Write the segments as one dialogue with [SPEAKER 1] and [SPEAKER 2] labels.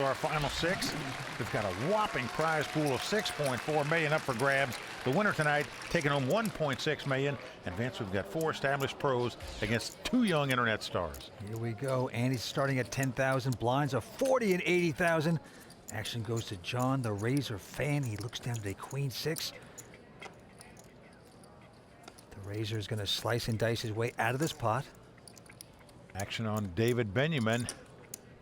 [SPEAKER 1] our final six. We've got a whopping prize pool of $6.4 million up for grabs. The winner tonight taking home $1.6 million. And Vince, we've got 4 established pros against 2 young internet stars.
[SPEAKER 2] Here we go. Andy's starting at 10,000. Blinds are 40 and 80,000. Action goes to John the Razor Phan. He looks down to a queen 6. The Razor is going to slice and dice his way out of this pot.
[SPEAKER 1] Action on David Benyamine,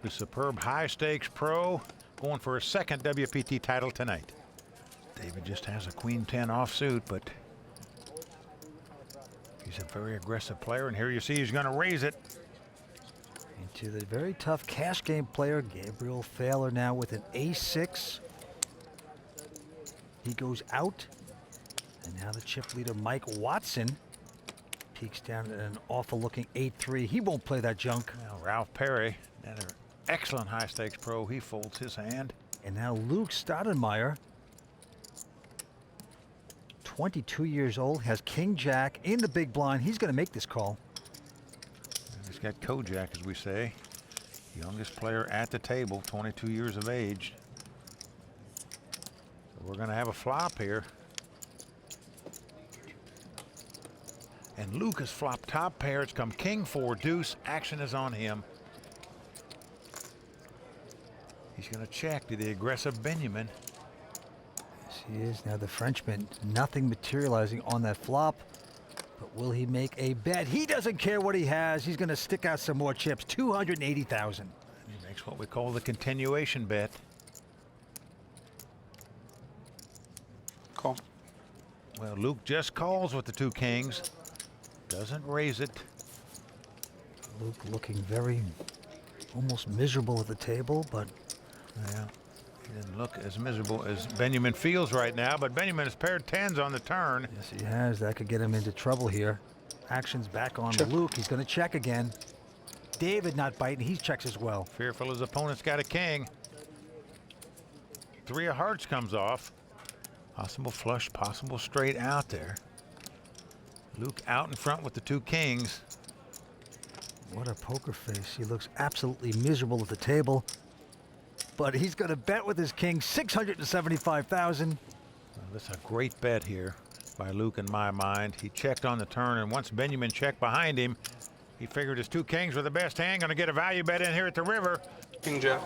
[SPEAKER 1] the superb high-stakes pro, going for his second WPT title tonight. David just has a queen 10 offsuit, but he's a very aggressive player, and here you see he's going to raise it.
[SPEAKER 2] Into the very tough cash game player, Gabriel Thaler, now with an ace-6. He goes out, and now the chip leader, Mike Watson, peeks down at an awful-looking 8-3. He won't play that junk.
[SPEAKER 1] Now Ralph Perry, another excellent high-stakes pro, he folds his hand.
[SPEAKER 2] And now Luke Staudenmaier, 22 years old, has king-jack in the big blind. He's going to make this call.
[SPEAKER 1] And he's got Kojak, as we say. Youngest player at the table, 22 years of age. So we're going to have a flop here. And Luke has flopped top pair. It's come king 4 deuce. Action is on him. He's going to check to the aggressive Benyamine.
[SPEAKER 2] Yes, he is. Now the Frenchman, nothing materializing on that flop. But will he make a bet? He doesn't care what he has. He's going to stick out some more chips. 280,000.
[SPEAKER 1] He makes what we call the continuation bet.
[SPEAKER 3] Call.
[SPEAKER 1] Well, Luke just calls with the 2 kings. Doesn't raise it.
[SPEAKER 2] Luke looking very, almost miserable at the table, but
[SPEAKER 1] yeah, he didn't look as miserable as Benyamine feels right now, but Benyamine has paired 10s on the turn.
[SPEAKER 2] yes, he has. That could get him into trouble here. Action's back on
[SPEAKER 3] Check.
[SPEAKER 2] Luke. He's going to check again. David not biting. He checks as well.
[SPEAKER 1] Fearful his opponent's got a king. 3 of hearts comes off. Possible flush, possible straight out there. Luke out in front with the 2 kings.
[SPEAKER 2] What a poker face. He looks absolutely miserable at the table. But he's going to bet with his king, 675,000.
[SPEAKER 1] Well, that's a great bet here by Luke in my mind. He checked on the turn, and once Benyamine checked behind him, he figured his 2 kings were the best hand. Going to get a value bet in here at the river.
[SPEAKER 3] King Jack.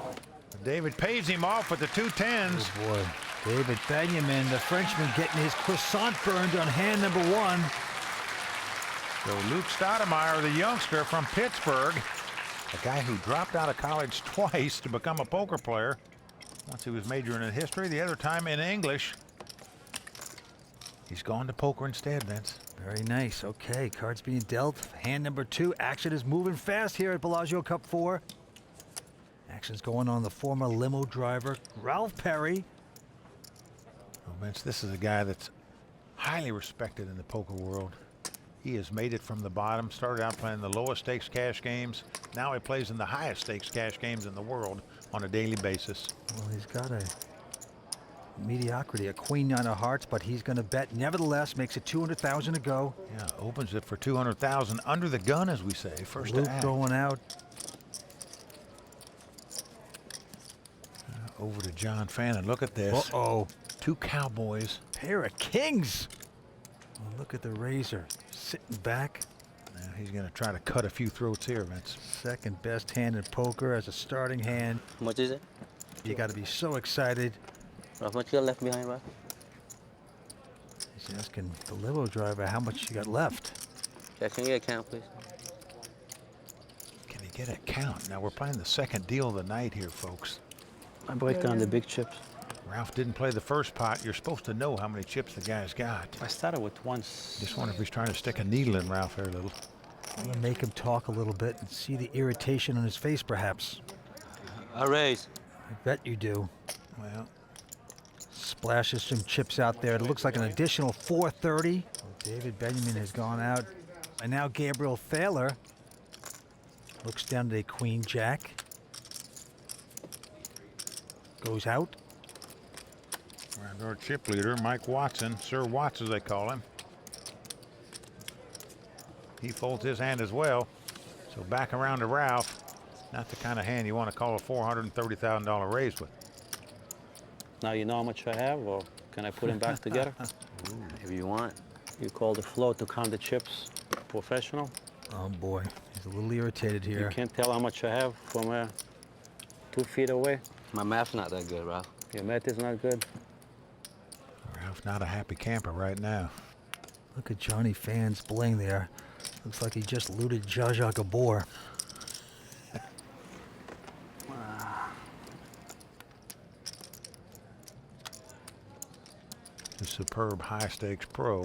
[SPEAKER 1] David pays him off with the 2 10s.
[SPEAKER 2] Oh boy. David Benyamine, the Frenchman, getting his croissant burned on hand number 1.
[SPEAKER 1] So Luke Staudenmaier, the youngster from Pittsburgh, a guy who dropped out of college twice to become a poker player. Once he was majoring in history, the other time in English. He's gone to poker instead, Vince.
[SPEAKER 2] Very nice. Okay, cards being dealt. Hand number 2. Action is moving fast here at Bellagio Cup IV. Action's going on the former limo driver, Ralph Perry.
[SPEAKER 1] Well, Vince, this is a guy that's highly respected in the poker world. He has made it from the bottom, started out playing the lowest stakes cash games. Now he plays in the highest stakes cash games in the world on a daily basis.
[SPEAKER 2] Well, he's got a mediocrity, a queen 9 of hearts, but he's going to bet nevertheless, makes it 200,000 to go.
[SPEAKER 1] Yeah, opens it for 200,000 under the gun, as we say. First
[SPEAKER 2] Luke
[SPEAKER 1] to act.
[SPEAKER 2] going out.
[SPEAKER 1] Over to John Phan, and look at this.
[SPEAKER 2] Uh-oh.
[SPEAKER 1] 2 cowboys.
[SPEAKER 2] Pair of kings. Oh, look at the Razor sitting back.
[SPEAKER 1] Now he's going to try to cut a few throats here, Vince.
[SPEAKER 2] Second best hand in poker as a starting hand.
[SPEAKER 4] How much is it?
[SPEAKER 2] You got to be so excited.
[SPEAKER 4] How much you got left behind, bro?
[SPEAKER 2] He's asking the limo driver how much you got left.
[SPEAKER 4] Yeah, can you get a count, please?
[SPEAKER 1] Can he get a count? Now we're playing the second deal of the night here, folks.
[SPEAKER 4] I break down the big chips.
[SPEAKER 1] Ralph didn't play the first pot. You're supposed to know how many chips the guy's got.
[SPEAKER 4] I started with one.
[SPEAKER 1] Just wonder if he's trying to stick a needle in Ralph here a little.
[SPEAKER 2] I'm going to make him talk a little bit and see the irritation on his face, perhaps.
[SPEAKER 4] I raise.
[SPEAKER 2] I bet you do.
[SPEAKER 1] Well,
[SPEAKER 2] Splashes some chips out there. It looks like an additional 430. David Benyamine has gone out. And now Gabriel Thaler looks down to a queen jack. Goes out.
[SPEAKER 1] around our chip leader, Mike Watson, Sir Watts as they call him. He folds his hand as well. So back around to Ralph. Not the kind of hand you want to call a $430,000 raise with.
[SPEAKER 4] Now you know how much I have, or can I put them back together? If you want. You call the flow to count the chips professional?
[SPEAKER 2] Oh boy, he's a little irritated
[SPEAKER 4] You
[SPEAKER 2] here.
[SPEAKER 4] can't tell how much I have from 2 feet away? My math's not that good, Ralph. Your math is not good?
[SPEAKER 1] Ralph not a happy camper right now.
[SPEAKER 2] Look at Johnny Phan's bling there. Looks like he just looted Zsa Zsa Gabor.
[SPEAKER 1] The superb high-stakes pro.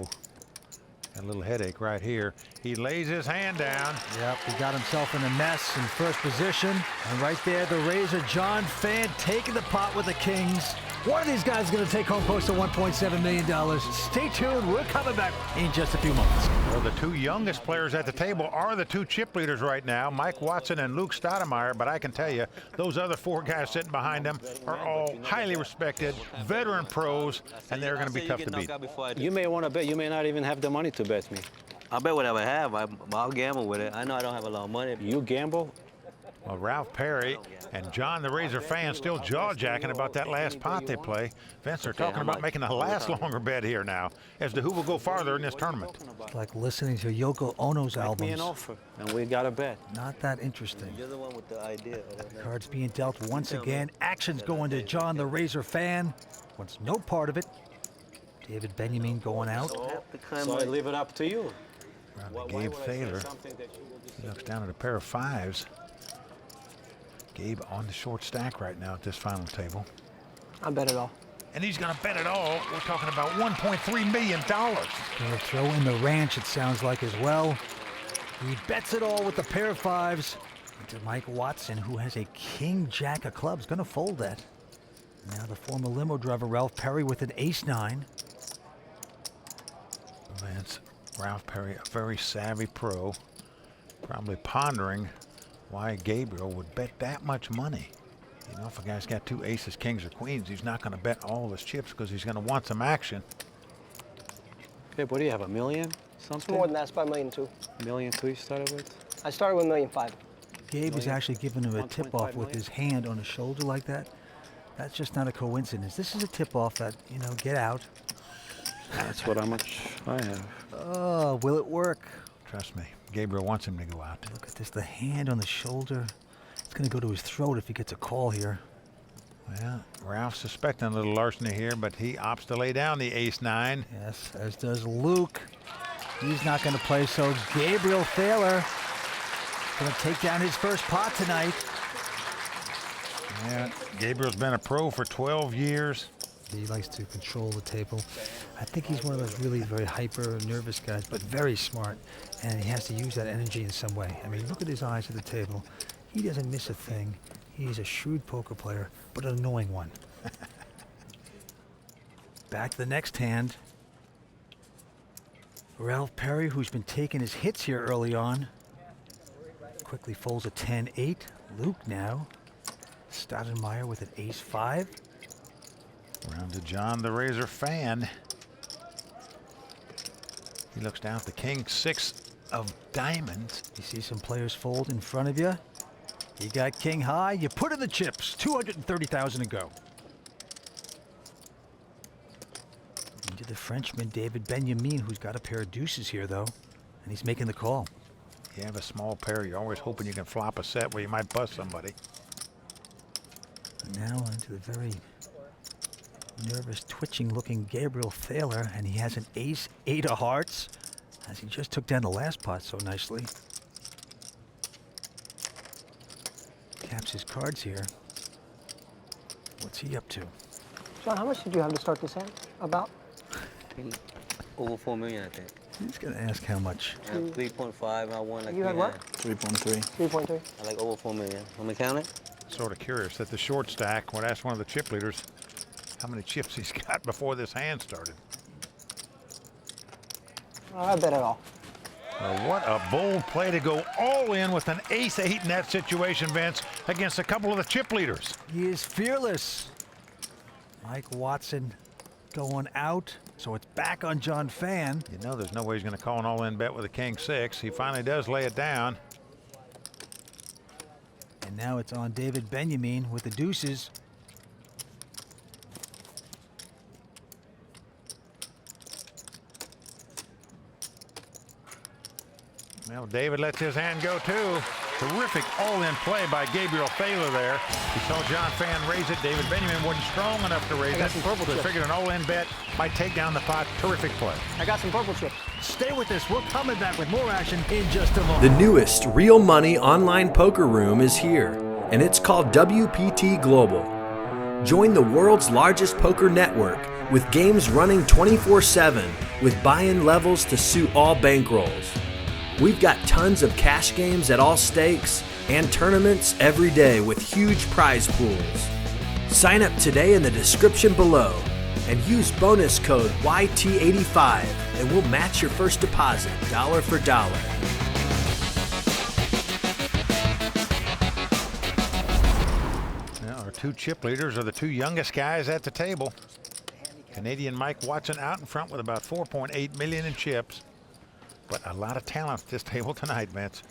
[SPEAKER 1] Got a little headache right here. He lays his hand down.
[SPEAKER 2] Yep, he got himself in a mess in first position. And right there, the razor, John Phan, taking the pot with the kings. One of these guys is going to take home close to $1.7 million. Stay tuned. We're coming back in just a few moments.
[SPEAKER 1] Well, the two youngest players at the table are the two chip leaders right now, Mike Watson and Luke Staudenmaier. But I can tell you, those other 4 guys sitting behind them are all highly respected, veteran pros, and they're going to be tough to beat.
[SPEAKER 4] You may want to bet. You may not even have the money to bet me.
[SPEAKER 3] I'll bet whatever I have. I'll gamble with it. I know I don't have a lot of money.
[SPEAKER 4] You gamble?
[SPEAKER 1] Well, Ralph Perry and John the Razor Phan still jaw-jacking about that last pot they play. Vince, they're talking about making a last longer bet here now as to who will go farther in this tournament.
[SPEAKER 2] It's like listening to Yoko Ono's
[SPEAKER 4] Make me
[SPEAKER 2] albums.
[SPEAKER 4] an offer, and we got a bet.
[SPEAKER 2] Not that interesting.
[SPEAKER 3] You're the one with the idea.
[SPEAKER 2] Cards being dealt once again. Action's going to John the Razor Phan. Wants no part of it. David Benyamine going out.
[SPEAKER 4] So I leave it up to you.
[SPEAKER 1] Around to Gabe Thaler. He looks down at a pair of 5s. Gabe on the short stack right now at this final table.
[SPEAKER 5] I bet it all.
[SPEAKER 1] And he's going to bet it all. We're talking about $1.3 million.
[SPEAKER 2] Going to throw in the ranch, it sounds like, as well. He bets it all with the pair of 5s. To Mike Watson, who has a king-jack of clubs. Going to fold that. Now the former limo driver, Ralph Perry, with an ace-9.
[SPEAKER 1] That's Ralph Perry, a very savvy pro. Probably pondering why Gabriel would bet that much money. You know, if a guy's got 2 aces, kings, or queens, he's not going to bet all of his chips because he's going to want some action.
[SPEAKER 4] Babe, what do you have, $1 million?
[SPEAKER 5] It's
[SPEAKER 4] Something?
[SPEAKER 5] more than that. It's about $1.2 million.
[SPEAKER 4] $1.2 million you started with?
[SPEAKER 5] I started with $1.5 million.
[SPEAKER 2] Gabe was actually giving him a
[SPEAKER 4] 1.5
[SPEAKER 2] tip-off with
[SPEAKER 4] million?
[SPEAKER 2] his hand on his shoulder like that. That's just not a coincidence. This is a tip-off that, you know, get out.
[SPEAKER 4] That's how much I have.
[SPEAKER 2] Oh, will it work?
[SPEAKER 1] Trust me, Gabriel wants him to go out.
[SPEAKER 2] Look at this, the hand on the shoulder. It's going to go to his throat if he gets a call here.
[SPEAKER 1] Well, Ralph's suspecting a little larceny here, but he opts to lay down the ace-9.
[SPEAKER 2] Yes, as does Luke. He's not going to play, so Gabriel Thaler going to take down his first pot tonight.
[SPEAKER 1] Yeah, Gabriel's been a pro for 12 years.
[SPEAKER 2] He likes to control the table. I think he's one of those really very hyper, nervous guys, but very smart. And he has to use that energy in some way. I mean, look at his eyes at the table. He doesn't miss a thing. He's a shrewd poker player, but an annoying one. Back to the next hand. Ralph Perry, who's been taking his hits here early on, quickly folds a 10-8. Luke now. Staudenmaier with an ace-5.
[SPEAKER 1] Round to John the Razor Phan. He looks down at the king-6 of diamonds.
[SPEAKER 2] You see some players fold in front of you. You got king high. You put in the chips. 230,000 to go. Into the Frenchman, David Benyamine, who's got a pair of deuces here, though. And he's making the call.
[SPEAKER 1] You have a small pair. You're always hoping you can flop a set where you might bust somebody.
[SPEAKER 2] And now into the very nervous, twitching-looking Gabriel Thaler, and he has an ace-8 of hearts, as he just took down the last pot so nicely. Caps his cards here. What's he up to?
[SPEAKER 5] John, how much did you have to start this hand? About?
[SPEAKER 3] Over $4 million, I think.
[SPEAKER 2] He's going to ask how much.
[SPEAKER 3] 3.5. I won like
[SPEAKER 5] You had what?
[SPEAKER 3] 3.3.
[SPEAKER 5] 3.3.
[SPEAKER 3] I like over $4 million. Want me to count it?
[SPEAKER 1] Sort of curious that the short stack would ask one of the chip leaders how many chips he's got before this hand started.
[SPEAKER 5] I bet it all.
[SPEAKER 1] Well, what a bold play to go all in with an ace-8 in that situation, Vince, against a couple of the chip leaders.
[SPEAKER 2] He is fearless. Mike Watson going out, so it's back on John Phan.
[SPEAKER 1] You know there's no way he's going to call an all-in bet with a king-6. He finally does lay it down.
[SPEAKER 2] And now it's on David Benyamine with the deuces.
[SPEAKER 1] Well, David lets his hand go too. Terrific all-in play by Gabriel Thaler there. He saw John Phan raise it. David Benyamine wasn't strong enough to raise
[SPEAKER 5] I got
[SPEAKER 1] it.
[SPEAKER 5] some purple
[SPEAKER 1] So he
[SPEAKER 5] chips.
[SPEAKER 1] figured an all-in bet might take down the pot. Terrific play.
[SPEAKER 5] I got some purple chips.
[SPEAKER 2] Stay with us. We're coming back with more action in just a
[SPEAKER 6] The
[SPEAKER 2] moment.
[SPEAKER 6] newest real money online poker room is here, and it's called WPT Global. Join the world's largest poker network with games running 24/7 with buy-in levels to suit all bankrolls. We've got tons of cash games at all stakes and tournaments every day with huge prize pools. Sign up today in the description below and use bonus code YT85 and we'll match your first deposit dollar for dollar.
[SPEAKER 1] Now, our two chip leaders are the two youngest guys at the table. Canadian Mike Watson out in front with about 4.8 million in chips. But a lot of talent at this table tonight, Vince.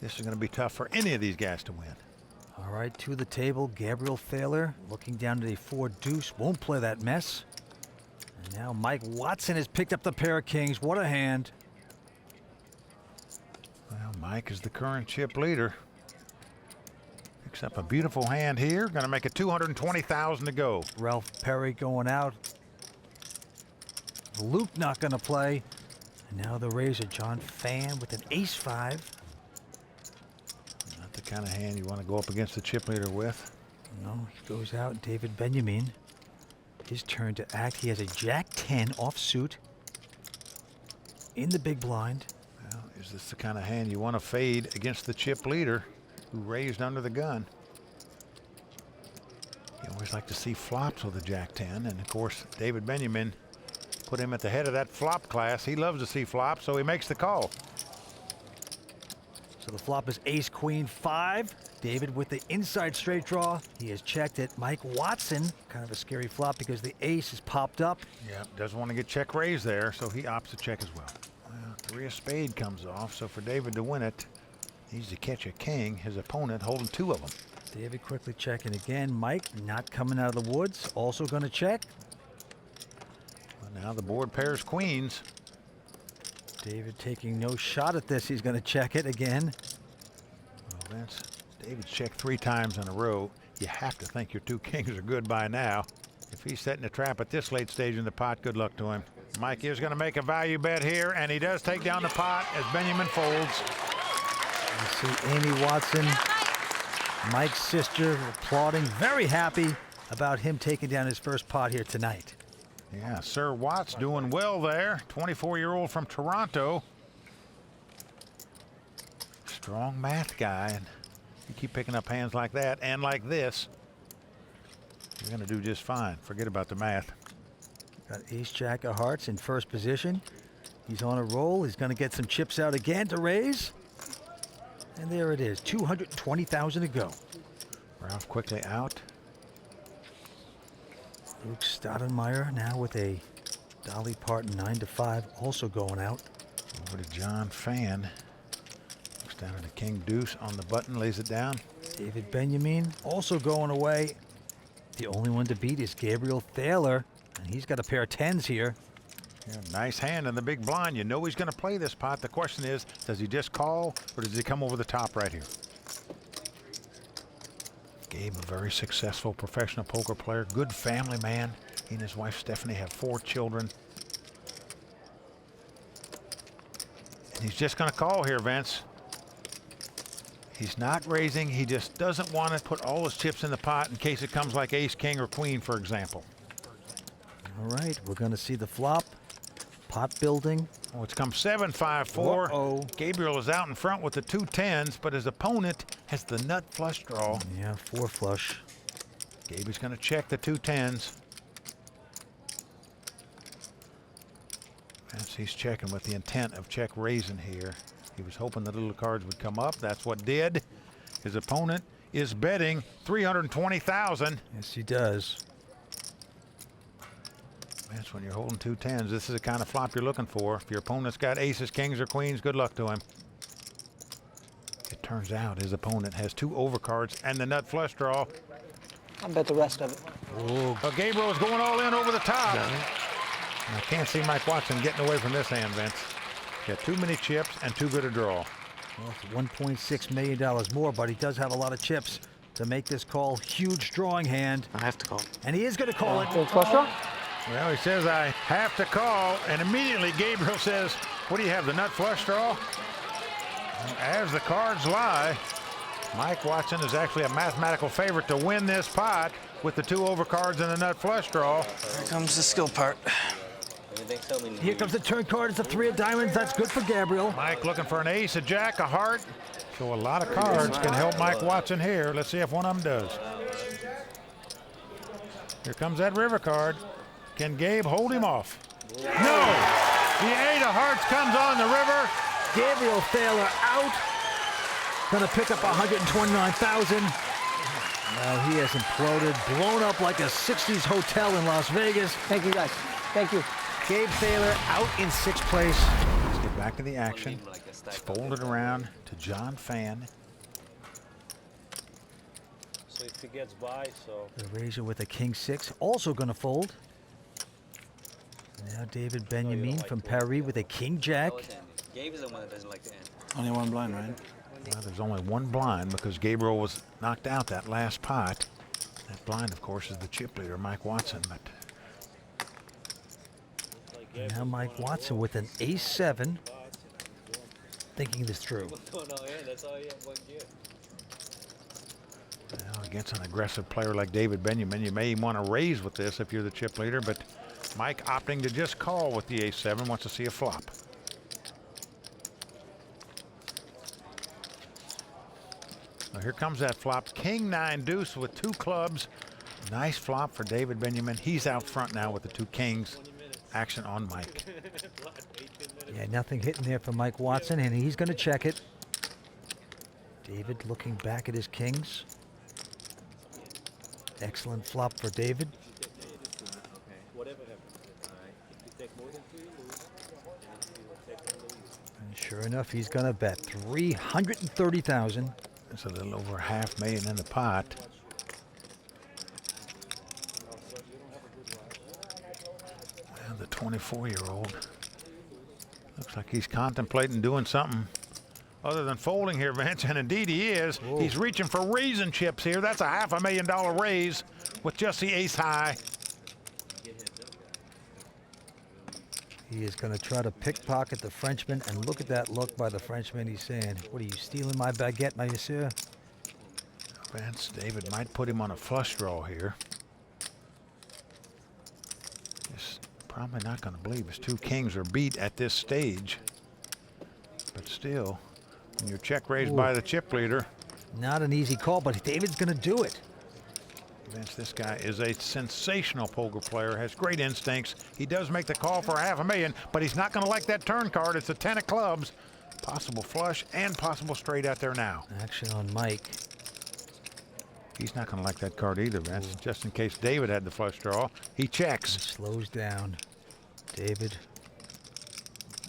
[SPEAKER 1] This is going to be tough for any of these guys to win.
[SPEAKER 2] All right, to the table, Gabriel Thaler looking down at a 4-deuce. Won't play that mess. And now Mike Watson has picked up the pair of kings. What a hand.
[SPEAKER 1] Well, Mike is the current chip leader. Picks up a beautiful hand here. Going to make it 220,000 to go.
[SPEAKER 2] Ralph Perry going out. Luke not going to play. And now the raiser, John Phan with an ace-5.
[SPEAKER 1] Not the kind of hand you want to go up against the chip leader with.
[SPEAKER 2] No, he goes out. David Benyamine. His turn to act. He has a Jack-10 offsuit in the big blind.
[SPEAKER 1] Well, is this the kind of hand you want to fade against the chip leader who raised under the gun? You always like to see flops with a Jack-10. And, of course, David Benyamine put him at the head of that flop class. He loves to see flops, so he makes the call.
[SPEAKER 2] So the flop is ace-queen-5. David with the inside straight draw. He has checked it. Mike Watson, kind of a scary flop because the ace is popped up.
[SPEAKER 1] Yeah, doesn't want to get check raised there, so he opts to check as well. Well, 3 of spade comes off, so for David to win it, he needs to catch a king. His opponent holding 2 of them.
[SPEAKER 2] David quickly checking again. Mike not coming out of the woods. Also going to check.
[SPEAKER 1] Well, now the board pairs queens.
[SPEAKER 2] David taking no shot at this. He's going to check it again.
[SPEAKER 1] Well, Vince, David's checked 3 times in a row. You have to think your 2 kings are good by now. If he's setting a trap at this late stage in the pot, good luck to him. Mike is going to make a value bet here, and he does take down the pot as Benyamine folds.
[SPEAKER 2] You see Amy Watson, Mike's sister, applauding, very happy about him taking down his first pot here tonight.
[SPEAKER 1] Yeah, Sir Watts doing well there. 24-year-old from Toronto. Strong math guy. And you keep picking up hands like that and like this, you're going to do just fine. Forget about the math.
[SPEAKER 2] Got ace-jack of hearts in first position. He's on a roll. He's going to get some chips out again to raise. And there it is, 220,000 to go.
[SPEAKER 1] Ralph quickly out.
[SPEAKER 2] Luke Staudenmaier now with a Dolly Parton 9-5, also going out.
[SPEAKER 1] Over to John Phan. Looks down at a king deuce on the button, lays it down.
[SPEAKER 2] David Benyamine also going away. The only one to beat is Gabriel Thaler, and he's got a pair of 10s here.
[SPEAKER 1] Yeah, nice hand in the big blind. You know he's going to play this pot. The question is, does he just call or does he come over the top right here? Gabe, a very successful professional poker player, good family man. He and his wife Stephanie have 4 children. And he's just going to call here, Vince. He's not raising. He just doesn't want to put all his chips in the pot in case it comes like ace, king, or queen, for example.
[SPEAKER 2] All right, we're going to see the flop. Pot building.
[SPEAKER 1] Oh, it's come 7-5-4.
[SPEAKER 2] Uh-oh.
[SPEAKER 1] Gabriel is out in front with the 2 10s, but his opponent has the nut flush draw.
[SPEAKER 2] Yeah, 4 flush.
[SPEAKER 1] Gabe is going to check the 2 10s. As he's checking with the intent of check raising here. He was hoping the little cards would come up. That's what did. His opponent is betting 320,000.
[SPEAKER 2] Yes, he does.
[SPEAKER 1] That's when you're holding 2 10s. This is the kind of flop you're looking for. If your opponent's got aces, kings, or queens, good luck to him. It Turns out his opponent has 2 overcards and the nut flush draw.
[SPEAKER 5] I bet the rest of it.
[SPEAKER 1] But Gabriel is going all in over the top. I can't see Mike Watson getting away from this hand, Vince. Got too many chips and too good a draw.
[SPEAKER 2] Well, it's $1.6 million more, but he does have a lot of chips to make this call. Huge drawing hand.
[SPEAKER 3] I have to call.
[SPEAKER 2] And he is going to call it.
[SPEAKER 5] Flush draw?
[SPEAKER 1] Well, he says, I have to call, and immediately Gabriel says, what do you have, the nut flush draw? As the cards lie, Mike Watson is actually a mathematical favorite to win this pot with the 2 overcards and the nut flush draw.
[SPEAKER 3] Here comes the skill part.
[SPEAKER 2] Here comes the turn card. It's a 3 of diamonds. That's good for Gabriel.
[SPEAKER 1] Mike looking for an ace, a jack, a heart. So a lot of cards can help Mike Watson here. Let's see if one of them does. Here comes that river card. Can Gabe hold him off? No! The 8 of hearts comes on the river.
[SPEAKER 2] Gabriel Thaler out. Gonna pick up 129,000. Now he has imploded, blown up like a 60s hotel in Las Vegas.
[SPEAKER 5] Thank you, guys. Thank you.
[SPEAKER 2] Gabe Thaler out in 6th place.
[SPEAKER 1] Let's get back to the action. It's folded around to John Phan.
[SPEAKER 4] So if he gets by, so.
[SPEAKER 2] The Razor with a King 6, also gonna fold. Now David Benyamine from Paris with a King Jack.
[SPEAKER 3] Gabe is the one that doesn't like to end.
[SPEAKER 4] Only one blind, right?
[SPEAKER 1] Well, there's only one blind because Gabriel was knocked out that last pot. That blind, of course, is the chip leader, Mike Watson. But
[SPEAKER 2] And now Mike Watson with an ace 7, thinking this through.
[SPEAKER 1] well, against an aggressive player like David Benyamine, you may want to raise with this if you're the chip leader, but Mike opting to just call with the ace 7, wants to see a flop. Well, here comes that flop. King 9 deuce with 2 clubs. Nice flop for David Benyamine. He's out front now with the 2 kings. Action on Mike.
[SPEAKER 2] Yeah, nothing hitting there for Mike Watson, and he's going to check it. David looking back at his kings. Excellent flop for David. And sure enough, he's going to bet 330,000.
[SPEAKER 1] It's a little over $500,000 in the pot. Well, the 24-year-old looks like he's contemplating doing something other than folding here, Vince, and indeed he is.
[SPEAKER 2] Whoa.
[SPEAKER 1] He's reaching for raising chips here. That's a $500,000 raise with just the ace high.
[SPEAKER 2] He is going to try to pickpocket the Frenchman, and look at that look by the Frenchman. He's saying, what are you, stealing my baguette, my monsieur?
[SPEAKER 1] Vince, David might put him on a flush draw here. Just probably not going to believe his 2 kings are beat at this stage. But still, when you're check raised by the chip leader,
[SPEAKER 2] Not an easy call, but David's going to do it.
[SPEAKER 1] Vince, this guy is a sensational poker player, has great instincts. He does make the call for $500,000, but he's not going to like that turn card. It's a 10 of clubs. Possible flush and possible straight out there now.
[SPEAKER 2] Action on Mike.
[SPEAKER 1] He's not going to like that card either, Vince. Just in case David had the flush draw, he checks.
[SPEAKER 2] Slows down. David.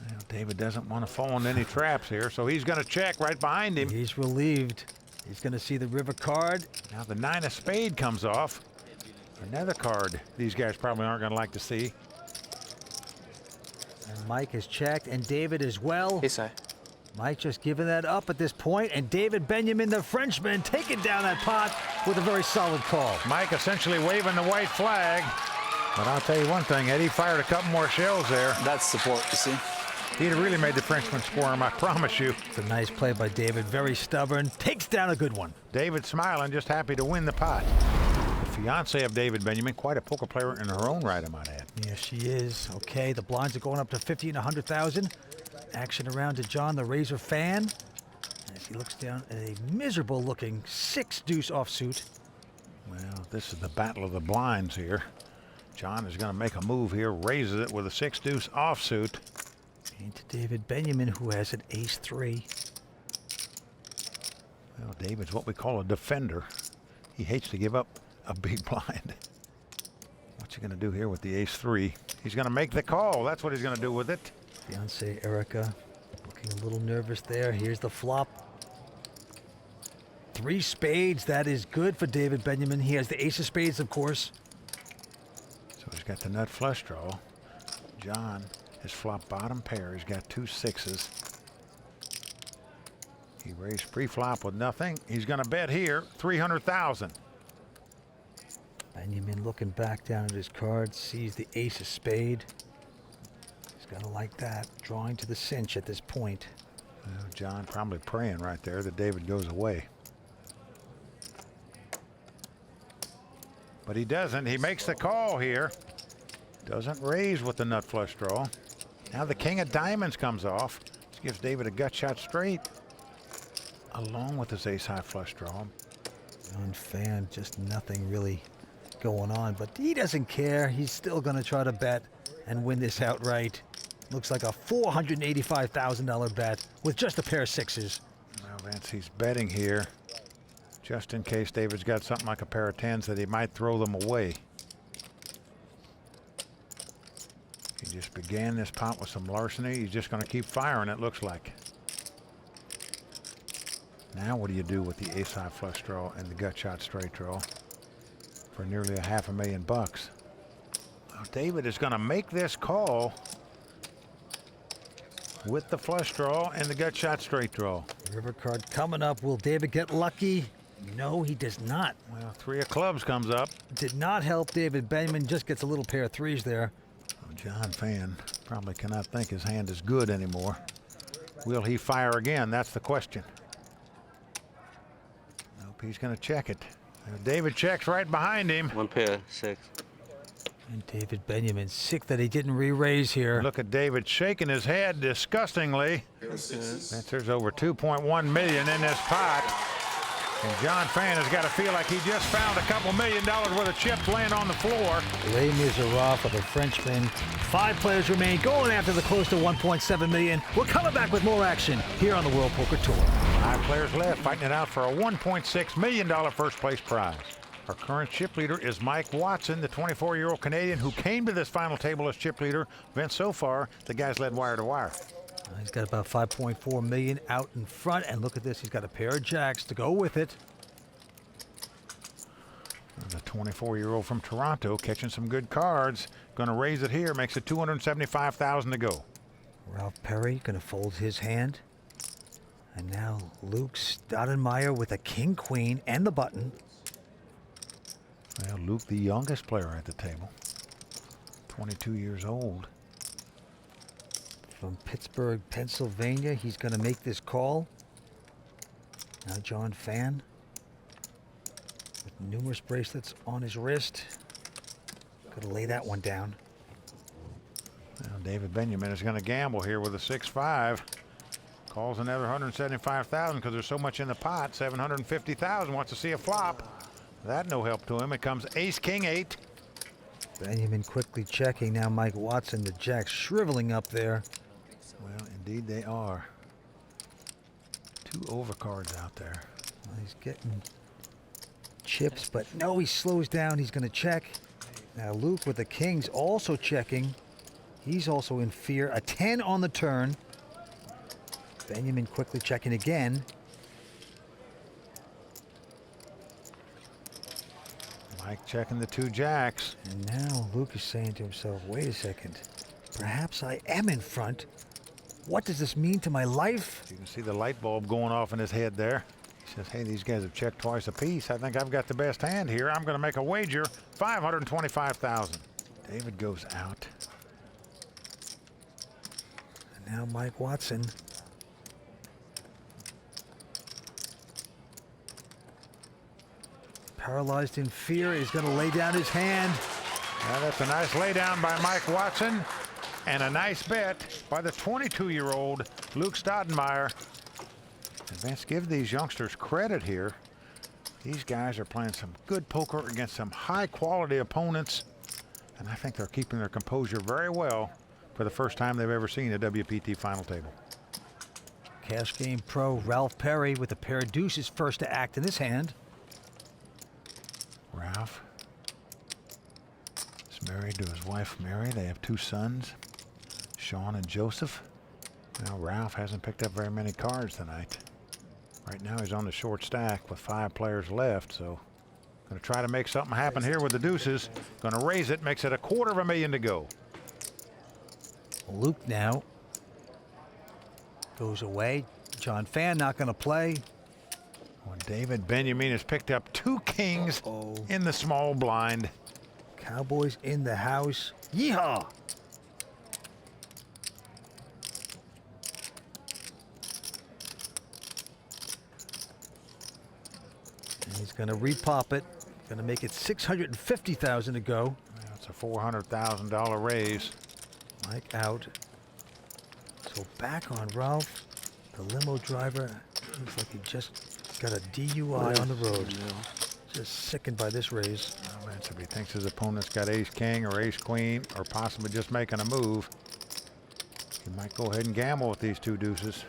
[SPEAKER 1] Well, David doesn't want to fall into any traps here, so he's going to check right behind him.
[SPEAKER 2] He's relieved. He's going to see the river card.
[SPEAKER 1] Now the 9 of spade comes off. Another card these guys probably aren't going to like to see.
[SPEAKER 2] And Mike is checked, and David as well.
[SPEAKER 3] Hey, Si.
[SPEAKER 2] Mike just giving that up at this point, and David Benyamine, the Frenchman, taking down that pot with a very solid call.
[SPEAKER 1] Mike essentially waving the white flag. But I'll tell you one thing, Eddie fired a couple more shells there.
[SPEAKER 3] That's support, you see.
[SPEAKER 1] He'd have really made the Frenchman squirm, I promise you.
[SPEAKER 2] It's a nice play by David, very stubborn, takes down a good one.
[SPEAKER 1] David smiling, just happy to win the pot. The fiance of David Benyamine, quite a poker player in her own right, I might add.
[SPEAKER 2] Yes, she is. Okay, the blinds are going up to 50 and 100,000. Action around to John, the Razor Phan, as he looks down at a miserable-looking 6 deuce offsuit.
[SPEAKER 1] Well, this is the battle of the blinds here. John is going to make a move here, raises it with a 6 deuce offsuit.
[SPEAKER 2] Into David Benyamine, who has an ace 3.
[SPEAKER 1] Well, David's what we call a defender. He hates to give up a big blind. What's he going to do here with the ace 3? He's going to make the call. That's what he's going to do with it.
[SPEAKER 2] Fiancée Erica looking a little nervous there. Here's the flop. 3 spades. That is good for David Benyamine. He has the ace of spades, of course.
[SPEAKER 1] So he's got the nut flush draw. John has flopped bottom pair. He's got 2 sixes. He raised pre-flop with nothing. He's going to bet here 300,000.
[SPEAKER 2] Benyamine looking back down at his cards, sees the ace of spade. He's got to like that. Drawing to the cinch at this point.
[SPEAKER 1] Well, John probably praying right there that David goes away. But he doesn't. He makes the call here. Doesn't raise with the nut flush draw. Now the king of diamonds comes off. This gives David a gut shot straight, along with his ace high flush draw.
[SPEAKER 2] On Phan, just nothing really going on, but he doesn't care. He's still going to try to bet and win this outright. Looks like a $485,000 bet with just a pair of sixes.
[SPEAKER 1] Well, Vince, he's betting here just in case David's got something like a pair of tens that he might throw them away. He just began this pot with some larceny. He's just going to keep firing, it looks like. Now what do you do with the ace high flush draw and the gut shot straight draw for nearly $500,000 bucks? Well, David is going to make this call with the flush draw and the gut shot straight draw.
[SPEAKER 2] River card coming up. Will David get lucky? No, he does not.
[SPEAKER 1] Well, 3 of clubs comes up.
[SPEAKER 2] Did not help David Benyamine. Just gets a little pair of threes there.
[SPEAKER 1] Well, John Phan probably cannot think his hand is good anymore. Will he fire again? That's the question. Nope, he's going to check it. David checks right behind him.
[SPEAKER 3] 1 pair, 6.
[SPEAKER 2] And David Benyamine, sick that he didn't re-raise here.
[SPEAKER 1] Look at David shaking his head disgustingly. There's over 2.1 million in this pot. And John Phan has got to feel like he just found a couple $1 million worth of chips laying on the floor.
[SPEAKER 2] Les Miserables for the Frenchman. 5 players remain going after the close to 1.7 million. We're coming back with more action here on the World Poker Tour.
[SPEAKER 1] 5 players left, fighting it out for a $1.6 million first place prize. Our current chip leader is Mike Watson, the 24-year-old Canadian who came to this final table as chip leader. Vince, so far, the guy's led wire to wire.
[SPEAKER 2] He's got about 5.4 million out in front, and look at this. He's got a pair of jacks to go with it.
[SPEAKER 1] The 24-year-old from Toronto catching some good cards. Going to raise it here, makes it $275,000 to go.
[SPEAKER 2] Ralph Perry going to fold his hand. And now Luke Staudenmaier with a king-queen and the button.
[SPEAKER 1] Well, Luke, the youngest player at the table, 22 years old.
[SPEAKER 2] From Pittsburgh, Pennsylvania, he's going to make this call. Now John Phan with numerous bracelets on his wrist. Got to lay that one down.
[SPEAKER 1] Well, David Benyamine is going to gamble here with a 6-5. Calls another $175,000 because there's so much in the pot. $750,000, wants to see a flop. That no help to him. It comes ace, king, 8.
[SPEAKER 2] Benyamine quickly checking. Now Mike Watson, the jacks shriveling up there.
[SPEAKER 1] Well, indeed they are. 2 overcards out there.
[SPEAKER 2] Well, he's getting chips, but no, he slows down. He's going to check. Now Luke with the kings also checking. He's also in fear. A 10 on the turn. Benyamine quickly checking again.
[SPEAKER 1] Mike checking the 2 jacks.
[SPEAKER 2] And now Luke is saying to himself, wait a second. Perhaps I am in front. What does this mean to my life?
[SPEAKER 1] You can see the light bulb going off in his head there. He says, hey, these guys have checked twice apiece. I think I've got the best hand here. I'm going to make a wager, $525,000. David goes out.
[SPEAKER 2] And now Mike Watson. Paralyzed in fear, he's going to lay down his hand.
[SPEAKER 1] Now that's a nice lay down by Mike Watson and a nice bet by the 22-year-old Luke Staudenmaier. And Vince, give these youngsters credit here. These guys are playing some good poker against some high-quality opponents, and I think they're keeping their composure very well for the first time they've ever seen a WPT final table.
[SPEAKER 2] Cash Game Pro Ralph Perry with a pair of deuces first to act in his hand.
[SPEAKER 1] Ralph is married to his wife Mary. They have 2 sons, Sean and Joseph. Now Ralph hasn't picked up very many cards tonight. Right now he's on the short stack with 5 players left, so going to try to make something happen here with the deuces. Going to raise it, makes it $250,000 to go.
[SPEAKER 2] Luke now goes away. John Phan not going to play.
[SPEAKER 1] Well, David Benyamine has picked up 2 kings in the small blind.
[SPEAKER 2] Cowboys in the house. Yeehaw! And he's going to repop it. Going to make it $650,000 to go.
[SPEAKER 1] That's a $400,000 raise.
[SPEAKER 2] Mike out. So back on Ralph, the limo driver. Looks like he just got a DUI on the road. Just sickened by this raise.
[SPEAKER 1] Well, that's if he thinks his opponent's got ace-king or ace-queen, or possibly just making a move. He might go ahead and gamble with these 2 deuces.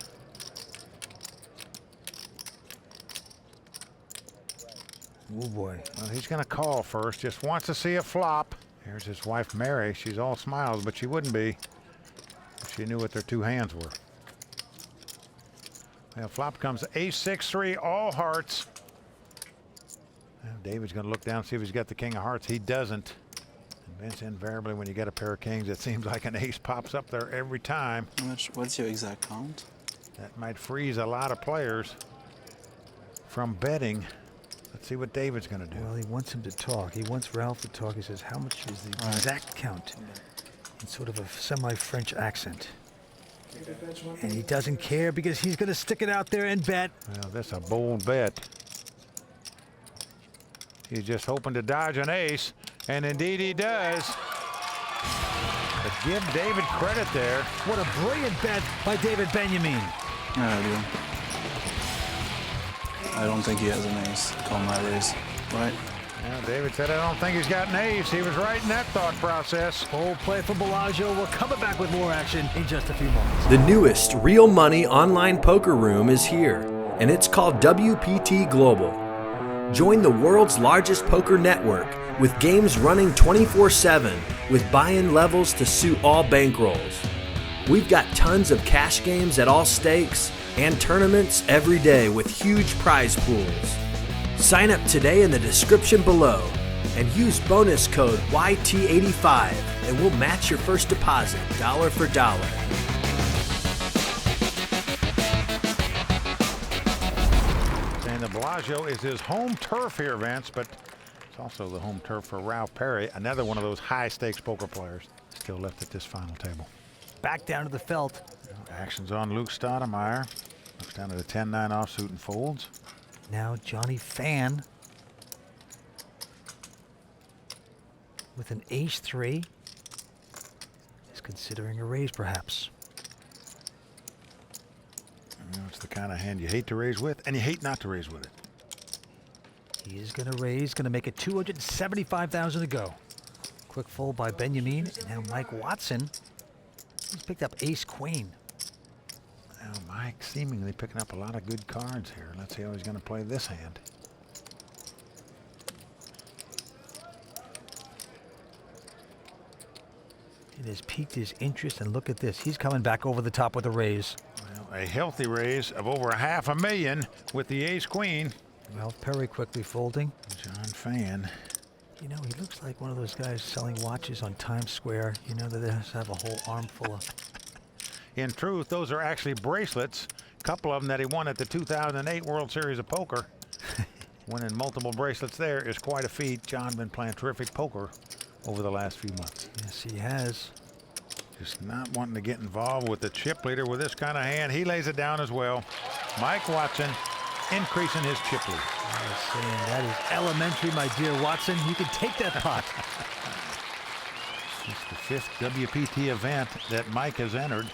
[SPEAKER 2] Oh boy.
[SPEAKER 1] Well, he's going to call first. Just wants to see a flop. Here's his wife, Mary. She's all smiles, but she wouldn't be if she knew what their 2 hands were. Well, flop comes ace-6-3, all hearts. Well, David's going to look down and see if he's got the king of hearts. He doesn't. And Vince, invariably, when you get a pair of kings, it seems like an ace pops up there every time.
[SPEAKER 7] What's your exact count?
[SPEAKER 1] That might freeze a lot of players from betting. Let's see what David's going to do.
[SPEAKER 2] Well, he wants him to talk. He wants Ralph to talk. He says, how much is the exact count? In sort of a semi-French accent. And he doesn't care because he's going to stick it out there and bet.
[SPEAKER 1] Well, that's a bold bet. He's just hoping to dodge an ace, and indeed he does. But give David credit there.
[SPEAKER 2] What a brilliant bet by David Benyamine.
[SPEAKER 7] Yeah, I do. I don't think he has an ace. Call my raise, right?
[SPEAKER 1] Well, David said, I don't think he's got an ace. He was right in that thought process.
[SPEAKER 2] Full play for Bellagio. We're coming back with more action in just a few moments.
[SPEAKER 6] The newest real money online poker room is here, and it's called WPT Global. Join the world's largest poker network with games running 24/7 with buy-in levels to suit all bankrolls. We've got tons of cash games at all stakes and tournaments every day with huge prize pools. Sign up today in the description below and use bonus code YT85 and we'll match your first deposit dollar for dollar.
[SPEAKER 1] And the Bellagio is his home turf here, Vince, but it's also the home turf for Ralph Perry, another one of those high-stakes poker players still left at this final table.
[SPEAKER 2] Back down to the felt.
[SPEAKER 1] Action's on Luke Staudenmaier. Looks down to the 10-9 offsuit and folds.
[SPEAKER 2] Now Johnny Phan with an ace-3 is considering a raise, perhaps.
[SPEAKER 1] You know, it's the kind of hand you hate to raise with, and you hate not to raise with it.
[SPEAKER 2] He is going to raise, going to make it $275,000 to go. Quick fold by Benyamine, and now Mike Watson. He's picked up ace-queen.
[SPEAKER 1] Now Mike seemingly picking up a lot of good cards here. Let's see how he's going to play this hand.
[SPEAKER 2] It has piqued his interest, and look at this. He's coming back over the top with a raise.
[SPEAKER 1] Well, a healthy raise of over $500,000 with the ace-queen.
[SPEAKER 2] Ralph Perry quickly folding.
[SPEAKER 1] John Phan.
[SPEAKER 2] You know, he looks like one of those guys selling watches on Times Square. You know, that they have a whole armful of.
[SPEAKER 1] In truth, those are actually bracelets. A couple of them that he won at the 2008 World Series of Poker. Winning multiple bracelets there is quite a feat. John been playing terrific poker over the last few months.
[SPEAKER 2] Yes, he has.
[SPEAKER 1] Just not wanting to get involved with the chip leader with this kind of hand. He lays it down as well. Mike Watson increasing his chip lead.
[SPEAKER 2] I was saying that is elementary, my dear Watson. You can take that pot.
[SPEAKER 1] It's the 5th WPT event that Mike has entered.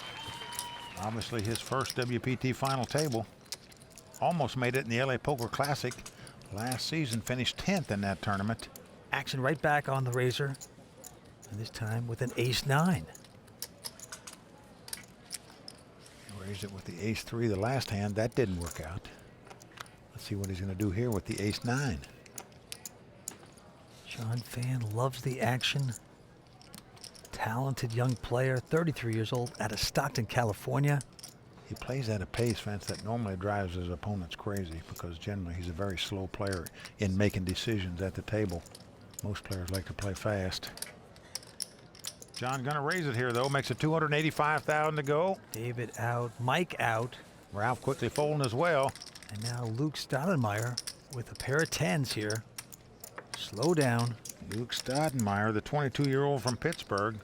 [SPEAKER 1] Obviously his first WPT final table. Almost made it in the LA Poker Classic. Last season finished 10th in that tournament.
[SPEAKER 2] Action right back on the razor. And this time with an ace-9.
[SPEAKER 1] Raised it with the ace-3 the last hand. That didn't work out. Let's see what he's going to do here with the ace-9.
[SPEAKER 2] John Phan loves the action. Talented young player, 33 years old, out of Stockton, California.
[SPEAKER 1] He plays at a pace, Vince, that normally drives his opponents crazy because generally he's a very slow player in making decisions at the table. Most players like to play fast. John gonna raise it here though, makes it 285,000 to go.
[SPEAKER 2] David out, Mike out.
[SPEAKER 1] Ralph quickly folding as well.
[SPEAKER 2] And now Luke Staudenmaier with a pair of 10s here. Slow down.
[SPEAKER 1] Luke Staudenmaier, the 22-year-old from Pittsburgh,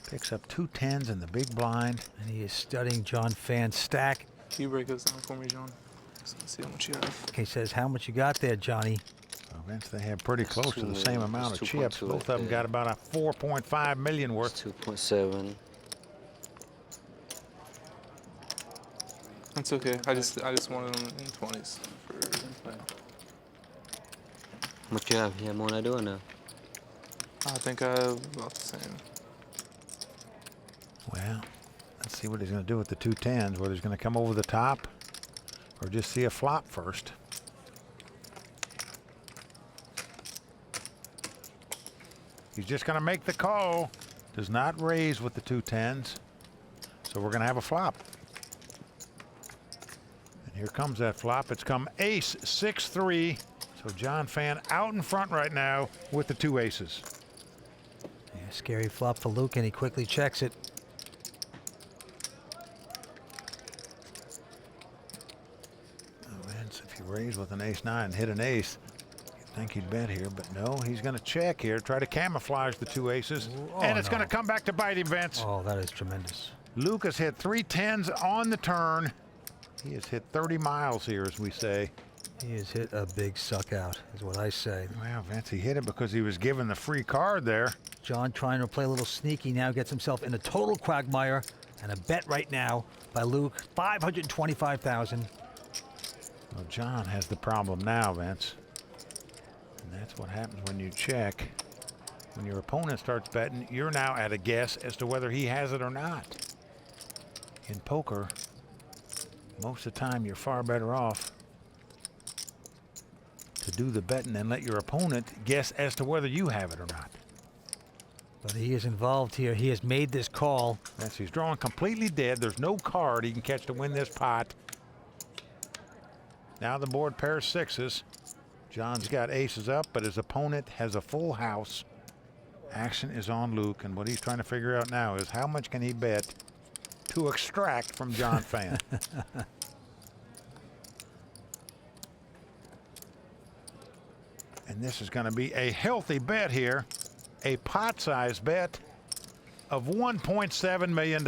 [SPEAKER 1] picks up 2 10s in the big blind.
[SPEAKER 2] And he is studying John Phan's stack.
[SPEAKER 7] Can you break those down for me, John? So let's see how much you have.
[SPEAKER 2] Okay, says, how much you got there, Johnny?
[SPEAKER 1] So Vince, they have pretty close to the
[SPEAKER 3] 2
[SPEAKER 1] same
[SPEAKER 3] million.
[SPEAKER 1] amount of
[SPEAKER 3] It's
[SPEAKER 1] chips.
[SPEAKER 3] 2.2
[SPEAKER 1] Both
[SPEAKER 3] right
[SPEAKER 1] of them
[SPEAKER 3] there.
[SPEAKER 1] got about a 4.5 million worth.
[SPEAKER 3] 2.7.
[SPEAKER 7] That's okay. I just wanted them in 20s for play.
[SPEAKER 3] What you have? You have more than I do or no?
[SPEAKER 7] I think I have about the same.
[SPEAKER 1] Well, let's see what he's going to do with the 2 10s. Whether he's going to come over the top or just see a flop first. He's just going to make the call. Does not raise with the 2 10s. So we're going to have a flop. And here comes that flop. It's come ace 6-3. So John Phan out in front right now with the 2 aces.
[SPEAKER 2] Yeah, scary flop for Luke, and he quickly checks it.
[SPEAKER 1] Oh, Vince, if you raise with an ace 9 and hit an ace, you'd think he'd bet here, but no, he's going to check here, try to camouflage the 2 aces,
[SPEAKER 2] Oh,
[SPEAKER 1] and it's
[SPEAKER 2] no.
[SPEAKER 1] going to come back to bite him, Vince.
[SPEAKER 2] Oh, that is tremendous.
[SPEAKER 1] Luke has hit 3 10s on the turn. He has hit 30 miles here, as we say.
[SPEAKER 2] He has hit a big suck out, is what I say.
[SPEAKER 1] Well, Vince, he hit it because he was given the free card there.
[SPEAKER 2] John trying to play a little sneaky now, gets himself in a total quagmire, and a bet right now by Luke, 525,000.
[SPEAKER 1] Well, John has the problem now, Vince. And that's what happens when you check. When your opponent starts betting, you're now at a guess as to whether he has it or not. In poker, most of the time you're far better off to do the betting and let your opponent guess as to whether you have it or not.
[SPEAKER 2] But he is involved here. He has made this call.
[SPEAKER 1] Yes, he's drawing completely dead. There's no card he can catch to win this pot. Now the board pairs 6s. John's got aces up, but his opponent has a full house. Action is on Luke, and what he's trying to figure out now is how much can he bet to extract from John Phan. And this is going to be a healthy bet here, a pot-sized bet of $1.7 million.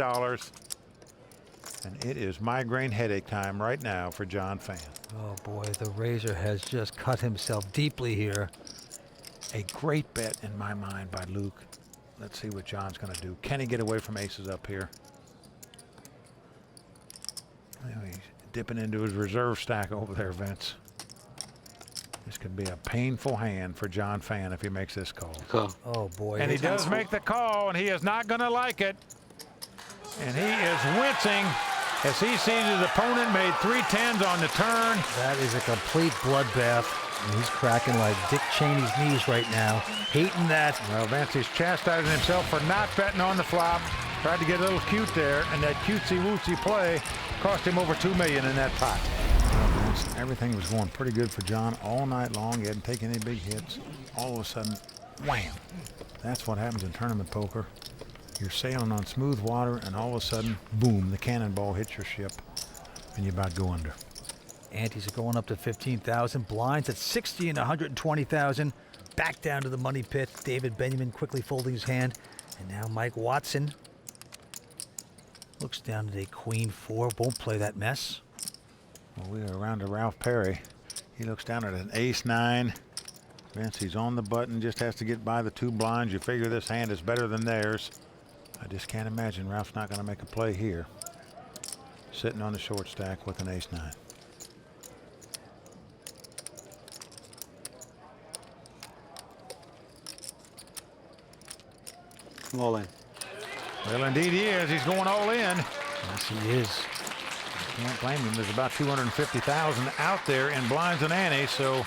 [SPEAKER 1] And it is migraine headache time right now for John Phan.
[SPEAKER 2] Oh boy, the Razor has just cut himself deeply here.
[SPEAKER 1] A great bet in my mind by Luke. Let's see what John's going to do. Can he get away from aces up here? Well, he's dipping into his reserve stack over there, Vince. This could be a painful hand for John Phan if he makes this call.
[SPEAKER 3] Call.
[SPEAKER 2] Oh boy.
[SPEAKER 1] And he does make the call, and he is not going to like it. And he is wincing as he sees his opponent made 3 10s on the turn.
[SPEAKER 2] That is a complete bloodbath. And he's cracking like Dick Cheney's knees right now. Hating that.
[SPEAKER 1] Well, Vince, he's chastising himself for not betting on the flop. Tried to get a little cute there, and that cutesy-wootsy play cost him over $2 million in that pot. Well, Vince, everything was going pretty good for John all night long. He hadn't taken any big hits. All of a sudden, wham! That's what happens in tournament poker. You're sailing on smooth water, and all of a sudden, boom, the cannonball hits your ship, and you about go under.
[SPEAKER 2] Antes are going up to 15,000. Blinds at 60 and 120,000. Back down to the money pit. David Benyamine quickly folding his hand. And now Mike Watson looks down at a queen 4. Won't play that mess.
[SPEAKER 1] Well, we are around to Ralph Perry. He looks down at an ace 9. Vince, he's on the button, just has to get by the 2 blinds. You figure this hand is better than theirs. I just can't imagine Ralph's not going to make a play here. Sitting on the short stack with an ace 9.
[SPEAKER 4] All in.
[SPEAKER 1] Well, indeed he is. He's going all in.
[SPEAKER 2] Yes, he is.
[SPEAKER 1] Can't blame him. There's about 250,000 out there in blinds and antes, so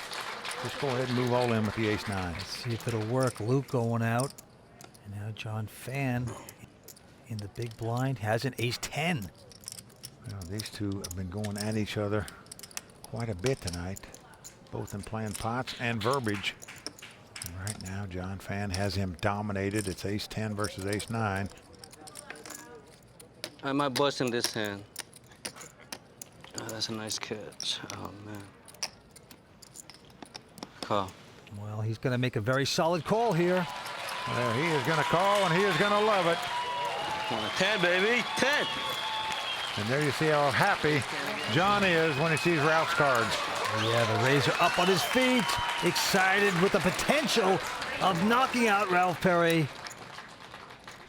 [SPEAKER 1] just go ahead and move all in with the ace 9.
[SPEAKER 2] Let's see if it'll work. Luke going out. And now John Phan in the big blind has an ace 10.
[SPEAKER 1] Well, these two have been going at each other quite a bit tonight, both in playing pots and verbiage. And right now, John Phan has him dominated. It's ace-10 versus ace-9.
[SPEAKER 3] I might bust in this hand. Oh, that's a nice catch. Oh, man. Call.
[SPEAKER 2] Well, he's going to make a very solid call here.
[SPEAKER 1] Well, he is going to call, and he is going to love it.
[SPEAKER 3] 10, baby, 10.
[SPEAKER 1] And there you see how happy John is when he sees Ralph's cards.
[SPEAKER 2] Yeah, the Razor up on his feet, excited with the potential of knocking out Ralph Perry.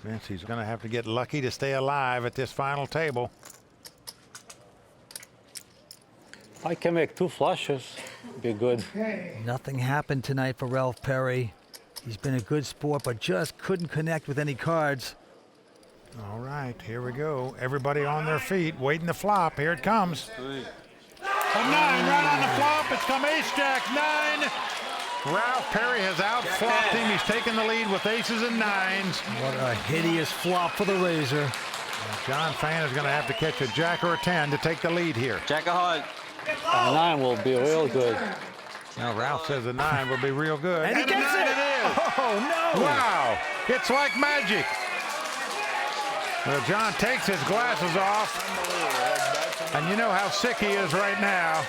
[SPEAKER 1] Vince, he's going to have to get lucky to stay alive at this final table.
[SPEAKER 4] I can make 2 flushes. Be good.
[SPEAKER 2] Nothing happened tonight for Ralph Perry. He's been a good sport, but just couldn't connect with any cards.
[SPEAKER 1] All right, here we go. Everybody on their feet, waiting to flop. Here it comes. A 9 right on the flop. It's come ace-jack 9. Ralph Perry has out-flopped him. He's taken the lead with aces and 9s.
[SPEAKER 2] What a hideous flop for the Razor.
[SPEAKER 1] John Phan is going to have to catch a jack or a 10 to take the lead here.
[SPEAKER 3] Jack of heart.
[SPEAKER 4] A 9 will be real good.
[SPEAKER 1] Now Ralph says a 9 will be real good.
[SPEAKER 2] And he gets
[SPEAKER 1] a 9
[SPEAKER 2] it!
[SPEAKER 1] is.
[SPEAKER 2] Oh, no!
[SPEAKER 1] Wow, it's like magic. Well, John takes his glasses off, and you know how sick he is right now.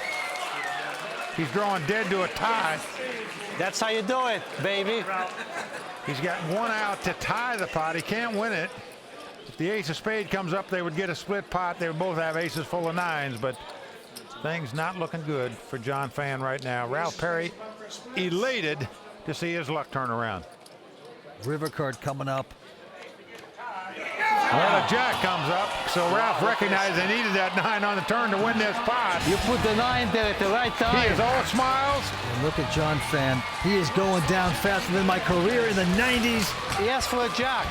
[SPEAKER 1] He's drawing dead to a tie.
[SPEAKER 5] That's how you do it, baby.
[SPEAKER 1] He's got 1 out to tie the pot. He can't win it. If the ace of spade comes up, they would get a split pot. They would both have aces full of 9s, but things not looking good for John Phan right now. Ralph Perry elated to see his luck turn around.
[SPEAKER 2] River card coming up.
[SPEAKER 1] Well, a jack comes up, so Ralph recognized they needed that 9 on the turn to win this pot.
[SPEAKER 5] You put the 9 there at the right
[SPEAKER 1] He
[SPEAKER 5] time.
[SPEAKER 1] is all smiles.
[SPEAKER 2] And look at John Phan. He is going down faster than my career in the 90s.
[SPEAKER 5] He asked for a jack.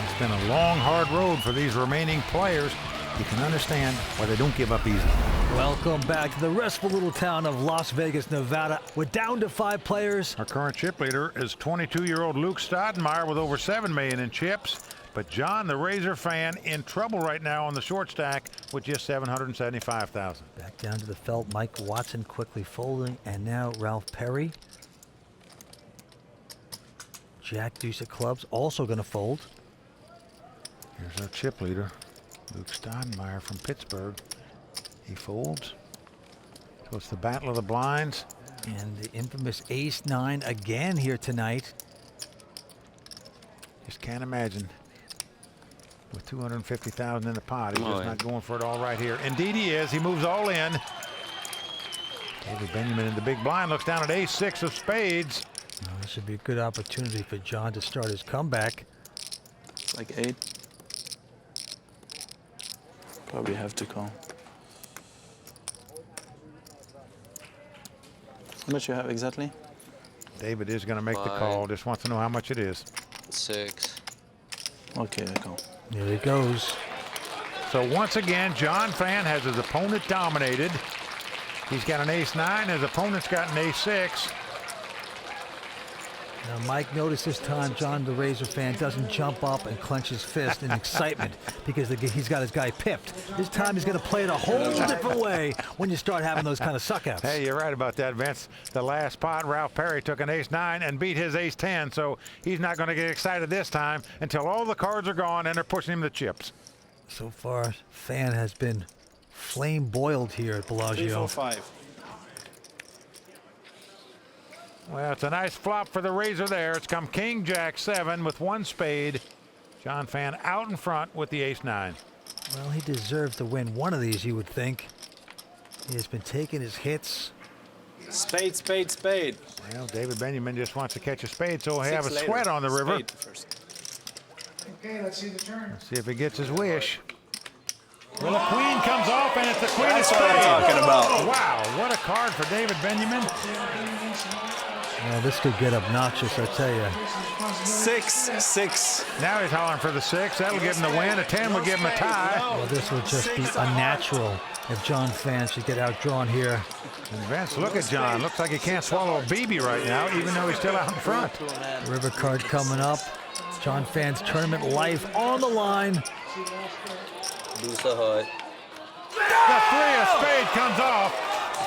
[SPEAKER 1] It's been a long, hard road for these remaining players. You can understand why they don't give up easy.
[SPEAKER 2] Welcome back to the restful little town of Las Vegas, Nevada. We're down to 5 players.
[SPEAKER 1] Our current chip leader is 22-year-old Luke Staudenmaier with over $7 million in chips. But John, the Razor fan, in trouble right now on the short stack with just $775,000.
[SPEAKER 2] Back down to the felt. Mike Watson quickly folding. And now Ralph Perry. Jack deuce of clubs also going to fold.
[SPEAKER 1] Here's our chip leader, Luke Staudenmaier from Pittsburgh. He folds. So it's the battle of the blinds.
[SPEAKER 2] And the infamous ace-9 again here tonight.
[SPEAKER 1] Just can't imagine. With $250,000 in the pot, he's just not going for it all right here. Indeed he is. He moves all in. David Benyamine in the big blind looks down at ace-6 of spades.
[SPEAKER 2] Well, this should be a good opportunity for John to start his comeback.
[SPEAKER 7] Like 8. Probably have to call. How much you have exactly?
[SPEAKER 1] David is going to make the
[SPEAKER 3] 5.
[SPEAKER 1] call. Just wants to know how much it is.
[SPEAKER 3] 6.
[SPEAKER 7] Okay, I call.
[SPEAKER 2] There he goes.
[SPEAKER 1] So once again, John Phan has his opponent dominated. He's got an ace-9. His opponent's got an ace-6.
[SPEAKER 2] Now, Mike, notice this time John the Razor fan doesn't jump up and clench his fist in excitement because he's got his guy pipped. This time he's going to play it a whole different way when you start having those kind of suckouts.
[SPEAKER 1] Hey, you're right about that, Vince. The last pot, Ralph Perry took an ace-9 and beat his ace-10, so he's not going to get excited this time until all the cards are gone and they're pushing him the chips.
[SPEAKER 2] So far, Phan has been flame boiled here at
[SPEAKER 7] 3,
[SPEAKER 2] Bellagio.
[SPEAKER 7] 4, 5.
[SPEAKER 1] Well, it's a nice flop for the Razor there. It's come King Jack 7 with 1 spade. John Phan out in front with the ace-9.
[SPEAKER 2] Well, he deserves to win one of these, you would think. He has been taking his hits.
[SPEAKER 7] Spade, spade, spade.
[SPEAKER 1] Well, David Benyamine just wants to catch a spade, so he'll have a
[SPEAKER 7] 6
[SPEAKER 1] sweat
[SPEAKER 7] later.
[SPEAKER 1] on the river.
[SPEAKER 7] Spade first.
[SPEAKER 8] Okay, let's see the turn.
[SPEAKER 1] Let's see if he gets his wish. Well, the queen comes off, and it's the queen
[SPEAKER 7] That's
[SPEAKER 1] of
[SPEAKER 7] what I'm
[SPEAKER 1] spades.
[SPEAKER 7] talking about.
[SPEAKER 1] Wow, what a card for David Benyamine.
[SPEAKER 2] Well, this could get obnoxious, I tell you.
[SPEAKER 7] 6, 6.
[SPEAKER 1] Now he's hollering for the 6. That'll give him the win. A 10 will give him a tie.
[SPEAKER 2] Well, this would just be unnatural if John Phan should get outdrawn here.
[SPEAKER 1] And Vince, look at John. Looks like he can't swallow a BB right now, even though he's still out in front.
[SPEAKER 2] River card coming up. John Phan's tournament life on the line.
[SPEAKER 3] Deuce of heart.
[SPEAKER 1] The three of spade comes off.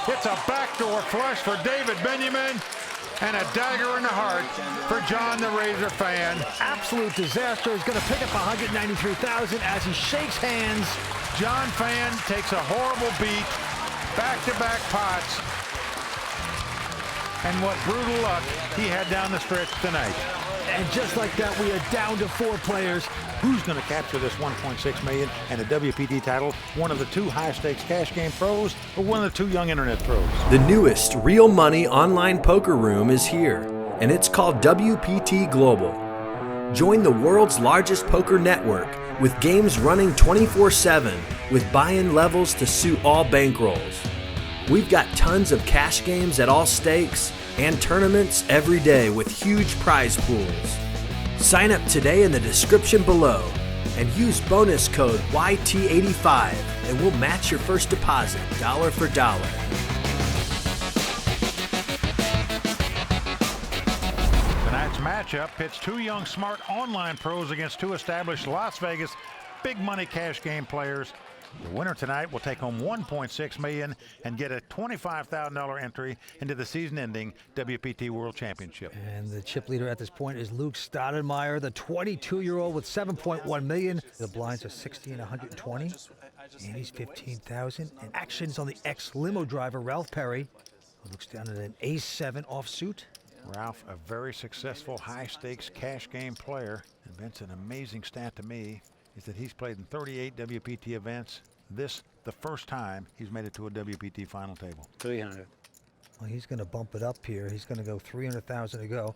[SPEAKER 1] It's a backdoor flush for David Benyamine and a dagger in the heart for John the Razor Phan.
[SPEAKER 2] Absolute disaster. He's going to pick up $193,000 as he shakes hands.
[SPEAKER 1] John Phan takes a horrible beat, back-to-back pots, and what brutal luck he had down the stretch tonight.
[SPEAKER 2] And just like that, we are down to 4 players.
[SPEAKER 1] Who's going to capture this $1.6 million and a WPT title? One of the 2 high-stakes cash game pros or one of the 2 young internet pros?
[SPEAKER 6] The newest real money online poker room is here, and it's called WPT Global. Join the world's largest poker network with games running 24/7 with buy-in levels to suit all bankrolls. We've got tons of cash games at all stakes and tournaments every day with huge prize pools. Sign up today in the description below and use bonus code YT85 and we'll match your first deposit dollar for dollar.
[SPEAKER 1] Tonight's matchup pits 2 young smart online pros against 2 established Las Vegas big money cash game players. The winner tonight will take home $1.6 million and get a $25,000 entry into the season-ending WPT World Championship.
[SPEAKER 2] And the chip leader at this point is Luke Staudenmaier, the 22-year-old with $7.1 million. The blinds are 60 and 120. And he's 15,000. And actions on the ex-limo driver, Ralph Perry, who looks down at an ace-7 offsuit.
[SPEAKER 1] Ralph, a very successful high-stakes cash game player. And Vince, an amazing stat to me is that he's played in 38 WPT events. This, the first time he's made it to a WPT final table.
[SPEAKER 4] 300.
[SPEAKER 2] Well, he's going to bump it up here. He's going to go 300,000 to go.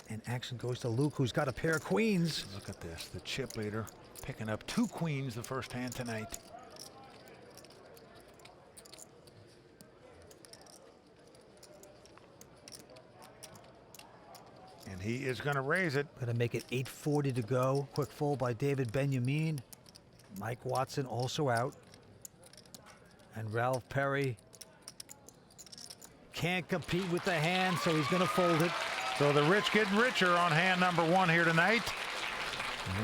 [SPEAKER 2] And action goes to Luke, who's got a pair of queens.
[SPEAKER 1] Look at this, the chip leader picking up 2 queens the first hand tonight. And he is going to raise it.
[SPEAKER 2] Going to make it 840 to go. Quick full by David Benyamine. Mike Watson also out. And Ralph Perry can't compete with the hand, so he's going to fold it.
[SPEAKER 1] So the rich getting richer on hand number 1 here tonight.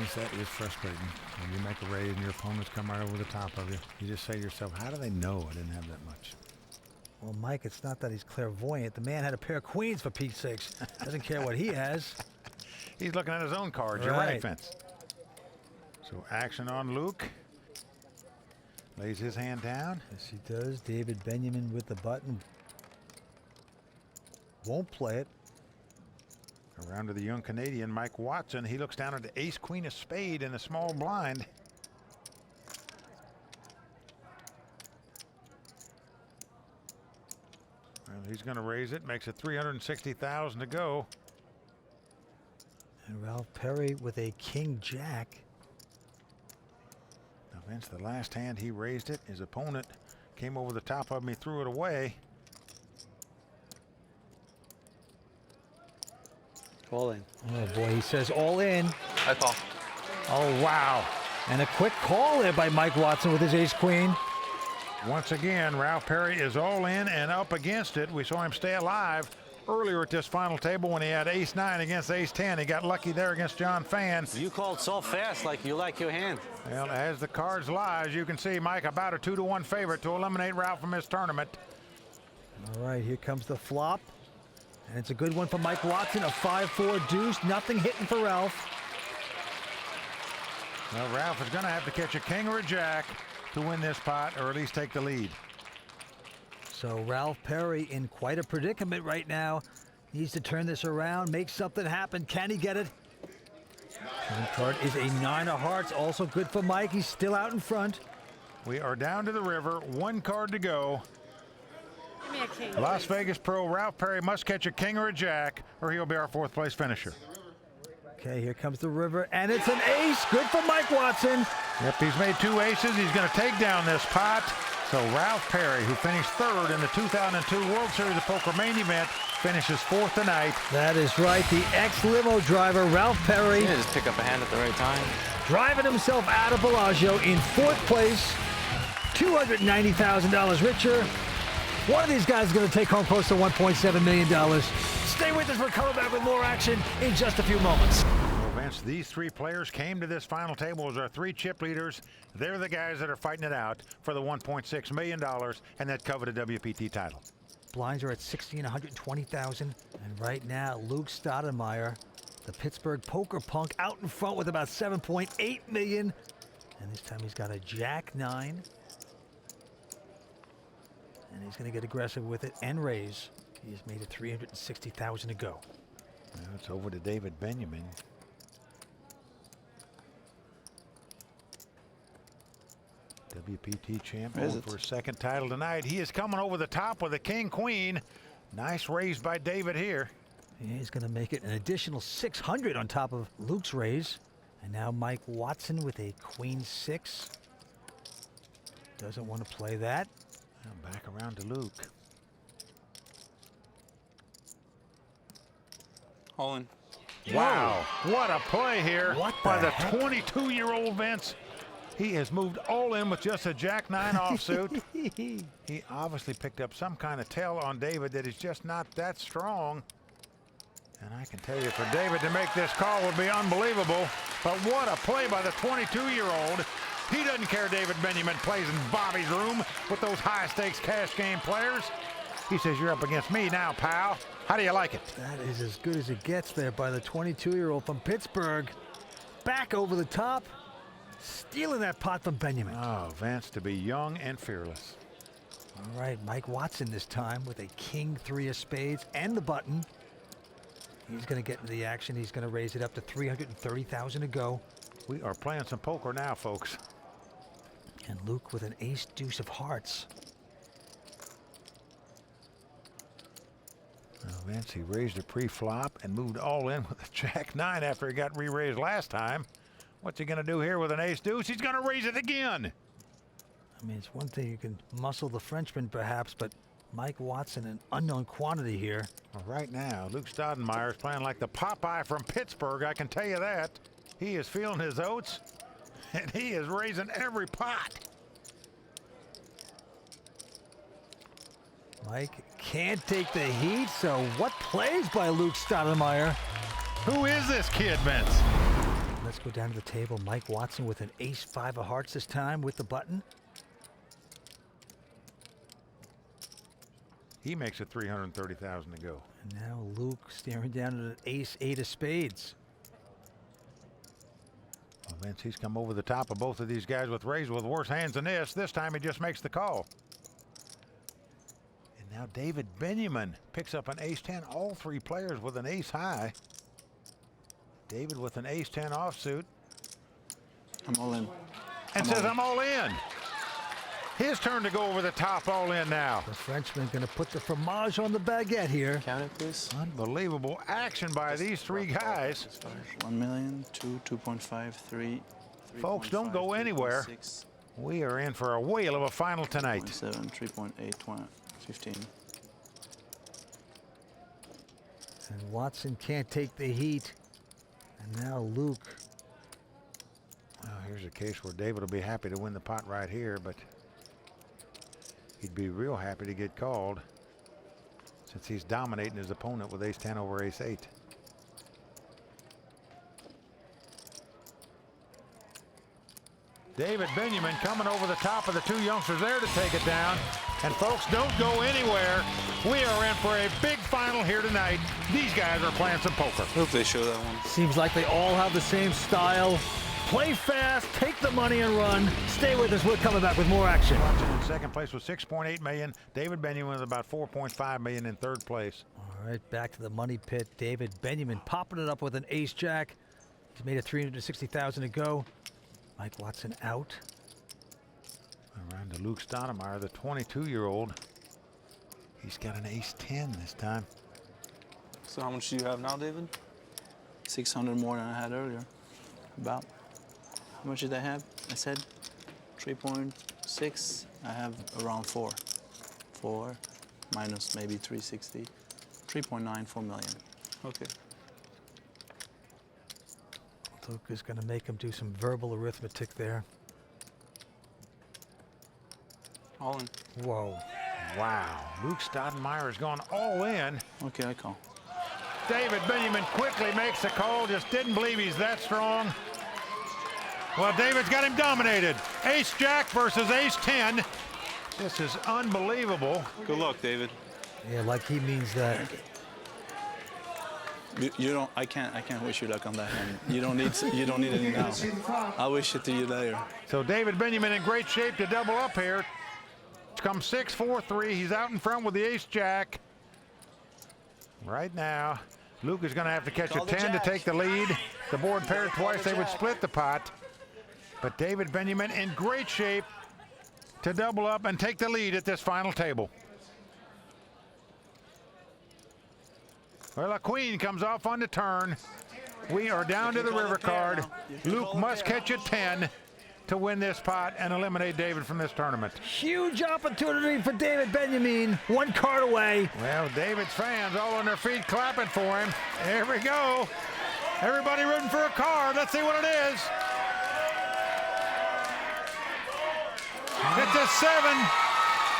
[SPEAKER 1] Yes, that is frustrating. When you make a raise and your opponents come right over the top of you, you just say to yourself, how do they know I didn't have that much?
[SPEAKER 2] Well, Mike, it's not that he's clairvoyant. The man had a pair of queens, for Pete's sakes. Doesn't care what he has.
[SPEAKER 1] He's looking at his own cards. You're right, Vince. So action on Luke. Lays his hand down.
[SPEAKER 2] Yes, he does. David Benyamine with the button. Won't play it.
[SPEAKER 1] Around to the young Canadian, Mike Watson. He looks down at the ace, queen of spade in a small blind. Well, he's going to raise it. Makes it 360,000 to go.
[SPEAKER 2] And Ralph Perry with a king-jack.
[SPEAKER 1] Now, Vince, the last hand he raised it. His opponent came over the top of me, threw it away.
[SPEAKER 4] All in.
[SPEAKER 2] Oh, boy, he says all in.
[SPEAKER 7] I call.
[SPEAKER 1] Oh, wow.
[SPEAKER 2] And a quick call there by Mike Watson with his ace-queen.
[SPEAKER 1] Once again, Ralph Perry is all in and up against it. We saw him stay alive earlier at this final table when he had ace-9 against ace-10. He got lucky there against John Phan.
[SPEAKER 5] You called so fast, like you like your hand.
[SPEAKER 1] Well, as the cards lie, as you can see, Mike about a 2-to-1 favorite to eliminate Ralph from his tournament.
[SPEAKER 2] All right, here comes the flop. And it's a good one for Mike Watson, a 5-4 deuce. Nothing hitting for Ralph.
[SPEAKER 1] Well, Ralph is going to have to catch a king or a jack to win this pot, or at least take the lead.
[SPEAKER 2] So Ralph Perry in quite a predicament right now. Needs to turn this around, make something happen. Can he get it? Trump card is a 9 of hearts, also good for Mike. He's still out in front.
[SPEAKER 1] We are down to the river, 1 card to go.
[SPEAKER 9] Give me a king.
[SPEAKER 1] Las Vegas pro Ralph Perry must catch a king or a jack, or he'll be our 4th place finisher.
[SPEAKER 2] Okay, here comes the river, and it's an ace. Good for Mike Watson.
[SPEAKER 1] Yep, he's made 2 aces. He's going to take down this pot. So Ralph Perry, who finished 3rd in the 2002 World Series of Poker main event, finishes 4th tonight.
[SPEAKER 2] That is right. The ex-limo driver, Ralph Perry,
[SPEAKER 7] Yeah, just pick up a hand at the right time.
[SPEAKER 2] driving himself out of Bellagio in 4th place, $290,000 richer. One of these guys is going to take home close to $1.7 million. Stay with us. We're coming back with more action in just a few moments.
[SPEAKER 1] Well, Vince, these three players came to this final table as our three chip leaders. They're the guys that are fighting it out for the $1.6 million and that coveted WPT title.
[SPEAKER 2] Blinds are at 60 and 120,000. And right now, Luke Staudenmaier, the Pittsburgh poker punk, out in front with about 7.8 million. And this time he's got a Jack-9. And he's going to get aggressive with it and raise. He has made it 360,000 to go.
[SPEAKER 1] Now it's over to David Benyamine. WPT champ going for his second title tonight. He is coming over the top with a king-queen. Nice raise by David here.
[SPEAKER 2] Yeah, he's going to make it an additional 600 on top of Luke's raise. And now Mike Watson with a queen-6. Doesn't want to play that.
[SPEAKER 1] Now back around to Luke.
[SPEAKER 7] All in.
[SPEAKER 1] Wow, what a play here by the
[SPEAKER 2] heck?
[SPEAKER 1] 22-year-old Vince. He has moved all in with just a Jack-9 offsuit. He obviously picked up some kind of tell on David that is just not that strong. And I can tell you, for David to make this call would be unbelievable. But what a play by the 22-year-old. He doesn't care David Benyamine plays in Bobby's room with those high-stakes cash game players. He says, you're up against me now, pal. How do you like it?
[SPEAKER 2] That is as good as it gets there by the 22-year-old from Pittsburgh. Back over the top, stealing that pot from Benyamine.
[SPEAKER 1] Oh, Vince, to be young and fearless.
[SPEAKER 2] All right, Mike Watson this time with a king-3 of spades and the button. He's going to get into the action. He's going to raise it up to 330,000 to go.
[SPEAKER 1] We are playing some poker now, folks.
[SPEAKER 2] And Luke with an ace-deuce of hearts.
[SPEAKER 1] Well, Vince, he raised a pre-flop and moved all in with a Jack-9 after he got re-raised last time. What's he going to do here with an ace-deuce? He's going to raise it again.
[SPEAKER 2] I mean, it's one thing you can muscle the Frenchman perhaps, but Mike Watson, an unknown quantity here.
[SPEAKER 1] Well, right now, Luke Staudenmaier is playing like the Popeye from Pittsburgh, I can tell you that. He is feeling his oats, and he is raising every pot.
[SPEAKER 2] Mike can't take the heat, so what plays by Luke Staudenmaier?
[SPEAKER 1] Who is this kid, Vince?
[SPEAKER 2] Let's go down to the table. Mike Watson with an ace-5 of hearts this time with the button.
[SPEAKER 1] He makes it 330,000 to go.
[SPEAKER 2] And now Luke staring down at an ace-8 of spades.
[SPEAKER 1] Well, Vince, he's come over the top of both of these guys with raises with worse hands than this. This time he just makes the call. And now David Benyamine picks up an ace-10. All three players with an ace-high. David with an ace-10 offsuit.
[SPEAKER 7] I'm all in.
[SPEAKER 1] And says, I'm all in. His turn to go over the top, all in now.
[SPEAKER 2] The Frenchman going to put the fromage on the baguette here.
[SPEAKER 7] Count it, please.
[SPEAKER 1] Unbelievable action by these three guys.
[SPEAKER 7] 1 million, 2, 2.5, 3.
[SPEAKER 1] Folks, don't go anywhere.
[SPEAKER 7] 6,
[SPEAKER 1] We are in for a whale of a final tonight.
[SPEAKER 7] 7, 3.8, 20, 15.
[SPEAKER 2] And Watson can't take the heat. And now Luke.
[SPEAKER 1] Well, here's a case where David will be happy to win the pot right here, but he'd be real happy to get called since he's dominating his opponent with ace-10 over ace-8. David Benyamine coming over the top of the two youngsters there to take it down. And folks, don't go anywhere. We are in for a big final here tonight. These guys are playing some poker.
[SPEAKER 7] Hope they show that one.
[SPEAKER 2] Seems like they all have the same style. Play fast, take the money and run. Stay with us. We're coming back with more action.
[SPEAKER 1] Watson in second place with 6.8 million. David Benyamine with about 4.5 million in third place.
[SPEAKER 2] All right, back to the money pit. David Benyamine popping it up with an ace-jack. He's made it 360,000 to go. Mike Watson out.
[SPEAKER 1] Around to Luke Staudenmaier, the 22-year-old. He's got an ace-10 this time.
[SPEAKER 7] So how much do you have now, David? 600 more than I had earlier. About. How much did I have? I said 3.6. I have around 4. 4 minus maybe 360. 3.9, 4 million. Okay.
[SPEAKER 2] Luke is going to make him do some verbal arithmetic there.
[SPEAKER 7] All in.
[SPEAKER 2] Whoa.
[SPEAKER 1] Wow. Luke Staudenmaier has gone all in.
[SPEAKER 7] Okay, I call.
[SPEAKER 1] David Benyamine quickly makes the call. Just didn't believe he's that strong. Well, David's got him dominated. Ace-Jack versus Ace-10. This is unbelievable.
[SPEAKER 7] Good luck, David.
[SPEAKER 2] Yeah, like he means that.
[SPEAKER 7] You don't. I can't wish you luck on that hand. You don't need it now. I'll wish it to you later.
[SPEAKER 1] So David Benyamine in great shape to double up here. It's come 6-4-3. He's out in front with the Ace-Jack. Right now, Luke is going to have to catch a 10 to take the lead. The board paired twice, they would split the pot. But David Benyamine in great shape to double up and take the lead at this final table. Well, a queen comes off on the turn. We are down to the river card. Luke must catch a 10 to win this pot and eliminate David from this tournament.
[SPEAKER 2] Huge opportunity for David Benyamine. One card away.
[SPEAKER 1] Well, David's fans all on their feet clapping for him. Here we go. Everybody rooting for a card. Let's see what it is. It's a 7.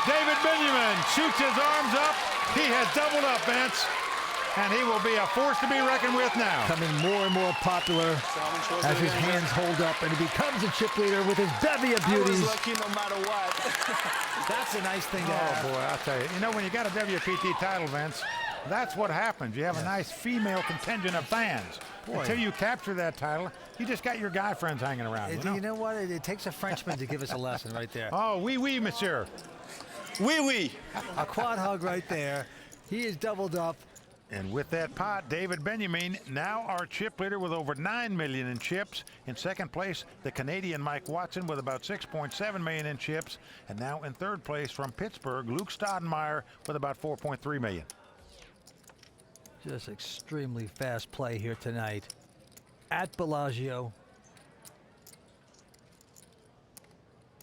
[SPEAKER 1] David Benyamine shoots his arms up. He has doubled up, Vince. And he will be a force to be reckoned with now.
[SPEAKER 2] Becoming more and more popular as his hands hold up, and he becomes a chip leader with his bevy of beauties.
[SPEAKER 7] Lucky no matter what.
[SPEAKER 2] That's a nice thing to have.
[SPEAKER 1] Oh, boy, I'll tell you. You know, when you got a WPT title, Vince, that's what happens. You have a nice female contingent of fans.
[SPEAKER 2] Boy.
[SPEAKER 1] Until you capture that title, you just got your guy friends hanging around.
[SPEAKER 2] You know what? It takes a Frenchman to give us a lesson right there.
[SPEAKER 1] Oh, oui, oui, monsieur.
[SPEAKER 7] Oui, oui.
[SPEAKER 2] A quad hug right there. He is doubled up.
[SPEAKER 1] And with that pot, David Benyamine, now our chip leader with over 9 million in chips. In second place, the Canadian Mike Watson with about 6.7 million in chips. And now in third place from Pittsburgh, Luke Staudenmaier with about 4.3 million.
[SPEAKER 2] Just extremely fast play here tonight at Bellagio.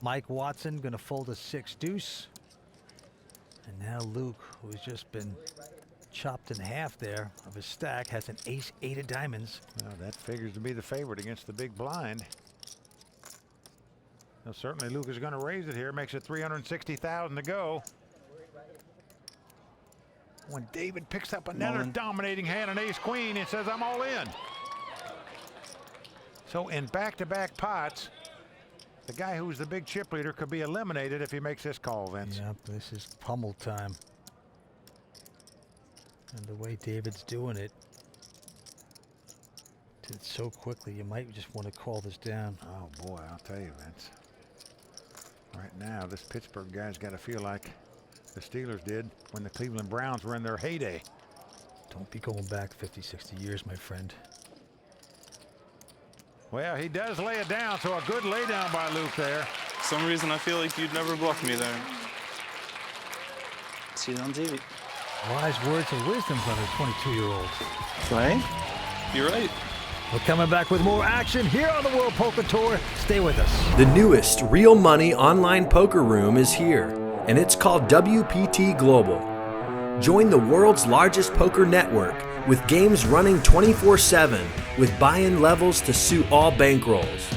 [SPEAKER 2] Mike Watson going to fold a 6 deuce. And now Luke, who's just been chopped in half there of his stack, has an ace-8 of diamonds.
[SPEAKER 1] Well, that figures to be the favorite against the big blind. Now, certainly Luke is going to raise it here. Makes it 360,000 to go. When David picks up another dominating hand, an ace-queen, and says, I'm all in. So in back-to-back pots, the guy who's the big chip leader could be eliminated if he makes this call, Vince.
[SPEAKER 2] Yep, this is pummel time. And the way David's doing it, did it so quickly, you might just want to call this down.
[SPEAKER 1] Oh, boy, I'll tell you, Vince. Right now, this Pittsburgh guy's got to feel like the Steelers did when the Cleveland Browns were in their heyday.
[SPEAKER 2] Don't be going back 50, 60 years, my friend.
[SPEAKER 1] Well, he does lay it down, so a good lay down by Luke there.
[SPEAKER 7] For some reason, I feel like you'd never bluff me there. See it on TV.
[SPEAKER 2] Wise words of wisdom from a 22-year-old.
[SPEAKER 7] Right? You're right.
[SPEAKER 2] We're coming back with more action here on the World Poker Tour. Stay with us.
[SPEAKER 6] The newest real money online poker room is here, and it's called WPT Global. Join the world's largest poker network with games running 24/7 with buy-in levels to suit all bankrolls.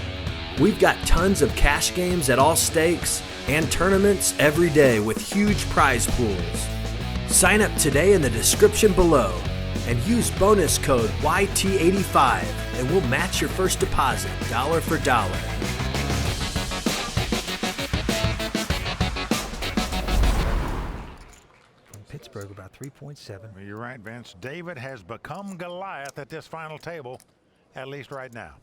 [SPEAKER 6] We've got tons of cash games at all stakes and tournaments every day with huge prize pools. Sign up today in the description below and use bonus code YT85 and we'll match your first deposit dollar for dollar.
[SPEAKER 2] From Pittsburgh, about 3.7.
[SPEAKER 1] Well, you're right, Vince. David has become Goliath at this final table, at least right now.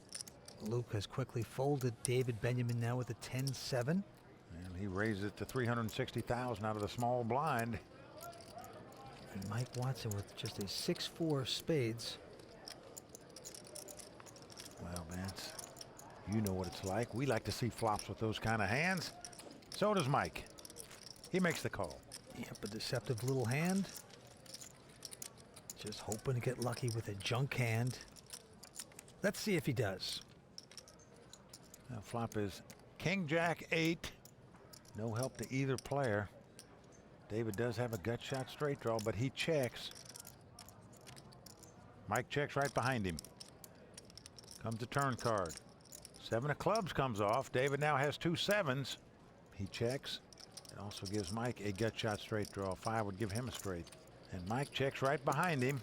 [SPEAKER 2] Luke has quickly folded David Benyamine now with a 10-7.
[SPEAKER 1] And he raises it to 360,000 out of the small blind.
[SPEAKER 2] And Mike Watson with just a 6-4 spades.
[SPEAKER 1] Well, Vince, you know what it's like. We like to see flops with those kind of hands. So does Mike. He makes the call.
[SPEAKER 2] Yep, a deceptive little hand. Just hoping to get lucky with a junk hand. Let's see if he does.
[SPEAKER 1] Now, flop is King Jack 8. No help to either player. David does have a gut shot straight draw, but he checks. Mike checks right behind him. Comes the turn card. 7 of clubs comes off. David now has 2 sevens. He checks. It also gives Mike a gut shot straight draw. 5 would give him a straight. And Mike checks right behind him.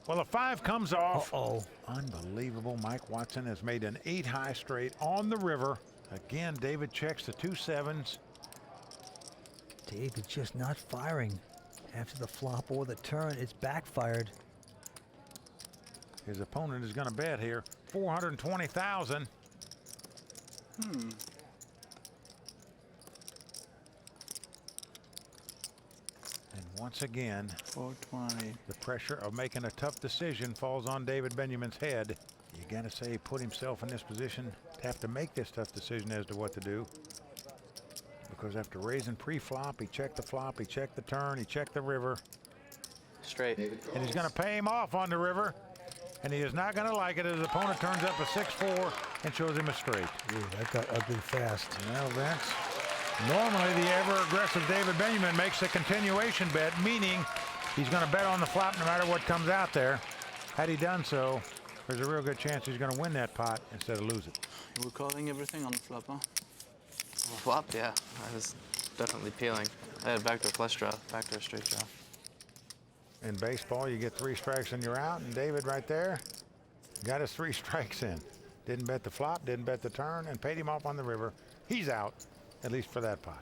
[SPEAKER 1] Well, a 5 comes off.
[SPEAKER 2] Uh-oh.
[SPEAKER 1] Unbelievable. Mike Watson has made an 8 high straight on the river. Again, David checks the 2 7s.
[SPEAKER 2] David just not firing. After the flop or the turn, it's backfired.
[SPEAKER 1] His opponent is going to bet here 420,000. And once again,
[SPEAKER 7] 420.
[SPEAKER 1] the pressure of making a tough decision falls on David Benyamine's head. You got to say he put himself in this position to have to make this tough decision as to what to do. Because after raising pre-flop, he checked the flop, he checked the turn, he checked the river.
[SPEAKER 3] Straight.
[SPEAKER 1] And he's going to pay him off on the river. And he is not going to like it as his opponent turns up a 6-4 and shows him a straight.
[SPEAKER 2] Ooh, that got ugly fast.
[SPEAKER 1] Well, Vince, normally the ever-aggressive David Benyamine makes a continuation bet, meaning he's going to bet on the flop no matter what comes out there. Had he done so, there's a real good chance he's going to win that pot instead of lose it.
[SPEAKER 7] We're calling everything on the flop, huh?
[SPEAKER 3] Flop, yeah. I was definitely peeling. I had backdoor flush draw, backdoor straight draw.
[SPEAKER 1] In baseball, you get 3 strikes and you're out, and David right there got his 3 strikes in. Didn't bet the flop, didn't bet the turn, and paid him off on the river. He's out, at least for that pot.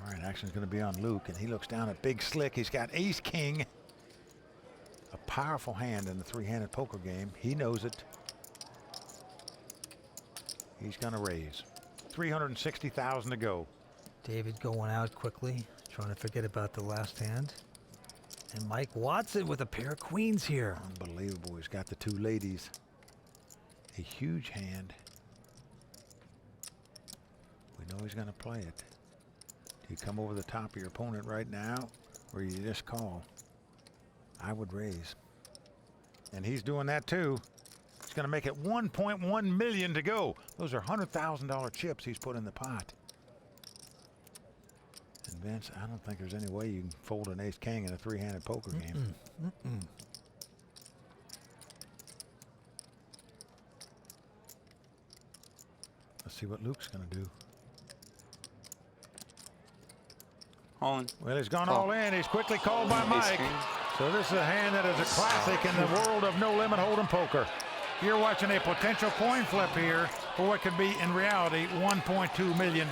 [SPEAKER 1] All right, action's going to be on Luke, and he looks down at Big Slick. He's got ace-king, a powerful hand in the 3-handed poker game. He knows it. He's going to raise. 360,000 to go.
[SPEAKER 2] David going out quickly, trying to forget about the last hand. And Mike Watson with a pair of queens here.
[SPEAKER 1] Unbelievable. He's got the 2 ladies. A huge hand. We know he's going to play it. Do you come over the top of your opponent right now, or you just call? I would raise. And he's doing that too. He's going to make it 1.1 million to go. Those are $100,000 chips he's put in the pot. And Vince, I don't think there's any way you can fold an ace-king in a 3-handed poker game. Let's see what Luke's going to do.
[SPEAKER 7] All in.
[SPEAKER 1] Well, he's gone all in. He's quickly called by Mike. So this is a hand that is a classic in the world of no-limit hold'em poker. You're watching a potential coin flip here for what could be, in reality, $1.2 million.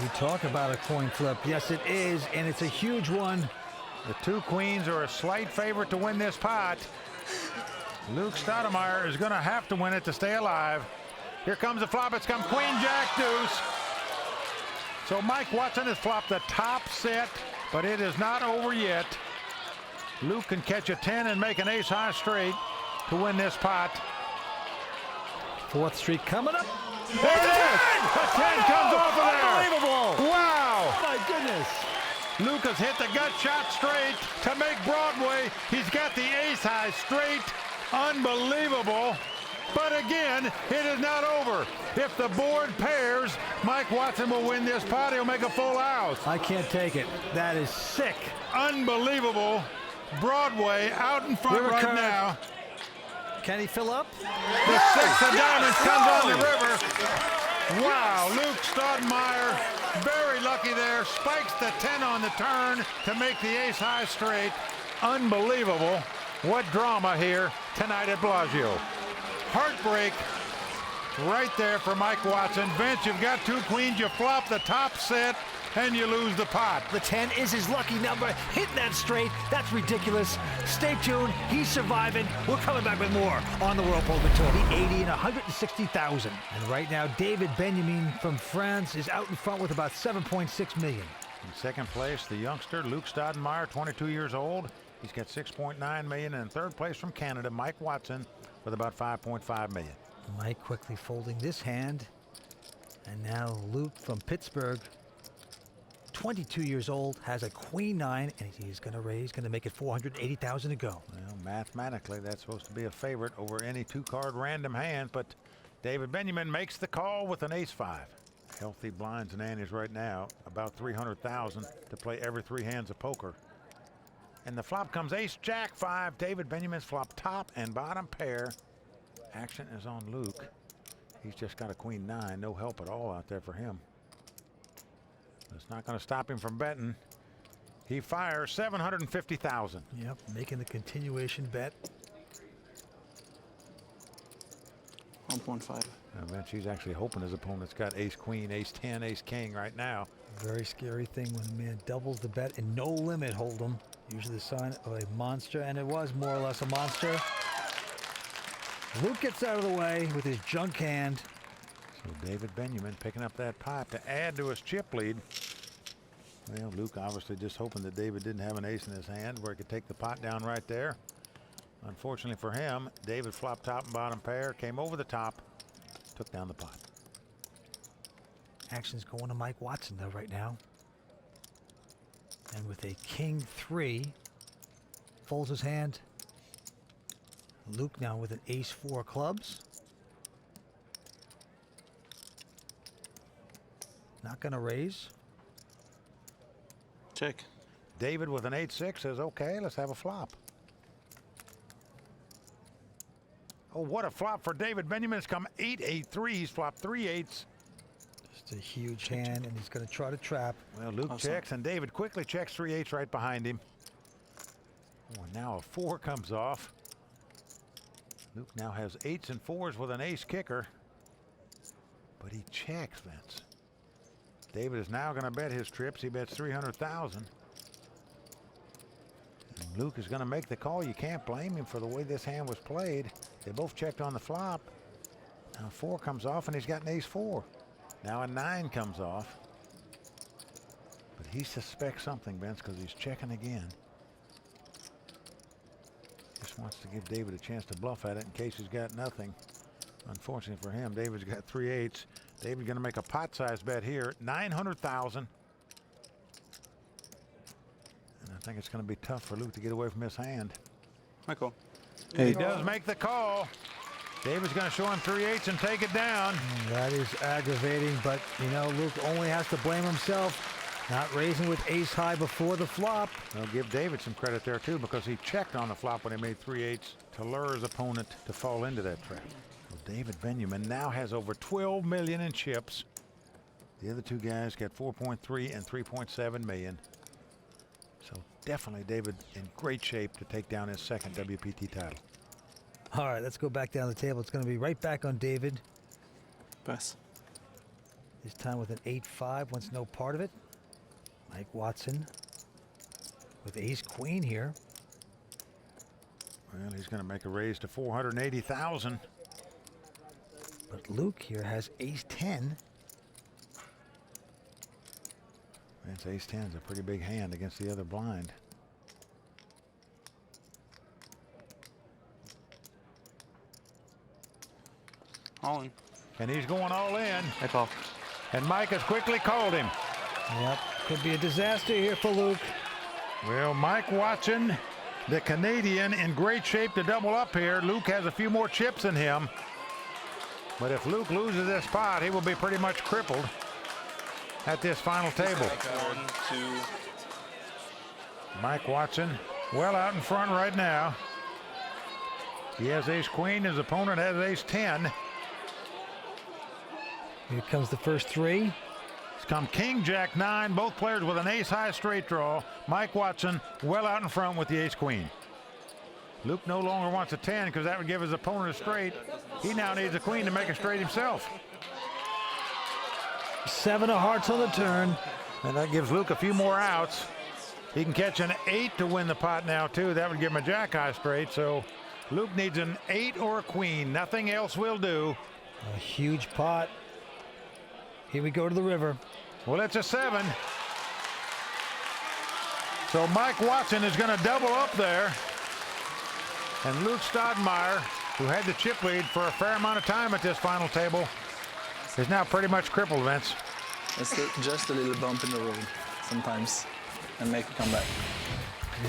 [SPEAKER 2] We talk about a coin flip. Yes, it is, and it's a huge one.
[SPEAKER 1] The 2 queens are a slight favorite to win this pot. Luke Staudenmaier is going to have to win it to stay alive. Here comes the flop. It's come Queen, Jack, Deuce. So Mike Watson has flopped the top set, but it is not over yet. Luke can catch a 10 and make an ace-high straight to win this pot.
[SPEAKER 2] 4th street coming up.
[SPEAKER 1] There it is! The 10 comes off of there!
[SPEAKER 2] Unbelievable!
[SPEAKER 1] Wow!
[SPEAKER 2] Oh my goodness!
[SPEAKER 1] Luke has hit the gut shot straight to make Broadway. He's got the ace-high straight. Unbelievable. But again, it is not over. If the board pairs, Mike Watson will win this pot. He'll make a full house.
[SPEAKER 2] I can't take it. That is sick.
[SPEAKER 1] Unbelievable. Broadway out in front
[SPEAKER 2] River
[SPEAKER 1] right
[SPEAKER 2] card.
[SPEAKER 1] now.
[SPEAKER 2] Can he fill up?
[SPEAKER 1] The 6 of diamonds comes on the river. Wow, Luke Staudenmaier, very lucky there. Spikes the 10 on the turn to make the ace-high straight. Unbelievable. What drama here tonight at Bellagio. Heartbreak right there for Mike Watson. Vince, you've got 2 queens. You flop the top set, and you lose the pot.
[SPEAKER 2] The 10 is his lucky number. Hitting that straight. That's ridiculous. Stay tuned. He's surviving. We're coming back with more on the World Poker Tour. The 80 and 160,000. And right now, David Benyamine from France is out in front with about 7.6 million.
[SPEAKER 1] In second place, the youngster Luke Staudenmaier, 22 years old. He's got 6.9 million. And in third place from Canada, Mike Watson with about 5.5 million.
[SPEAKER 2] Mike quickly folding this hand. And now Luke from Pittsburgh, 22 years old, has a queen 9, and he's going to raise, going to make it 480,000 to go.
[SPEAKER 1] Well, mathematically, that's supposed to be a favorite over any 2-card random hand, but David Benyamine makes the call with an ace-5. Healthy blinds and antes right now, about 300,000 to play every 3 hands of poker. And the flop comes ace-jack 5. David Benyamine's flop top and bottom pair. Action is on Luke. He's just got a queen 9. No help at all out there for him. It's not going to stop him from betting. He fires 750,000.
[SPEAKER 2] Yep, making the continuation bet.
[SPEAKER 7] 1.5.
[SPEAKER 1] Now, Vince, he's actually hoping his opponent's got ace queen, ace 10, ace king right now.
[SPEAKER 2] Very scary thing when a man doubles the bet and no limit hold'em. Usually the sign of a monster, and it was more or less a monster. Luke gets out of the way with his junk hand.
[SPEAKER 1] So David Benyamine picking up that pot to add to his chip lead. Well, Luke obviously just hoping that David didn't have an ace in his hand where he could take the pot down right there. Unfortunately for him, David flopped top and bottom pair, came over the top, took down the pot.
[SPEAKER 2] Action's going to Mike Watson though right now. And with a king 3, folds his hand. Luke now with an ace 4 clubs. Not gonna raise.
[SPEAKER 7] Check.
[SPEAKER 1] David with an 8-6 says, okay, let's have a flop. Oh, what a flop for David Benyamine. It's come 8-8-3. He's flopped 3 8s.
[SPEAKER 2] Just a huge hand, and he's gonna try to trap.
[SPEAKER 1] Well, Luke checks, and David quickly checks 3 8s right behind him. Oh, and now a 4 comes off. Luke now has 8s and 4s with an ace kicker. But he checks, Vince. David is now going to bet his trips. He bets 300,000. And Luke is going to make the call. You can't blame him for the way this hand was played. They both checked on the flop. Now 4 comes off, and he's got an ace 4. Now a 9 comes off. But he suspects something, Vince, because he's checking again. Just wants to give David a chance to bluff at it in case he's got nothing. Unfortunately for him, David's got 3 8s. David's going to make a pot-sized bet here, 900,000. And I think it's going to be tough for Luke to get away from his hand.
[SPEAKER 7] Michael.
[SPEAKER 1] He does make the call. David's going to show him 3 8s and take it down.
[SPEAKER 2] That is aggravating, but you know, Luke only has to blame himself. Not raising with ace high before the flop.
[SPEAKER 1] I'll give David some credit there too, because he checked on the flop when he made 3 8s to lure his opponent to fall into that trap. Well, David Benyamine now has over 12 million in chips. The other 2 guys got 4.3 and 3.7 million. So definitely David in great shape to take down his second WPT title.
[SPEAKER 2] All right, let's go back down the table. It's going to be right back on David.
[SPEAKER 7] Pass.
[SPEAKER 2] This time with an 8-5, wants no part of it. Mike Watson with ace queen here.
[SPEAKER 1] Well, he's going to make a raise to 480,000.
[SPEAKER 2] But Luke here has ace 10.
[SPEAKER 1] Vince, ace 10 is a pretty big hand against the other blind.
[SPEAKER 7] All in.
[SPEAKER 1] And he's going all in.
[SPEAKER 3] I call.
[SPEAKER 1] And Mike has quickly called him.
[SPEAKER 2] Yep, could be a disaster here for Luke.
[SPEAKER 1] Well, Mike Watson, the Canadian, in great shape to double up here. Luke has a few more chips than him. But if Luke loses this pot, he will be pretty much crippled at this final table.
[SPEAKER 7] 1, 2.
[SPEAKER 1] Mike Watson, well out in front right now. He has ace queen. His opponent has ace 10.
[SPEAKER 2] Here comes the first 3.
[SPEAKER 1] It's come king, jack, 9. Both players with an ace high straight draw. Mike Watson well out in front with the ace queen. Luke no longer wants a 10 because that would give his opponent a straight. He now needs a queen to make a straight himself.
[SPEAKER 2] 7 of hearts on the turn.
[SPEAKER 1] And that gives Luke a few more outs. He can catch an 8 to win the pot now too. That would give him a jack high straight. So Luke needs an 8 or a queen. Nothing else will do.
[SPEAKER 2] A huge pot. Here we go to the river.
[SPEAKER 1] Well, it's a 7. So Mike Watson is going to double up there. And Luke Staudenmaier, who had the chip lead for a fair amount of time at this final table, is now pretty much crippled, Vince.
[SPEAKER 7] It's just a little bump in the road sometimes and make a comeback.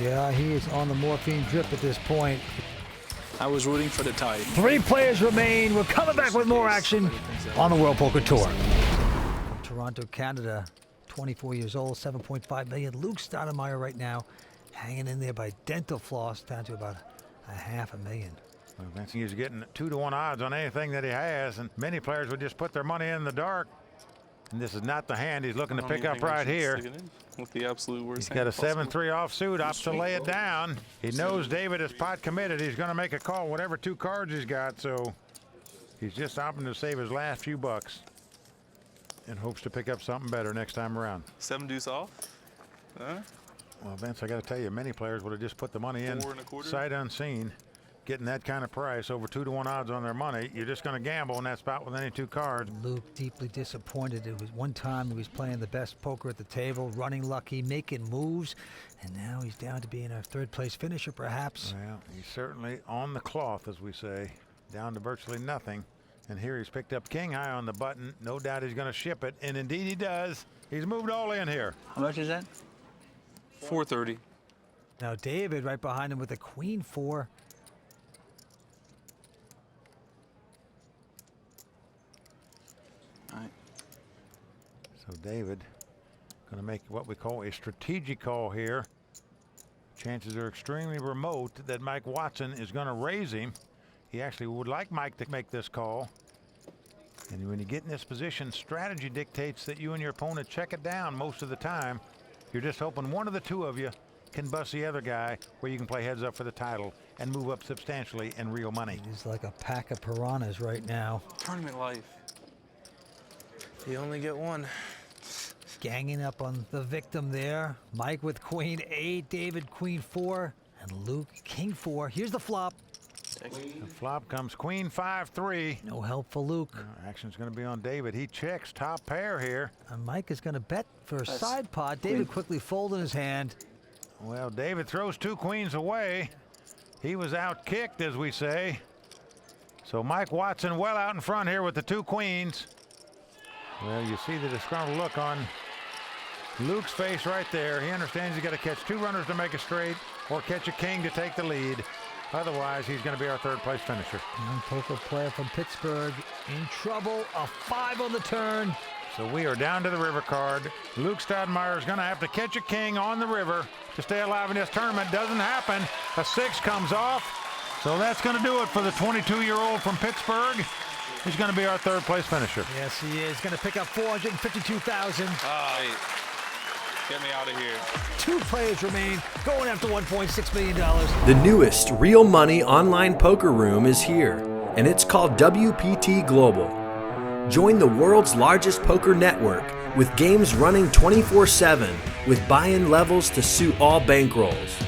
[SPEAKER 2] Yeah, he is on the morphine drip at this point.
[SPEAKER 7] I was rooting for the tie.
[SPEAKER 2] 3 players remain. We're coming back with more action on the World Poker Tour. From Toronto, Canada, 24 years old, 7.5 million. Luke Staudenmaier right now hanging in there by dental floss, down to about $500,000.
[SPEAKER 1] Well, Vince, he's getting 2-to-1 odds on anything that he has, and many players would just put their money in the dark. And this is not the hand he's looking
[SPEAKER 10] I
[SPEAKER 1] to
[SPEAKER 10] don't
[SPEAKER 1] pick
[SPEAKER 10] even
[SPEAKER 1] up
[SPEAKER 10] think I
[SPEAKER 1] right
[SPEAKER 10] should
[SPEAKER 1] here.
[SPEAKER 10] stick it in with the absolute worst
[SPEAKER 1] He's got a
[SPEAKER 10] hand
[SPEAKER 1] 7-3 offsuit, opts to lay it down. He knows David is pot committed. He's going to make a call, whatever 2 cards he's got, so he's just opting to save his last few bucks and hopes to pick up something better next time around.
[SPEAKER 10] 7 deuce off. Huh?
[SPEAKER 1] Well, Vince, I got to tell you, many players would have just put the money in
[SPEAKER 10] 4 1/4.
[SPEAKER 1] sight unseen. Getting that kind of price, over 2-to-1 odds on their money, you're just going to gamble in that spot with any 2 cards.
[SPEAKER 2] Luke deeply disappointed. It was one time he was playing the best poker at the table, running lucky, making moves, and now he's down to being a third-place finisher, perhaps.
[SPEAKER 1] Well, he's certainly on the cloth, as we say, down to virtually nothing. And here he's picked up king high on the button. No doubt he's going to ship it, and indeed he does. He's moved all in here.
[SPEAKER 7] How much is that?
[SPEAKER 10] 430.
[SPEAKER 2] Now David right behind him with a queen 4.
[SPEAKER 7] All right.
[SPEAKER 1] So David going to make what we call a strategic call here. Chances are extremely remote that Mike Watson is going to raise him. He actually would like Mike to make this call. And when you get in this position, strategy dictates that you and your opponent check it down most of the time. You're just hoping one of the 2 of you can bust the other guy where you can play heads up for the title and move up substantially in real money.
[SPEAKER 2] He's like a pack of piranhas right now.
[SPEAKER 10] Tournament life.
[SPEAKER 3] You only get one.
[SPEAKER 2] Ganging up on the victim there. Mike with queen 8, David queen 4, and Luke king 4. Here's the flop.
[SPEAKER 1] The flop comes queen 5-3.
[SPEAKER 2] No help for Luke.
[SPEAKER 1] Action's going to be on David. He checks top pair here.
[SPEAKER 2] And Mike is going to bet for a
[SPEAKER 7] That's
[SPEAKER 2] side pot. David quickly folding his hand.
[SPEAKER 1] Well, David throws 2 queens away. He was out kicked, as we say. So Mike Watson well out in front here with the 2 queens. Well, you see the disgruntled look on Luke's face right there. He understands he's got to catch 2 runners to make a straight or catch a king to take the lead. Otherwise, he's going to be our 3rd-place finisher.
[SPEAKER 2] Young poker player from Pittsburgh in trouble. A 5 on the turn.
[SPEAKER 1] So we are down to the river card. Luke Staudenmaier is going to have to catch a king on the river to stay alive in this tournament. Doesn't happen. A 6 comes off. So that's going to do it for the 22-year-old from Pittsburgh. He's going to be our 3rd-place finisher.
[SPEAKER 2] Yes, he is. Going to pick up $452,000.
[SPEAKER 10] Hey, get me out of here.
[SPEAKER 2] 2 players remain, going after $1.6 million.
[SPEAKER 6] The newest real money online poker room is here, and it's called WPT Global. Join the world's largest poker network with games running 24/7 with buy-in levels to suit all bankrolls.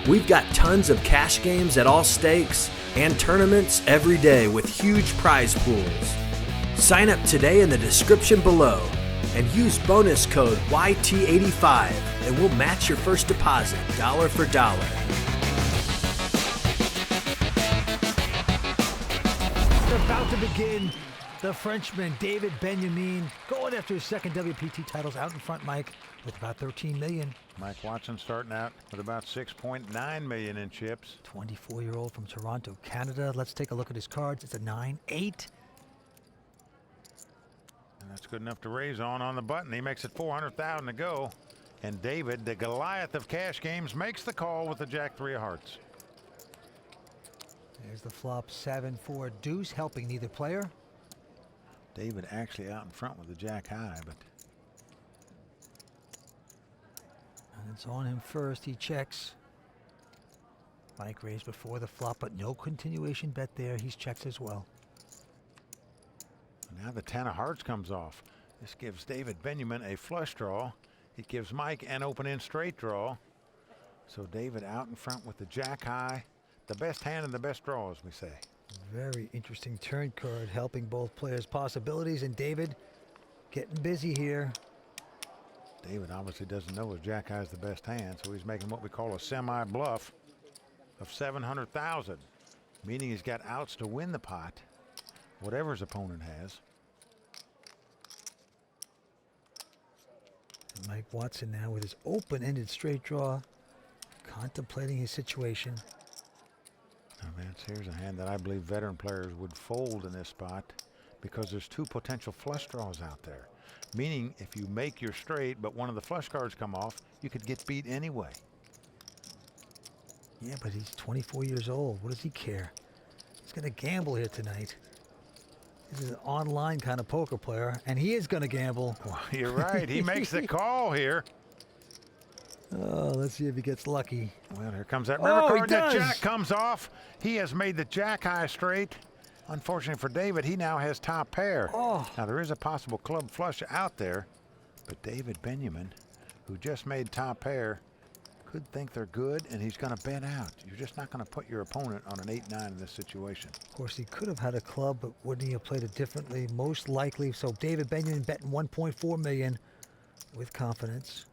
[SPEAKER 6] We've got tons of cash games at all stakes and tournaments every day with huge prize pools. Sign up today in the description below and use bonus code YT85 and we'll match your first deposit dollar for dollar.
[SPEAKER 2] They're about to begin. The Frenchman, David Benyamine, going after his 2nd WPT titles, out in front, Mike, with about $13 million.
[SPEAKER 1] Mike Watson starting out with about 6.9 million in chips.
[SPEAKER 2] 24-year-old from Toronto, Canada. Let's take a look at his cards. It's a 9-8.
[SPEAKER 1] And that's good enough to raise on the button. He makes it 400,000 to go. And David, the Goliath of cash games, makes the call with the Jack-3 of hearts.
[SPEAKER 2] There's the flop, 7-4 deuce, helping neither player.
[SPEAKER 1] David actually out in front with the Jack high, but
[SPEAKER 2] And it's on him first. He checks. Mike raised before the flop, but no continuation bet there. He's checked as well.
[SPEAKER 1] now the 10 of hearts comes off. This gives David Benyamine a flush draw. It gives Mike an open-end straight draw. So David out in front with the Jack high. The best hand and the best draw, as we say.
[SPEAKER 2] Very interesting turn card, helping both players' possibilities, and David getting busy here.
[SPEAKER 1] David obviously doesn't know his Jack high is the best hand, so he's making what we call a semi-bluff of 700,000, meaning he's got outs to win the pot, whatever his opponent has.
[SPEAKER 2] And Mike Watson now with his open-ended straight draw, contemplating his situation.
[SPEAKER 1] Now, Vance, here's a hand that I believe veteran players would fold in this spot because there's two potential flush draws out there. Meaning, if you make your straight, but one of the flush cards come off, you could get beat anyway.
[SPEAKER 2] Yeah, but he's 24 years old. What does he care? He's going to gamble here tonight. This is an online kind of poker player, and he is going to gamble.
[SPEAKER 1] Well, you're right. He makes the call here.
[SPEAKER 2] Oh, let's see if he gets lucky.
[SPEAKER 1] Well, here comes that river
[SPEAKER 2] Oh, he
[SPEAKER 1] card. The
[SPEAKER 2] does.
[SPEAKER 1] jack comes off. He has made the jack high straight. Unfortunately for David, he now has top pair.
[SPEAKER 2] Oh.
[SPEAKER 1] Now, there is a possible club flush out there, but David Benyamine, who just made top pair, could think they're good, and he's going to bet out. You're just not going to put your opponent on an 8-9 in this situation.
[SPEAKER 2] Of course, he could have had a club, but wouldn't he have played it differently? Most likely. So David Benyamine betting 1.4 million with confidence.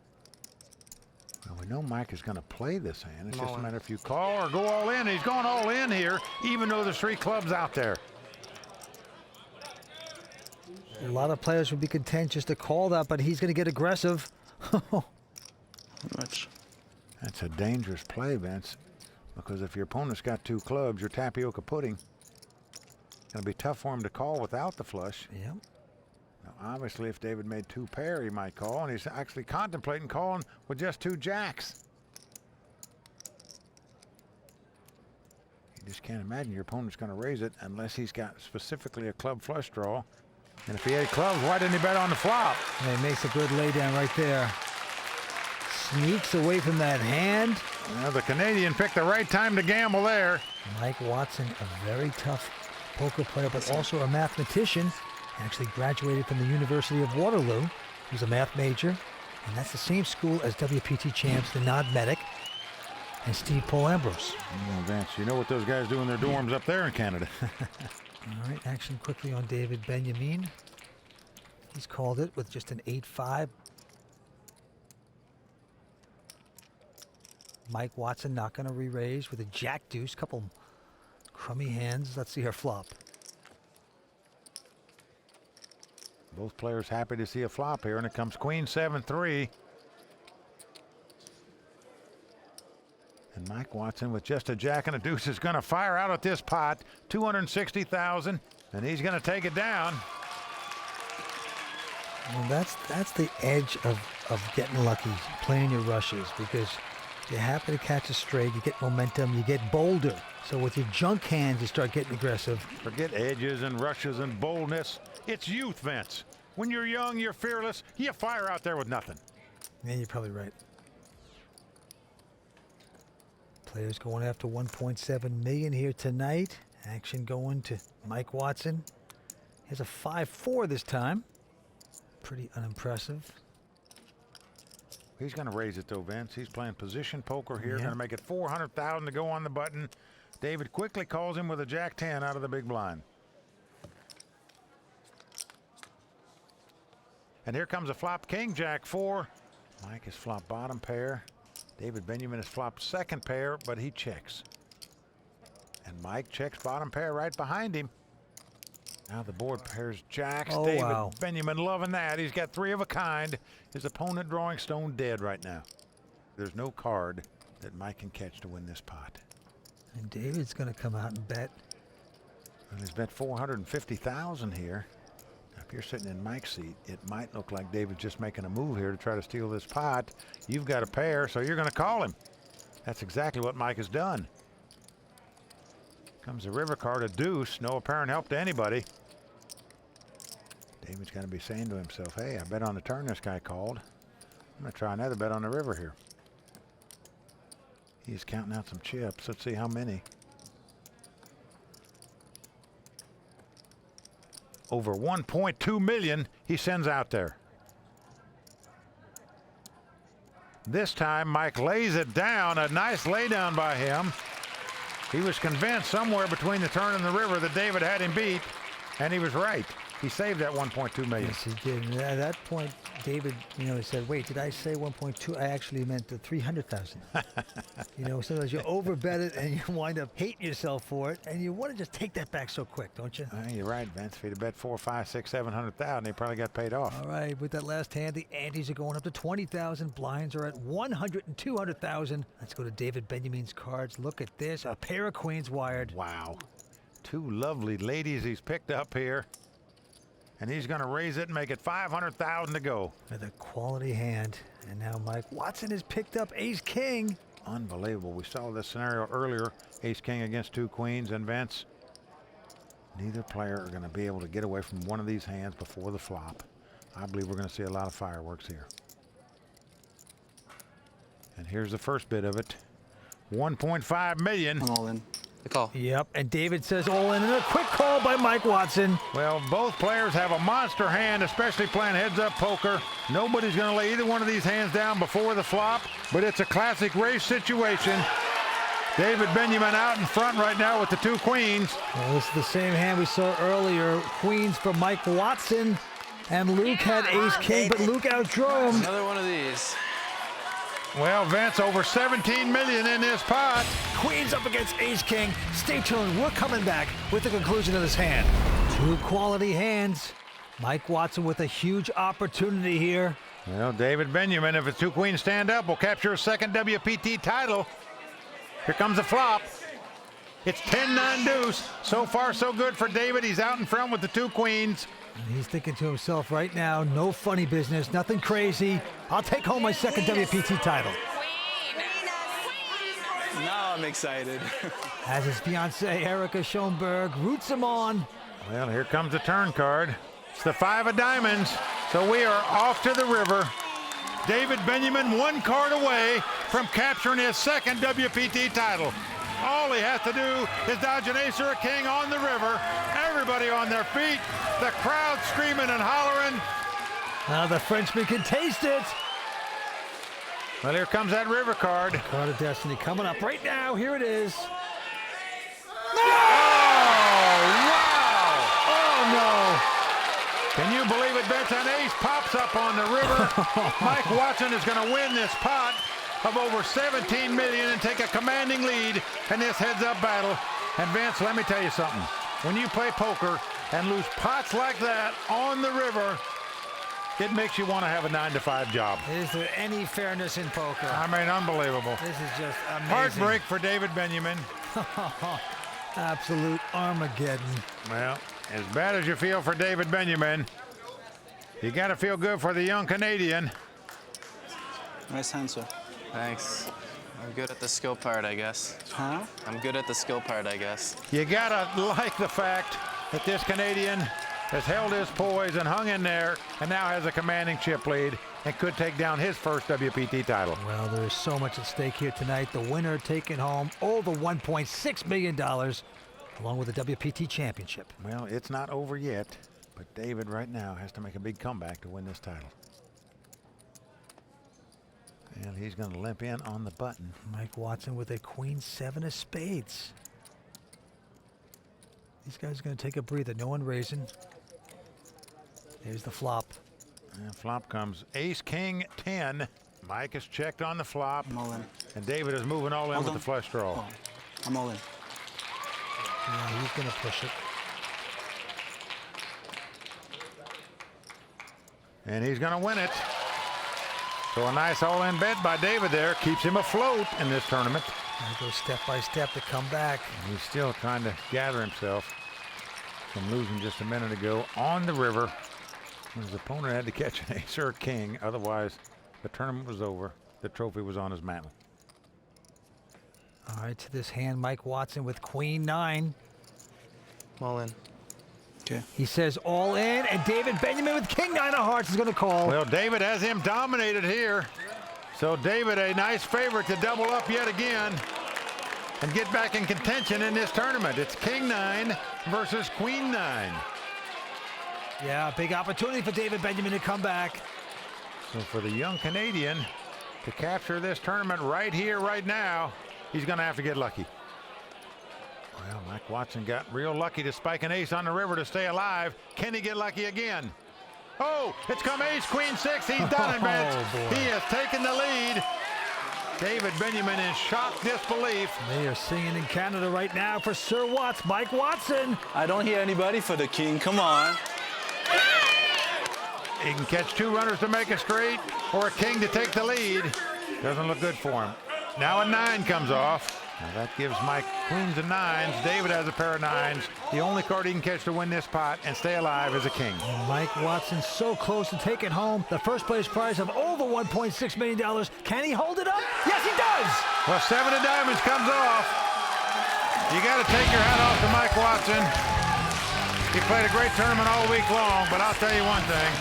[SPEAKER 1] Well, we know Mike is going to play this hand. It's
[SPEAKER 3] I'm
[SPEAKER 1] just
[SPEAKER 3] all
[SPEAKER 1] a
[SPEAKER 3] in.
[SPEAKER 1] matter if you call or go all in. He's going all in here, even though there's 3 clubs out there.
[SPEAKER 2] A lot of players would be content just to call that, but he's going to get aggressive.
[SPEAKER 7] Much.
[SPEAKER 1] That's a dangerous play, Vince, because if your opponent's got 2 clubs, your tapioca pudding, it's going to be tough for him to call without the flush.
[SPEAKER 2] Yep.
[SPEAKER 1] Now, obviously, if David made 2 pair, he might call, and he's actually contemplating calling with just 2 jacks. You just can't imagine your opponent's going to raise it unless he's got specifically a club flush draw. And if he had clubs, why didn't he bet on the flop?
[SPEAKER 2] And he makes a good lay down right there. Sneaks away from that hand.
[SPEAKER 1] Well, the Canadian picked the right time to gamble there.
[SPEAKER 2] Mike Watson, a very tough poker player, but also a mathematician. Actually graduated from the University of Waterloo. He's a math major, and that's the same school as WPT champs, the Nod Medic, and Steve Paul Ambrose.
[SPEAKER 1] Well, Vince, you know what those guys do in their dorms up there in Canada.
[SPEAKER 2] All right, action quickly on David Benyamine. He's called it with just an 8-5. Mike Watson not going to re-raise with a jack deuce. Couple crummy hands. Let's see her flop.
[SPEAKER 1] Both players happy to see a flop here, and it comes queen 7-3. And Mike Watson with just a jack and a deuce is going to fire out at this pot, 260,000, and he's going to take it down.
[SPEAKER 2] Well, that's the edge of getting lucky, playing your rushes, because you happen to catch a straight, you get momentum, you get bolder. So with your junk hands, you start getting aggressive.
[SPEAKER 1] Forget edges and rushes and boldness. It's youth, Vince. When you're young, you're fearless. You fire out there with nothing.
[SPEAKER 2] Yeah, you're probably right. Players going after 1.7 million here tonight. Action going to Mike Watson. He has a 5-4 this time. Pretty unimpressive.
[SPEAKER 1] He's going to raise it though, Vince. He's playing position poker here.
[SPEAKER 2] Yeah.
[SPEAKER 1] Going to make it 400,000 to go on the button. David quickly calls him with a jack 10 out of the big blind. And here comes a flop king, jack 4. Mike has flopped bottom pair. David Benyamine has flopped second pair, but he checks. And Mike checks bottom pair right behind him. Now the board pairs jacks.
[SPEAKER 2] Oh,
[SPEAKER 1] David
[SPEAKER 2] wow.
[SPEAKER 1] Benyamine loving that. He's got 3 of a kind. His opponent drawing stone dead right now. There's no card that Mike can catch to win this pot.
[SPEAKER 2] And David's going to come out and bet.
[SPEAKER 1] And he's bet 450,000 here. Now, if you're sitting in Mike's seat, it might look like David's just making a move here to try to steal this pot. You've got a pair, so you're going to call him. That's exactly what Mike has done. Comes the river card, a deuce. No apparent help to anybody. David's going to be saying to himself, hey, I bet on the turn this guy called. I'm going to try another bet on the river here. He's counting out some chips. Let's see how many. Over 1.2 million he sends out there. This time Mike lays it down. A nice laydown by him. He was convinced somewhere between the turn and the river that David had him beat, and he was right. He saved that 1.2 million.
[SPEAKER 2] Yes, he did. And at that point, David, he said, wait, did I say 1.2? I actually meant the 300,000. Sometimes you overbet it and you wind up hating yourself for it, and you want to just take that back so quick, don't you?
[SPEAKER 1] You're right, Vince. If he'd have bet 4, 5, 6, 700,000, he probably got paid off.
[SPEAKER 2] All right, with that last hand, the antes are going up to 20,000. Blinds are at 100 and 200,000. Let's go to David Benyamine's cards. Look at this, a pair of queens wired.
[SPEAKER 1] Wow. 2 lovely ladies he's picked up here. And he's going to raise it and make it 500,000 to go.
[SPEAKER 2] With a quality hand. And now Mike Watson has picked up ace-king.
[SPEAKER 1] Unbelievable. We saw this scenario earlier. Ace-king against 2 queens and Vince. Neither player are going to be able to get away from one of these hands before the flop. I believe we're going to see a lot of fireworks here. And here's the first bit of it. 1.5 million.
[SPEAKER 7] I'm all in.
[SPEAKER 3] The call.
[SPEAKER 2] Yep, and David says all in, and a quick call by Mike Watson.
[SPEAKER 1] Well, both players have a monster hand, especially playing heads-up poker. Nobody's going to lay either one of these hands down before the flop, but it's a classic race situation. David Benyamine out in front right now with the 2 queens.
[SPEAKER 2] Well, this is the same hand we saw earlier. Queens for Mike Watson, and Luke had ace-king, but Luke outdrew him.
[SPEAKER 3] Another one of these.
[SPEAKER 1] Well, Vince, over 17 million in this pot.
[SPEAKER 2] Queens up against ace-king. Stay tuned. We're coming back with the conclusion of this hand. 2 quality hands. Mike Watson with a huge opportunity here.
[SPEAKER 1] Well, David Benyamine, if his 2 queens stand up, will capture a second WPT title. Here comes the flop. It's 10-9 deuce. So far, so good for David. He's out in front with the 2 queens.
[SPEAKER 2] And he's thinking to himself right now, no funny business, nothing crazy. I'll take home my second WPT title.
[SPEAKER 7] Now I'm excited.
[SPEAKER 2] As his fiancée, Erica Schoenberg, roots him on.
[SPEAKER 1] Well, here comes the turn card. It's the 5 of diamonds. So we are off to the river. David Benyamine 1 card away from capturing his second WPT title. All he has to do is dodge an ace or a king on the river. Everybody on their feet. The crowd screaming and hollering.
[SPEAKER 2] Now the Frenchman can taste it.
[SPEAKER 1] Well, here comes that river card.
[SPEAKER 2] Card of Destiny coming up right now. Here it is.
[SPEAKER 1] Oh, wow!
[SPEAKER 2] Oh, no.
[SPEAKER 1] Can you believe it, Vince? An ace pops up on the river. Mike Watson is going to win this pot of over 17 million and take a commanding lead in this heads-up battle. And Vince, let me tell you something. When you play poker and lose pots like that on the river, it makes you want to have a 9-to-5 job.
[SPEAKER 2] Is there any fairness in poker?
[SPEAKER 1] I mean, unbelievable.
[SPEAKER 2] This is just amazing.
[SPEAKER 1] Heartbreak for David Benyamine.
[SPEAKER 2] Absolute Armageddon.
[SPEAKER 1] Well, as bad as you feel for David Benyamine, you got to feel good for the young Canadian.
[SPEAKER 7] Nice hand, sir.
[SPEAKER 3] Thanks. I'm good at the skill part, I guess.
[SPEAKER 7] Huh?
[SPEAKER 3] I'm good at the skill part, I guess.
[SPEAKER 1] You got to like the fact that this Canadian has held his poise and hung in there and now has a commanding chip lead and could take down his first WPT title.
[SPEAKER 2] Well, there is so much at stake here tonight. The winner taking home over $1.6 million, along with the WPT championship.
[SPEAKER 1] Well, it's not over yet, but David right now has to make a big comeback to win this title. And he's going to limp in on the button.
[SPEAKER 2] Mike Watson with a queen 7 of spades. These guys are going to take a breather. No one raising. Here's the flop.
[SPEAKER 1] And flop comes ace, king, 10. Mike is checked on the flop.
[SPEAKER 7] I'm all in.
[SPEAKER 1] And David is moving all in
[SPEAKER 7] Hold
[SPEAKER 1] with
[SPEAKER 7] on.
[SPEAKER 1] the flush draw.
[SPEAKER 7] Oh, I'm all in.
[SPEAKER 2] Yeah, he's going to push it.
[SPEAKER 1] And he's going to win it. So a nice all-in bet by David there keeps him afloat in this tournament.
[SPEAKER 2] He goes step by step to come back.
[SPEAKER 1] And he's still trying to gather himself from losing just a minute ago on the river. His opponent had to catch an ace or a king. Otherwise, the tournament was over. The trophy was on his mantle.
[SPEAKER 2] All right, to this hand, Mike Watson with queen 9.
[SPEAKER 3] I'm all in.
[SPEAKER 7] Okay.
[SPEAKER 2] He says all in, and David Benyamine with king 9 of hearts is going to call.
[SPEAKER 1] Well, David has him dominated here. So David, a nice favorite to double up yet again and get back in contention in this tournament. It's king 9 versus queen 9.
[SPEAKER 2] Yeah, big opportunity for David Benyamine to come back.
[SPEAKER 1] So for the young Canadian to capture this tournament right here, right now, he's going to have to get lucky. Well, Mike Watson got real lucky to spike an ace on the river to stay alive. Can he get lucky again? Oh, it's come ace, queen 6. He's done it, Vince.
[SPEAKER 2] boy.
[SPEAKER 1] He has taken the lead. David Benyamine in shocked disbelief.
[SPEAKER 2] They are singing in Canada right now for Sir Watts, Mike Watson.
[SPEAKER 7] I don't hear anybody for the king. Come on.
[SPEAKER 1] He can catch 2 runners to make a straight or a king to take the lead. Doesn't look good for him. Now a 9 comes off. Now that gives Mike queens and 9s. David has a pair of 9s. The only card he can catch to win this pot and stay alive is a king.
[SPEAKER 2] Mike Watson so close to taking home the first place prize of over $1.6 million. Can he hold it up? Yes, he does.
[SPEAKER 1] Well, 7 of diamonds comes off. You got to take your hat off to Mike Watson. He played a great tournament all week long, but I'll tell you one thing.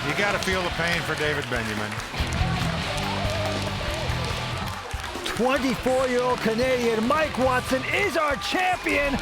[SPEAKER 1] You got to feel the pain for David Benyamine.
[SPEAKER 2] 24-year-old Canadian Mike Watson is our champion.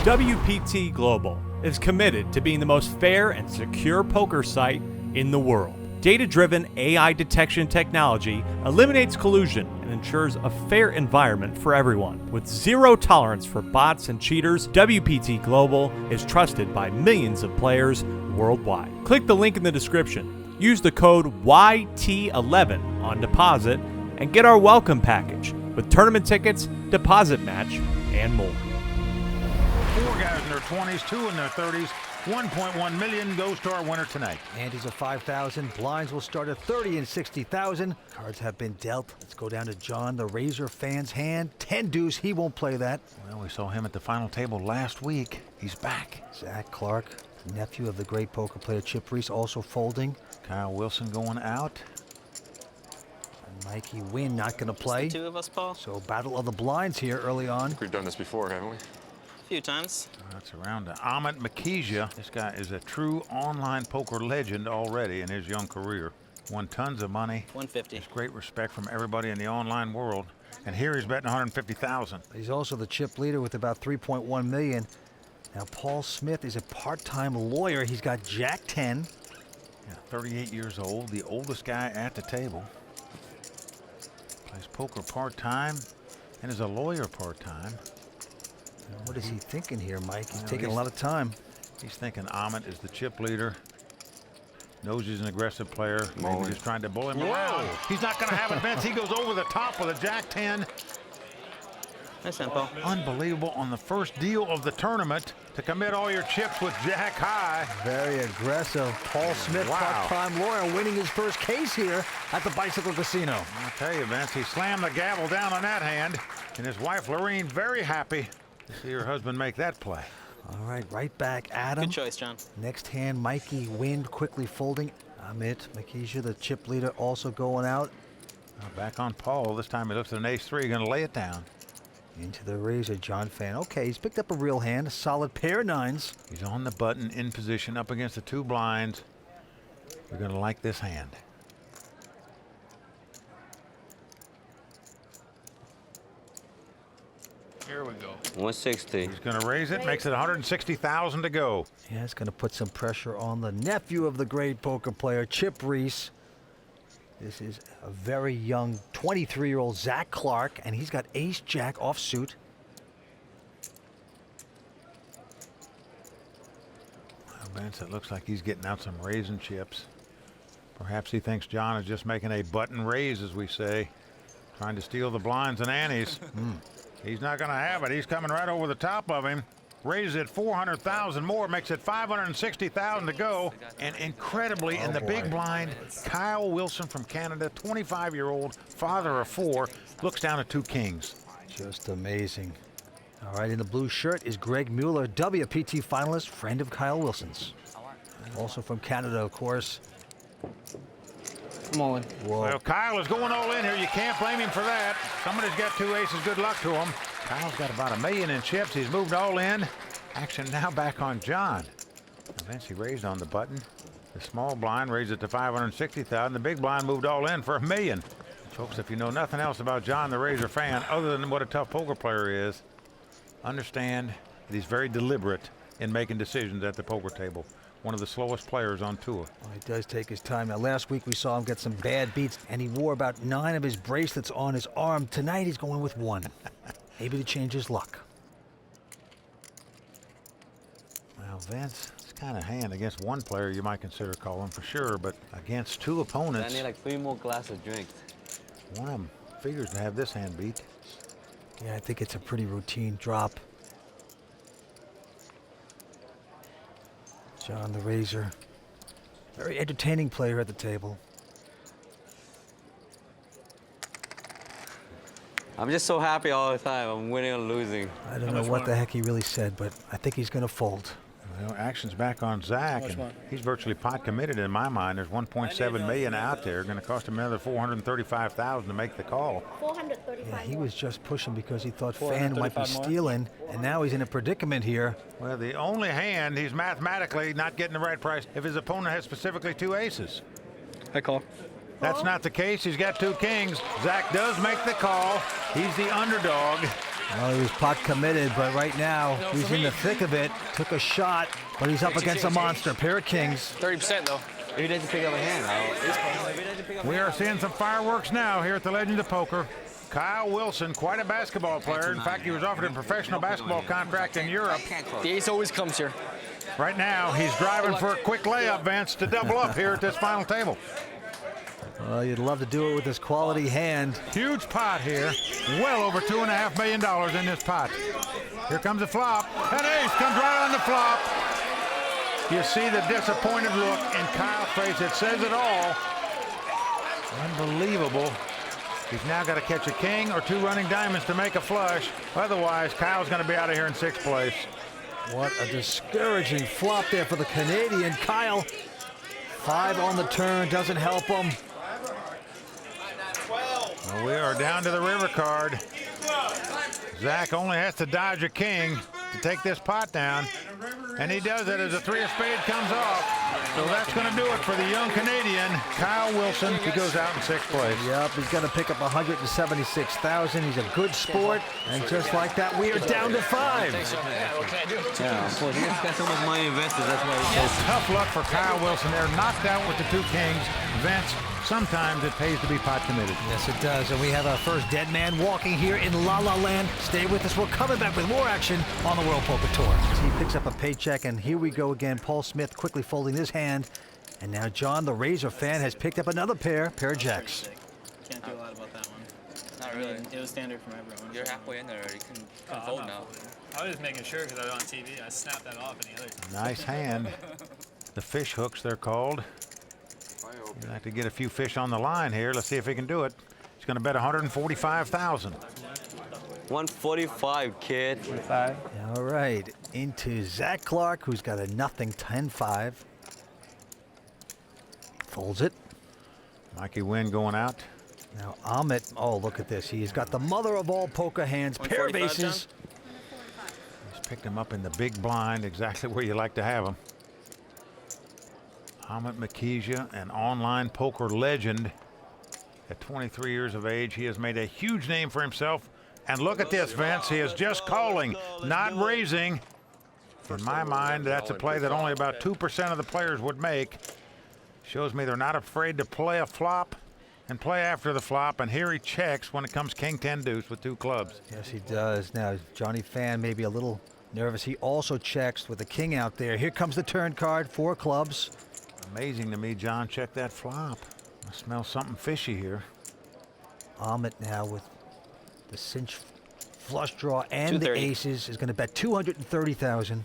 [SPEAKER 11] WPT Global is committed to being the most fair and secure poker site in the world. Data-driven AI detection technology eliminates collusion and ensures a fair environment for everyone. With zero tolerance for bots and cheaters, WPT Global is trusted by millions of players worldwide. Click the link in the description. Use the code YT11 on deposit and get our welcome package with tournament tickets, deposit match, and more.
[SPEAKER 1] 4 guys in their 20s, 2 in their 30s. 1.1 million goes to our winner tonight.
[SPEAKER 2] Antes of 5,000. Blinds will start at 30 and 60,000. Cards have been dealt. Let's go down to John, the Razor fan's hand. 10 deuce. He won't play that.
[SPEAKER 1] Well, we saw him at the final table last week. He's back.
[SPEAKER 2] Zach Clark, nephew of the great poker player Chip Reese, also folding.
[SPEAKER 1] Kyle Wilson going out.
[SPEAKER 2] And Mikey Wynn not going to play.
[SPEAKER 3] Just the 2 of us, Paul.
[SPEAKER 2] So battle of the blinds here early on.
[SPEAKER 12] We've done this before, haven't we?
[SPEAKER 3] A few times.
[SPEAKER 1] That's around to Amit Makija. This guy is a true online poker legend already in his young career. Won tons of money.
[SPEAKER 3] 150.
[SPEAKER 1] There's great respect from everybody in the online world. And here he's betting 150,000.
[SPEAKER 2] He's also the chip leader with about 3.1 million. Now Paul Smith is a part-time lawyer. He's got Jack 10.
[SPEAKER 1] Yeah, 38 years old, the oldest guy at the table. Plays poker part-time and is a lawyer part-time.
[SPEAKER 2] What is he thinking here, Mike? He's
[SPEAKER 1] Well,
[SPEAKER 2] taking a lot of time.
[SPEAKER 1] He's thinking Amit is the chip leader. Knows he's an aggressive player. Maybe just trying to bull him around. He's not going to have it, Vince. He goes over the top with a Jack 10.
[SPEAKER 3] Nice hand, Paul.
[SPEAKER 1] Unbelievable on the first deal of the tournament to commit all your chips with Jack high.
[SPEAKER 2] Very aggressive. Paul Smith,
[SPEAKER 1] Wow.
[SPEAKER 2] part-time lawyer, winning his first case here at the Bicycle Casino.
[SPEAKER 1] I'll tell you, Vince, he slammed the gavel down on that hand. And his wife, Lorene, very happy to see her husband make that play.
[SPEAKER 2] All right, right back at him.
[SPEAKER 3] Good choice, John.
[SPEAKER 2] Next hand, Mikey Wynn quickly folding. Amit Makija, the chip leader, also going out.
[SPEAKER 1] Now back on Paul. This time he looks at an ace-3, going to lay it down.
[SPEAKER 2] Into the Razor, John Phan. Okay, he's picked up a real hand, a solid pair of 9s.
[SPEAKER 1] He's on the button, in position, up against the 2 blinds. You're going to like this hand.
[SPEAKER 10] Here we go.
[SPEAKER 4] 160.
[SPEAKER 1] He's going to raise it, makes it 160,000 to go.
[SPEAKER 2] Yeah, it's going to put some pressure on the nephew of the great poker player, Chip Reese. This is a very young 23-year-old Zach Clark, and he's got ace-jack offsuit.
[SPEAKER 1] Well, Vince, it looks like he's getting out some raising chips. Perhaps he thinks John is just making a button raise, as we say, trying to steal the blinds and antes. He's not going to have it. He's coming right over the top of him. Raises it 400,000 more, makes it 560,000 to go. And incredibly, in the big blind, Kyle Wilson from Canada, 25-year-old, father of 4, looks down at 2 kings.
[SPEAKER 2] Just amazing. All right, in the blue shirt is Greg Mueller, WPT finalist, friend of Kyle Wilson's. Also from Canada, of course.
[SPEAKER 7] I'm all in.
[SPEAKER 2] Whoa.
[SPEAKER 1] Well, Kyle is going all in here. You can't blame him for that. Somebody's got 2 aces. Good luck to him. Kyle's got about $1 million in chips. He's moved all in. Action now back on John. Eventually raised on the button. The small blind raised it to 560,000. The big blind moved all in for $1 million. Folks, if you know nothing else about John the Razor fan, other than what a tough poker player is, understand that he's very deliberate in making decisions at the poker table. One of the slowest players on tour.
[SPEAKER 2] Well, he does take his time. Now, last week we saw him get some bad beats, and he wore about 9 of his bracelets on his arm. Tonight he's going with 1. Maybe to change his luck.
[SPEAKER 1] Well, Vince, it's kind of hand against one player you might consider calling for sure, but against 2 opponents,
[SPEAKER 4] I need like 3 more glasses of drinks.
[SPEAKER 1] one of them figures to have this hand beat.
[SPEAKER 2] Yeah, I think it's a pretty routine drop. John the Razor. Very entertaining player at the table.
[SPEAKER 4] I'm just so happy all the time. I'm winning or losing.
[SPEAKER 2] I don't know what the heck he really said, but I think he's going to fold.
[SPEAKER 1] Well, action's back on Zach, and he's virtually pot committed in my mind. There's 1.7 million out there. Going to cost him another 435,000 to make the call.
[SPEAKER 9] 435.
[SPEAKER 2] Yeah, he was just pushing because he thought Phan might be stealing, and now he's in a predicament here.
[SPEAKER 1] Well, the only hand he's mathematically not getting the right price if his opponent has specifically 2 aces.
[SPEAKER 7] I call.
[SPEAKER 1] That's not the case. He's got 2 kings. Zach does make the call. He's the underdog.
[SPEAKER 2] Well, he was pot committed, but right now he's in the thick of it. Took a shot, but he's up against a monster. Pair of kings.
[SPEAKER 3] 30% though.
[SPEAKER 4] If he doesn't pick up a hand,
[SPEAKER 1] We are seeing some fireworks now here at the Legend of Poker. Kyle Wilson, quite a basketball player. In fact, he was offered a professional basketball contract in Europe.
[SPEAKER 3] The ace always comes here.
[SPEAKER 1] Right now, he's driving for a quick layup, Vince, to double up here at this final table.
[SPEAKER 2] Well, you'd love to do it with this quality hand.
[SPEAKER 1] Huge pot here. Well over $2.5 million in this pot. Here comes the flop. An ace comes right on the flop. You see the disappointed look in Kyle's face. It says it all. Unbelievable. He's now got to catch a king or 2 running diamonds to make a flush. Otherwise, Kyle's going to be out of here in 6th place.
[SPEAKER 2] What a discouraging flop there for the Canadian. Kyle, 5 on the turn, doesn't help him.
[SPEAKER 1] Well, we are down to the river card. Zach only has to dodge a king to take this pot down, and he does it as a 3 of spades comes off. So that's going to do it for the young Canadian, Kyle Wilson. He goes out in 6th place.
[SPEAKER 2] Yep, he's going to pick up 176,000. He's a good sport, and just like that, we are down to 5.
[SPEAKER 4] yeah, of course, he's got so much money invested. That's why he's so
[SPEAKER 1] Tough luck for Kyle Wilson there, knocked out with the 2 kings. Vince, sometimes it pays to be pot committed.
[SPEAKER 2] Yes, it does, and we have our first dead man walking here in La La Land. Stay with us. We're coming back with more action on the World Poker Tour. He picks up a paycheck, and here we go again. Paul Smith quickly folding his hand, and now John, the Razor fan, has picked up another pair of jacks.
[SPEAKER 7] Can't do a lot about that one.
[SPEAKER 3] Not really.
[SPEAKER 7] It was standard from everyone.
[SPEAKER 3] You're halfway in there already. You can fold now.
[SPEAKER 12] I was just making sure because I was on TV. I snapped that off any other time.
[SPEAKER 1] Nice hand. The fish hooks, they're called. You'd like to get a few fish on the line here. Let's see if he can do it. He's going to bet 145,000.
[SPEAKER 4] 145, kid.
[SPEAKER 7] 45.
[SPEAKER 2] All right, into Zach Clark, who's got a nothing 10-5. Folds it.
[SPEAKER 1] Mikey Wynn going out.
[SPEAKER 2] Now Amit, oh, look at this. He's got the mother of all poker hands, pair of aces.
[SPEAKER 1] He's picked him up in the big blind, exactly where you like to have him. Amit Makija, an online poker legend. At 23 years of age, he has made a huge name for himself. And look at this, Vince. He is just calling, not raising. In my mind, that's a play that only about 2% of the players would make. Shows me they're not afraid to play a flop and play after the flop. And here he checks when it comes king 10 deuce with 2 clubs.
[SPEAKER 2] Yes, he does. Now, Johnny Phan may be a little nervous. He also checks with the king out there. Here comes the turn card, 4 clubs.
[SPEAKER 1] Amazing to me, John checked that flop. I smell something fishy here.
[SPEAKER 2] Amit now with the cinch flush draw and the aces is going to bet 230,000.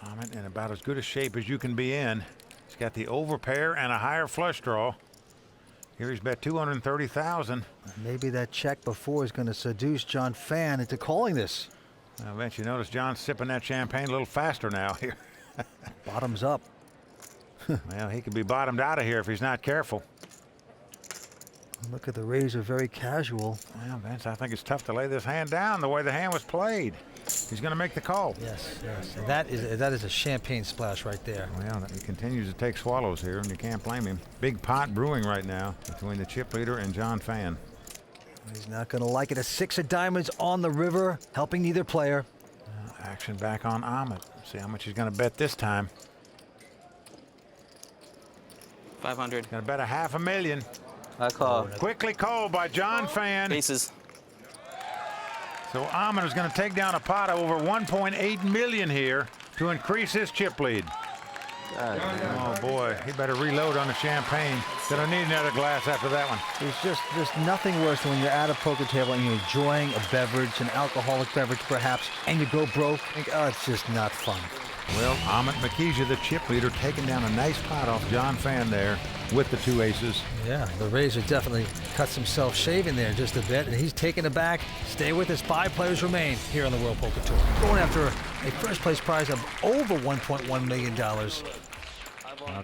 [SPEAKER 1] Amit in about as good a shape as you can be in. He's got the overpair and a higher flush draw. Here he's bet 230,000.
[SPEAKER 2] Maybe that check before is going to seduce John Phan into calling this.
[SPEAKER 1] I bet you notice John's sipping that champagne a little faster now here.
[SPEAKER 2] Bottoms up.
[SPEAKER 1] Well, he could be bottomed out of here if he's not careful.
[SPEAKER 2] Look at the Razor, very casual.
[SPEAKER 1] Well, Vince, I think it's tough to lay this hand down the way the hand was played. He's going to make the call.
[SPEAKER 2] Yes, yes. And that is a champagne splash right there.
[SPEAKER 1] Well, he continues to take swallows here, and you can't blame him. Big pot brewing right now between the chip leader and John Phan.
[SPEAKER 2] He's not going to like it. A 6 of diamonds on the river, helping neither player.
[SPEAKER 1] Action back on Amit. See how much he's going to bet this time.
[SPEAKER 3] 500.
[SPEAKER 1] Going to bet $500,000.
[SPEAKER 4] I call.
[SPEAKER 1] Quickly called by John Phan.
[SPEAKER 3] Aces.
[SPEAKER 1] So Amit is going to take down a pot of over 1.8 million here to increase his chip lead. Oh boy, he better reload on the champagne. Gonna need another glass after that one.
[SPEAKER 2] There's just nothing worse than when you're at a poker table and you're enjoying a beverage, an alcoholic beverage perhaps, and you go broke. Oh, it's just not fun.
[SPEAKER 1] Well, Amit Makija, the chip leader, taking down a nice pot off John Phan there with the 2 aces.
[SPEAKER 2] Yeah, the Razor definitely cuts himself shaving there just a bit, and he's taking it back. Stay with us. 5 players remain here on the World Poker Tour. Going after a first-place prize of over $1.1 million.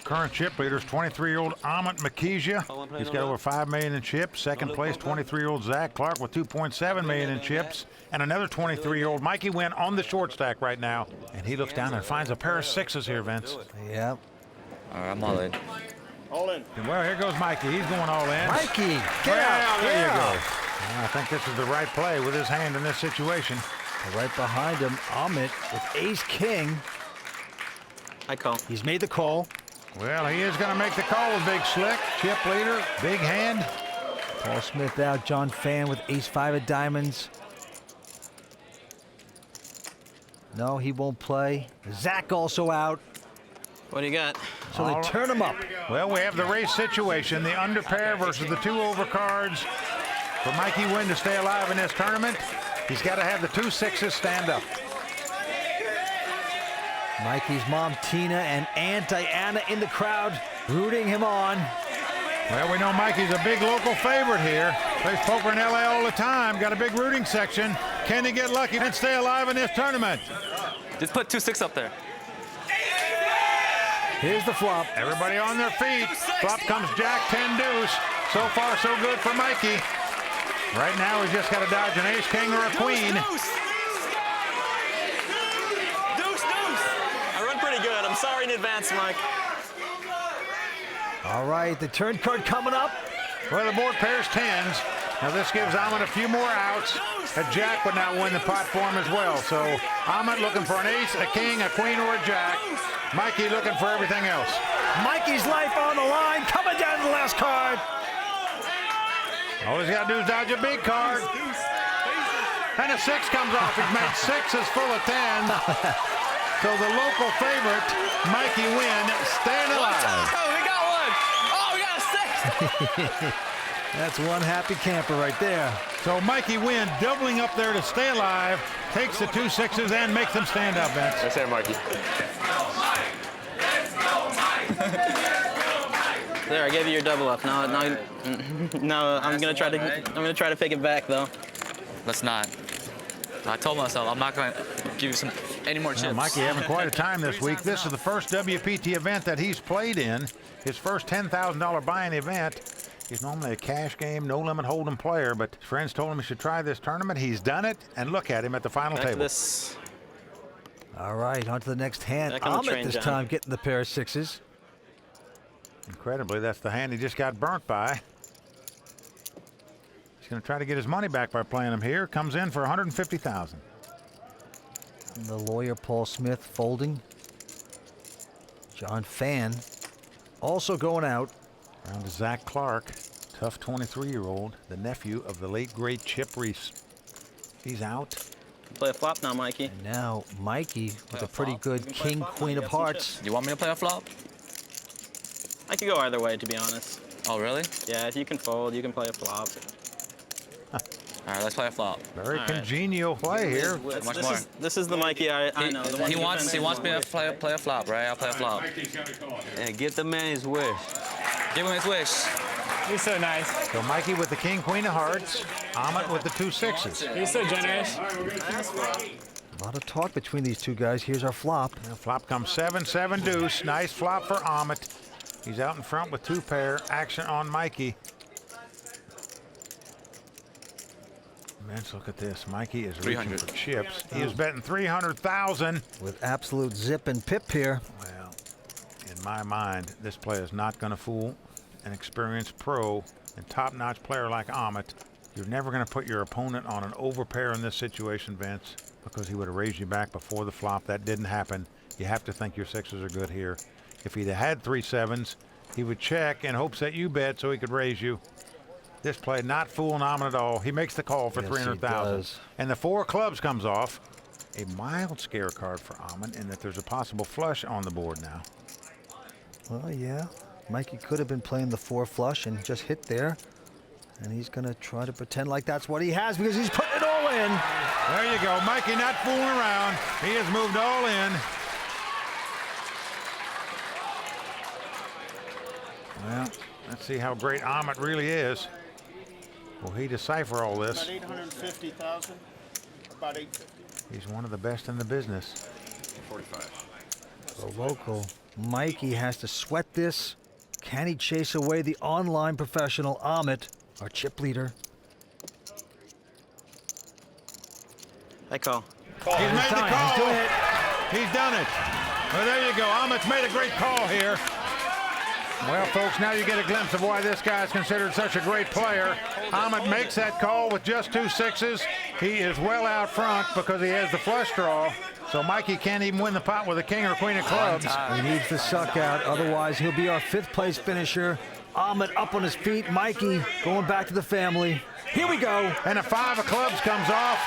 [SPEAKER 1] Current chip leader is 23-year-old Amit Makija. He's got over $5 million in chips. Second place, 23-year-old Zach Clark with $2.7 million in chips. And another 23-year-old Mikey Wynn on the short stack right now. And he looks down and finds a pair of 6s here, Vince.
[SPEAKER 2] Yep.
[SPEAKER 12] All right, I'm all in.
[SPEAKER 1] All in. Well, here goes Mikey. He's going all in.
[SPEAKER 2] Mikey, get out.
[SPEAKER 1] There you go. I think this is the right play with his hand in this situation.
[SPEAKER 2] Right behind him, Amit with ace-king.
[SPEAKER 7] I call.
[SPEAKER 2] He's made the call.
[SPEAKER 1] Well, he is going to make the call with Big Slick. Chip leader, big hand.
[SPEAKER 2] Paul Smith out. John Phan with ace-5 of diamonds. No, he won't play. Zach also out.
[SPEAKER 7] What do you got?
[SPEAKER 2] So they turn him up.
[SPEAKER 1] Well, we have the race situation. The under pair versus the 2 overcards. For Mikey Wynn to stay alive in this tournament, he's got to have the 2 6s stand up.
[SPEAKER 2] Mikey's mom, Tina, and Aunt Diana in the crowd, rooting him on.
[SPEAKER 1] Well, we know Mikey's a big local favorite here. Plays poker in LA all the time. Got a big rooting section. Can he get lucky and stay alive in this tournament?
[SPEAKER 3] Just put 2 6 up there.
[SPEAKER 2] Here's the flop.
[SPEAKER 1] Everybody on their feet. Flop comes Jack 10 deuce. So far, so good for Mikey. Right now, he's just got to dodge an ace, king, or a queen.
[SPEAKER 7] I run pretty good. I'm sorry in advance, Mike.
[SPEAKER 2] All right, the turn card coming up.
[SPEAKER 1] Well, the board pairs 10s. Now, this gives Amit a few more outs. A jack would now win the pot for him as well. So, Amit looking for an ace, a king, a queen, or a jack. Mikey looking for everything else.
[SPEAKER 2] Mikey's life on the line, coming down to the last card.
[SPEAKER 1] All he's got to do is dodge a big card. And a 6 comes off. He's made 6s full of 10s. So the local favorite, Mikey Wynn, staying alive.
[SPEAKER 3] Oh, we got one. Oh, we got a 6.
[SPEAKER 2] That's one happy camper right there.
[SPEAKER 1] So Mikey Wynn doubling up there to stay alive, takes the 2 6s and makes them stand up, Vince.
[SPEAKER 3] Let's say Mikey.
[SPEAKER 7] There, I gave you your double up. No, I'm gonna try to pick it back though.
[SPEAKER 12] Let's not. I told myself I'm not gonna give you any more chips.
[SPEAKER 1] Well, Mikey having quite a time this week. This is the first WPT event that he's played in. His first $10,000 buy-in event. He's normally a cash game, no limit hold'em player, but his friends told him he should try this tournament. He's done it, and look at him at the final
[SPEAKER 7] Back to
[SPEAKER 1] table.
[SPEAKER 7] this.
[SPEAKER 2] All right, on to the next hand.
[SPEAKER 7] Back on the
[SPEAKER 2] Amit
[SPEAKER 7] train,
[SPEAKER 2] this
[SPEAKER 7] John.
[SPEAKER 2] time getting the pair of 6s.
[SPEAKER 1] Incredibly, that's the hand he just got burnt by. He's going to try to get his money back by playing him here. Comes in for $150,000.
[SPEAKER 2] The lawyer, Paul Smith, folding. John Phan also going out.
[SPEAKER 1] Round to Zach Clark, tough 23-year-old, the nephew of the late, great Chip Reese. He's out.
[SPEAKER 7] Play a flop now, Mikey.
[SPEAKER 2] And now Mikey with a pretty good king, queen of hearts.
[SPEAKER 12] You want me to play a flop?
[SPEAKER 7] I could go either way, to be honest.
[SPEAKER 12] Oh, really?
[SPEAKER 7] Yeah, if you can fold, you can play a flop.
[SPEAKER 12] All right, let's play a flop.
[SPEAKER 1] Very
[SPEAKER 7] All right.
[SPEAKER 1] congenial play here.
[SPEAKER 12] Much more.
[SPEAKER 7] This is the Mikey I know. The one
[SPEAKER 12] He wants me to play a flop, right? I'll play a flop.
[SPEAKER 5] And get the man his wish.
[SPEAKER 12] Give him his wish.
[SPEAKER 9] He's so nice.
[SPEAKER 1] So Mikey with the king, queen of hearts. Amit with the 2 6s.
[SPEAKER 9] He's so generous.
[SPEAKER 2] A lot of talk between these two guys. Here's our flop.
[SPEAKER 1] Now flop comes 7, 7 deuce. Nice flop for Amit. He's out in front with 2 pair. Action on Mikey. Vince, look at this. Mikey is reaching
[SPEAKER 12] 300.
[SPEAKER 1] for chips. He is betting 300,000.
[SPEAKER 2] With absolute zip and pip here.
[SPEAKER 1] Well, in my mind, this play is not going to fool an experienced pro and top-notch player like Amit. You're never going to put your opponent on an overpair in this situation, Vince, because he would have raised you back before the flop. That didn't happen. You have to think your 6s are good here. If he'd have had 3 7s, he would check in hopes that you bet so he could raise you. This play not fooling Amit at all. He makes the call for
[SPEAKER 2] Yes, he
[SPEAKER 1] 300,000.
[SPEAKER 2] does.
[SPEAKER 1] And the 4 clubs comes off. A mild scare card for Amit in that there's a possible flush on the board now.
[SPEAKER 2] Well, yeah. Mikey could have been playing the 4 flush and just hit there. And he's going to try to pretend like that's what he has because he's putting it all in.
[SPEAKER 1] There you go. Mikey not fooling around. He has moved all in. Well, let's see how great Ahmet really is. Will he decipher all this?
[SPEAKER 13] About 850,000. About 850.
[SPEAKER 1] He's one of the best in the business.
[SPEAKER 13] 45.
[SPEAKER 2] The local Mikey has to sweat this. Can he chase away the online professional Ahmet, our chip leader?
[SPEAKER 7] I call.
[SPEAKER 1] He's made the
[SPEAKER 2] time.
[SPEAKER 1] call.
[SPEAKER 2] He's doing it.
[SPEAKER 1] He's done it. Well, there you go. Ahmet's made a great call here. Well, folks, now you get a glimpse of why this guy is considered such a great player. Ahmet makes that call with just 2 sixes. He is well out front because he has the flush draw. So Mikey can't even win the pot with a king or queen of clubs.
[SPEAKER 2] He needs the suck out, otherwise he'll be our 5th place finisher. Ahmet up on his feet, Mikey going back to the family. Here we go.
[SPEAKER 1] And a 5 of clubs comes off.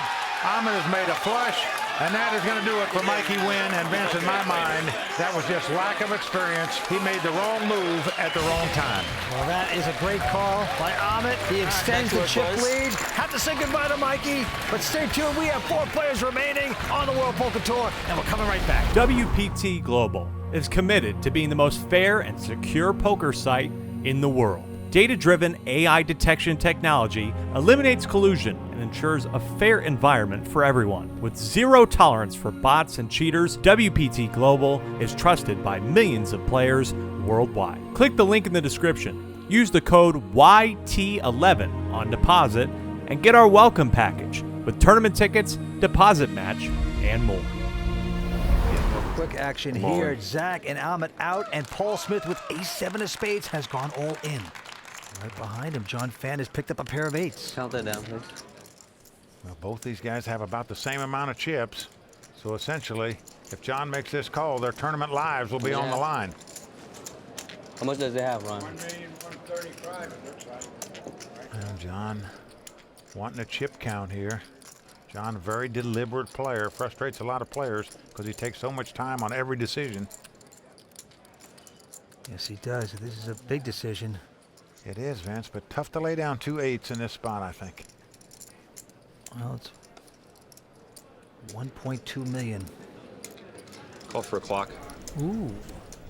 [SPEAKER 1] Ahmet has made a flush, and that is going to do it for Mikey Wynn. And Vince, in my mind, that was just lack of experience. He made the wrong move at the wrong time.
[SPEAKER 2] Well, that is a great call by Ahmet. He extends the chip lead. Have to say goodbye to Mikey, but stay tuned. We have 4 players remaining on the World Poker Tour, and we're coming right back.
[SPEAKER 11] WPT Global is committed to being the most fair and secure poker site in the world. Data-driven AI detection technology eliminates collusion and ensures a fair environment for everyone. With zero tolerance for bots and cheaters, WPT Global is trusted by millions of players worldwide. Click the link in the description. Use the code YT11 on deposit and get our welcome package with tournament tickets, deposit match, and more.
[SPEAKER 2] Quick action here. Zach and Ahmet out, and Paul Smith with ace-7 of spades has gone all in. Right behind him, John Phan has picked up a pair of 8s.
[SPEAKER 5] Count that down, please.
[SPEAKER 1] Well, both these guys have about the same amount of chips. So essentially, if John makes this call, their tournament lives will be on the line.
[SPEAKER 5] How much does it have, Ron?
[SPEAKER 8] 1,135,000 it looks like.
[SPEAKER 1] And John wanting a chip count here. John, a very deliberate player, frustrates a lot of players because he takes so much time on every decision.
[SPEAKER 2] Yes, he does. This is a big decision.
[SPEAKER 1] It is, Vince, but tough to lay down 2 8s in this spot, I think.
[SPEAKER 2] Well, it's 1.2 million.
[SPEAKER 10] Call for a clock.
[SPEAKER 2] Ooh.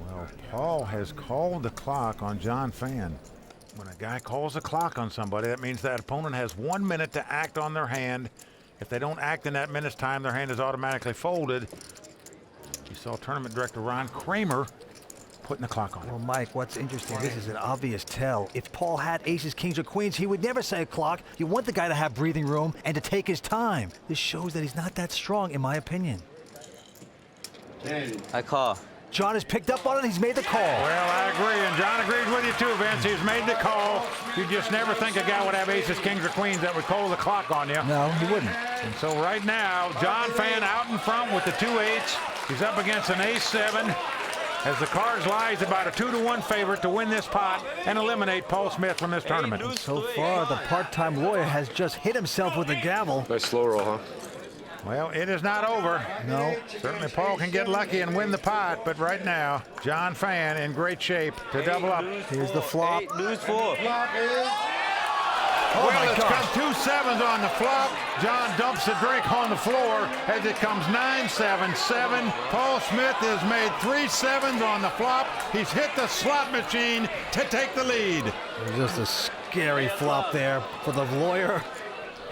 [SPEAKER 1] Well, Paul has called the clock on John Phan. When a guy calls a clock on somebody, that means that opponent has 1 minute to act on their hand. If they don't act in that minute's time, their hand is automatically folded. You saw tournament director Ron Kramer putting the clock on.
[SPEAKER 2] Well, Mike, what's interesting, this is an obvious tell. If Paul had aces, kings, or queens, he would never say a clock. You want the guy to have breathing room and to take his time. This shows that he's not that strong, in my opinion.
[SPEAKER 5] I call.
[SPEAKER 2] John has picked up on it. He's made the call.
[SPEAKER 1] Well, I agree, and John agrees with you too, Vince. He's made the call. You just never think a guy would have aces, kings, or queens that would call the clock on you.
[SPEAKER 2] No, he wouldn't.
[SPEAKER 1] And so right now, John Phan out in front with the 2 8s. He's up against an ace-7. As the cards lie, he's about a 2-to-1 favorite to win this pot and eliminate Paul Smith from this tournament.
[SPEAKER 2] So far, the part-time lawyer has just hit himself with a gavel.
[SPEAKER 10] Nice slow roll, huh?
[SPEAKER 1] Well, it is not over.
[SPEAKER 2] No.
[SPEAKER 1] Certainly Paul can get lucky and win the pot, but right now, John Phan in great shape to double up.
[SPEAKER 2] Here's the flop.
[SPEAKER 5] Lose 4.
[SPEAKER 2] Oh
[SPEAKER 1] well,
[SPEAKER 2] my
[SPEAKER 1] it's
[SPEAKER 2] gosh.
[SPEAKER 1] come 2 7s on the flop. John dumps the drink on the floor as it comes 9-7-7. Paul Smith has made 3 7s on the flop. He's hit the slot machine to take the lead.
[SPEAKER 2] It was just a scary flop there for the lawyer.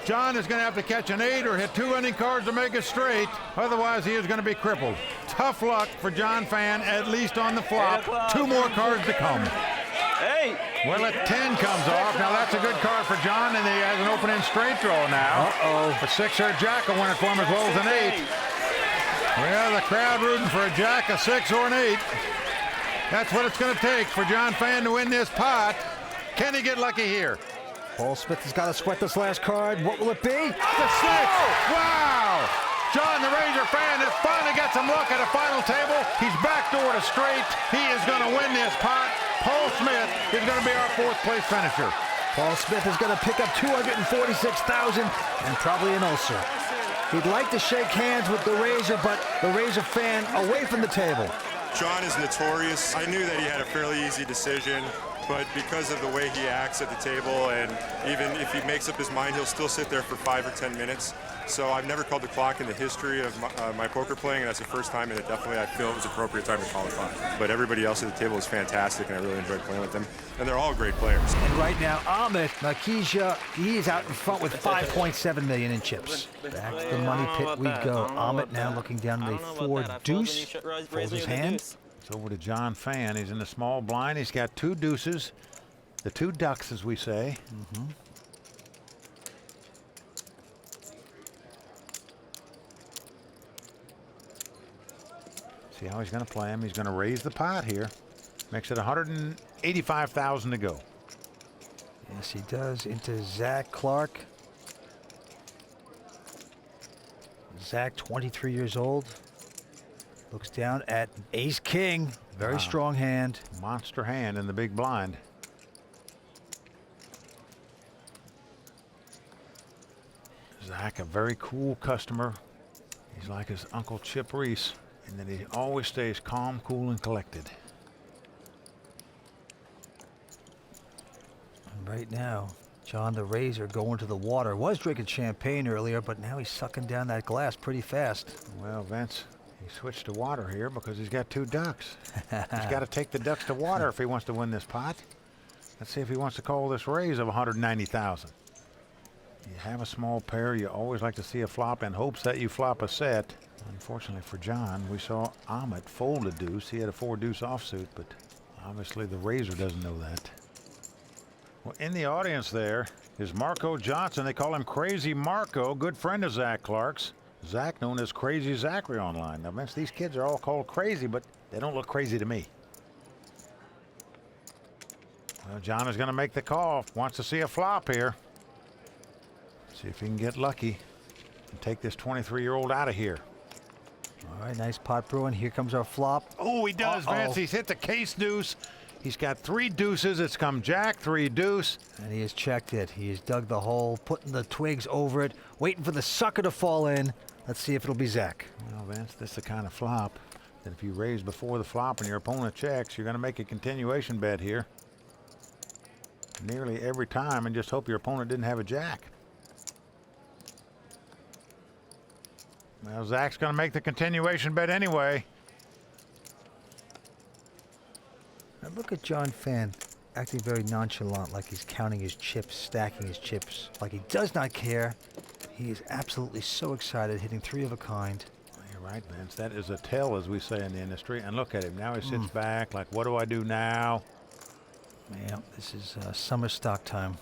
[SPEAKER 1] John is going to have to catch an 8 or hit 2 winning cards to make it straight. Otherwise, he is going to be crippled. Tough luck for John Phan, at least on the flop. 2 more cards to come.
[SPEAKER 5] Hey!
[SPEAKER 1] Well, a 10 comes off. Now, that's a good card for John, and he has an open-end straight draw now.
[SPEAKER 2] Uh-oh.
[SPEAKER 1] A 6 or a jack will win it for him as well as an 8. Well, the crowd rooting for a jack, a 6, or an 8. That's what it's going to take for John Phan to win this pot. Can he get lucky here?
[SPEAKER 2] Paul Smith has got to sweat this last card. What will it be?
[SPEAKER 1] The 6! Wow! John the Razor Phan has finally got some luck at a final table. He's backdoored a straight. He is going to win this pot. Paul Smith is going to be our 4th place finisher.
[SPEAKER 2] Paul Smith is going to pick up $246,000 and probably an ulcer. He'd like to shake hands with the Razor, but the Razor Phan away from the table.
[SPEAKER 14] John is notorious. I knew that he had a fairly easy decision, but because of the way he acts at the table, and even if he makes up his mind, he'll still sit there for 5 or 10 minutes. So I've never called the clock in the history of my poker playing, and that's the first time, and it definitely, I feel it was appropriate time to call the clock. But everybody else at the table is fantastic, and I really enjoyed playing with them. And they're all great players.
[SPEAKER 2] And right now, Makija, he's out in front with 5.7 million in chips. Back to the money pit we go. Amit now looking down at a 4 deuce. Folds his hand.
[SPEAKER 1] It's over to John Phan. He's in the small blind. He's got 2 deuces. The 2 ducks, as we say. See how he's going to play him. He's going to raise the pot here. Makes it 185,000 to go.
[SPEAKER 2] Yes, he does. Into Zach Clark. Zach, 23 years old. Looks down at Ace King. Very strong hand.
[SPEAKER 1] Monster hand in the big blind. Zach, a very cool customer. He's like his Uncle Chip Reese, in that he always stays calm, cool, and collected.
[SPEAKER 2] And right now, John the Razor going to the water. Was drinking champagne earlier, but now he's sucking down that glass pretty fast.
[SPEAKER 1] Well, Vince, he switched to water here because he's got 2 ducks. He's got to take the ducks to water if he wants to win this pot. Let's see if he wants to call this raise of 190,000. You have a small pair. You always like to see a flop in hopes that you flop a set. Unfortunately for John, we saw Amit fold a deuce. He had a 4 deuce offsuit, but obviously the Razor doesn't know that. Well, in the audience there is Marco Johnson. They call him Crazy Marco, good friend of Zach Clark's. Zach known as Crazy Zachary online. Now, Vince, these kids are all called crazy, but they don't look crazy to me. Well, John is going to make the call. Wants to see a flop here. See if he can get lucky and take this 23-year-old out of here.
[SPEAKER 2] All right, nice pot brewing. Here comes our flop.
[SPEAKER 1] Oh, he does, Vince. He's hit the case deuce. He's got 3 deuces. It's come jack, 3 deuce.
[SPEAKER 2] And he has checked it. He has dug the hole, putting the twigs over it, waiting for the sucker to fall in. Let's see if it'll be Zach.
[SPEAKER 1] Well, Vince, this is the kind of flop that if you raise before the flop and your opponent checks, you're going to make a continuation bet here. Nearly every time, and just hope your opponent didn't have a jack. Well, Zach's going to make the continuation bet anyway.
[SPEAKER 2] Now look at John Phan acting very nonchalant, like he's counting his chips, stacking his chips, like he does not care. He is absolutely so excited, hitting 3 of a kind.
[SPEAKER 1] Well, you're right, Vince. That is a tell, as we say in the industry. And look at him. Now he sits back like, what do I do now?
[SPEAKER 2] Yeah, this is summer stock time,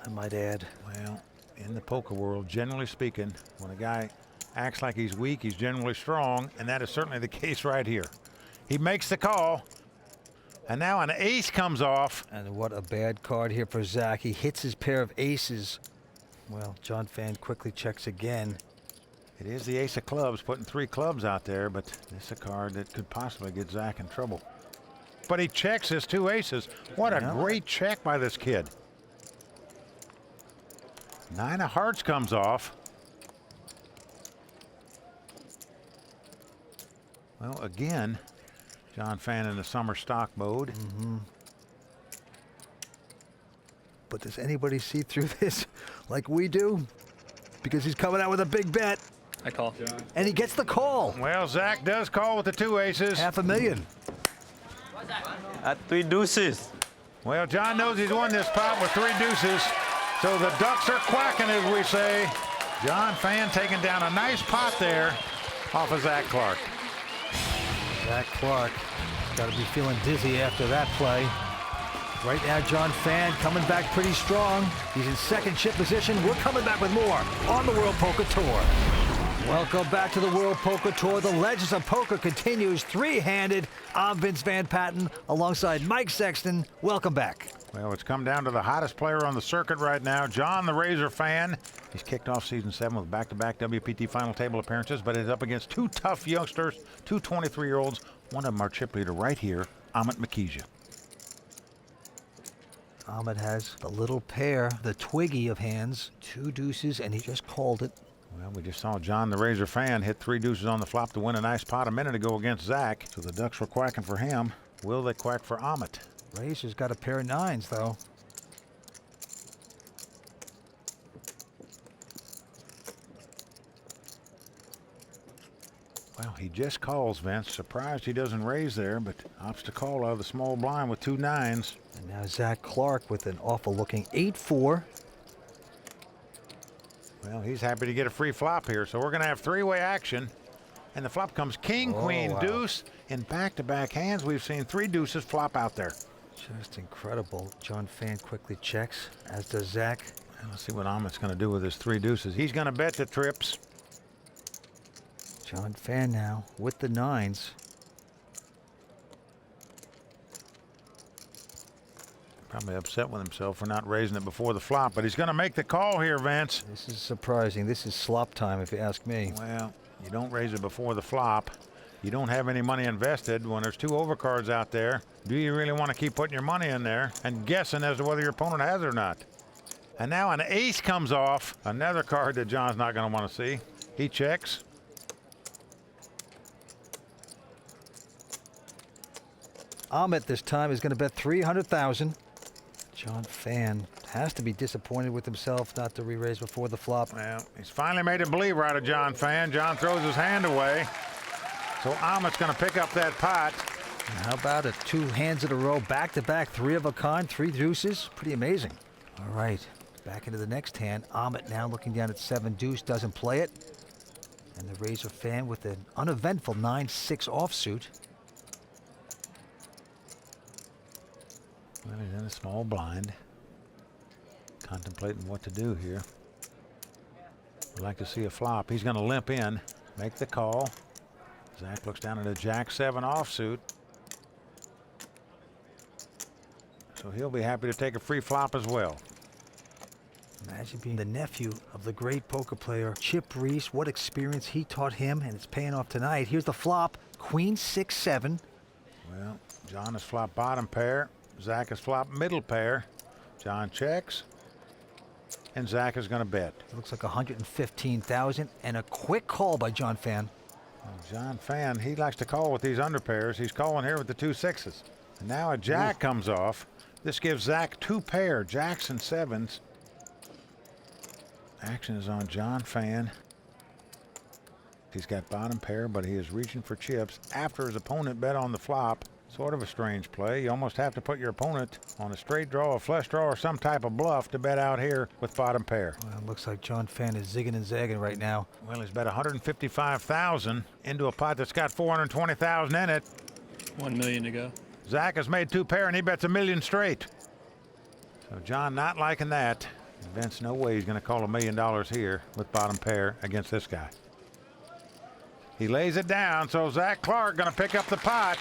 [SPEAKER 2] I might add.
[SPEAKER 1] Well, in the poker world, generally speaking, when a guy acts like he's weak, he's generally strong, and that is certainly the case right here. He makes the call, and now an ace comes off.
[SPEAKER 2] And what a bad card here for Zach. He hits his pair of aces. Well, John Phan quickly checks again.
[SPEAKER 1] It is the ace of clubs, putting 3 clubs out there, but this is a card that could possibly get Zach in trouble. But he checks his 2 aces. What a great check by this kid. 9 of hearts comes off. Well, again, John Phan in the summer stock mode.
[SPEAKER 2] But does anybody see through this like we do? Because he's coming out with a big bet.
[SPEAKER 12] I call.
[SPEAKER 2] And he gets the call.
[SPEAKER 1] Well, Zach does call with the 2 aces.
[SPEAKER 2] $500,000.
[SPEAKER 5] At 3 deuces.
[SPEAKER 1] Well, John knows he's won this pot with 3 deuces. So the ducks are quacking, as we say. John Phan taking down a nice pot there off of Zach Clark.
[SPEAKER 2] Zach Clark got to be feeling dizzy after that play. Right now, John Phan coming back pretty strong. He's in second chip position. We're coming back with more on the World Poker Tour. Welcome back to the World Poker Tour. The Legends of Poker continues three-handed. I'm Vince Van Patten alongside Mike Sexton. Welcome back.
[SPEAKER 1] Well, it's come down to the hottest player on the circuit right now, John the Razor Phan. He's kicked off season 7 with back-to-back WPT final table appearances, but is up against 2 tough youngsters, 2 23-year-olds. One of them our chip leader right here, Amit Makija.
[SPEAKER 2] Amit has the little pair, the twiggy of hands, 2 deuces, and he just called it.
[SPEAKER 1] Well, we just saw John the Razor Phan hit 3 deuces on the flop to win a nice pot a minute ago against Zach. So the ducks were quacking for him. Will they quack for Amit?
[SPEAKER 2] Razor's got a pair of 9s, though.
[SPEAKER 1] Well, he just calls, Vince. Surprised he doesn't raise there, but opts to call out of the small blind with 2 9s.
[SPEAKER 2] And now Zach Clark with an awful-looking 8-4.
[SPEAKER 1] Well, he's happy to get a free flop here, so we're going to have 3-way action. And the flop comes king, queen,
[SPEAKER 2] wow.
[SPEAKER 1] deuce. In back-to-back hands, we've seen 3 deuces flop out there.
[SPEAKER 2] Just incredible. John Phan quickly checks, as does Zach.
[SPEAKER 1] And let's see what Amit's going to do with his 3 deuces. He's going to bet the trips.
[SPEAKER 2] John Phan now with the 9s.
[SPEAKER 1] Probably upset with himself for not raising it before the flop, but he's going to make the call here, Vince.
[SPEAKER 2] This is surprising. This is slop time, if you ask me.
[SPEAKER 1] Well, you don't raise it before the flop. You don't have any money invested when there's 2 overcards out there. Do you really want to keep putting your money in there and guessing as to whether your opponent has it or not? And now an ace comes off. Another card that John's not going to want to see. He checks.
[SPEAKER 2] Amit this time is going to bet 300,000. John Phan has to be disappointed with himself not to re-raise before the flop.
[SPEAKER 1] Well, he's finally made a believer out of John Phan. John throws his hand away. So Amit's going to pick up that pot.
[SPEAKER 2] And how about it? 2 hands in a row, back-to-back, 3 of a kind, 3 deuces. Pretty amazing. All right, back into the next hand. Amit now looking down at 7 deuce, doesn't play it. And the Razor Phan with an uneventful 9-6 offsuit.
[SPEAKER 1] Well, he's in a small blind. Contemplating what to do here. Would like to see a flop. He's going to limp in, make the call. Zach looks down at a Jack-7 offsuit. So he'll be happy to take a free flop as well.
[SPEAKER 2] Imagine being the nephew of the great poker player Chip Reese. What experience he taught him, and it's paying off tonight. Here's the flop, Queen 6-7.
[SPEAKER 1] Well, John has flopped bottom pair. Zach has flopped middle pair. John checks. And Zach is going to bet.
[SPEAKER 2] It looks like 115,000 and a quick call by John Phan.
[SPEAKER 1] Well, John Phan, he likes to call with these under pairs. He's calling here with the 2 6s. And now a Jack comes off. This gives Zach 2 pair, Jacks and 7s. Action is on John Phan. He's got bottom pair, but he is reaching for chips after his opponent bet on the flop. Sort of a strange play. You almost have to put your opponent on a straight draw, a flush draw, or some type of bluff to bet out here with bottom pair.
[SPEAKER 2] Well, it looks like John Phan is zigging and zagging right now.
[SPEAKER 1] Well, he's bet 155,000 into a pot that's got 420,000 in it.
[SPEAKER 9] 1 million to go.
[SPEAKER 1] Zach has made 2 pair and he bets $1 million straight. So John not liking that. Vince, no way he's going to call $1 million here with bottom pair against this guy. He lays it down, so Zach Clark going to pick up the pot.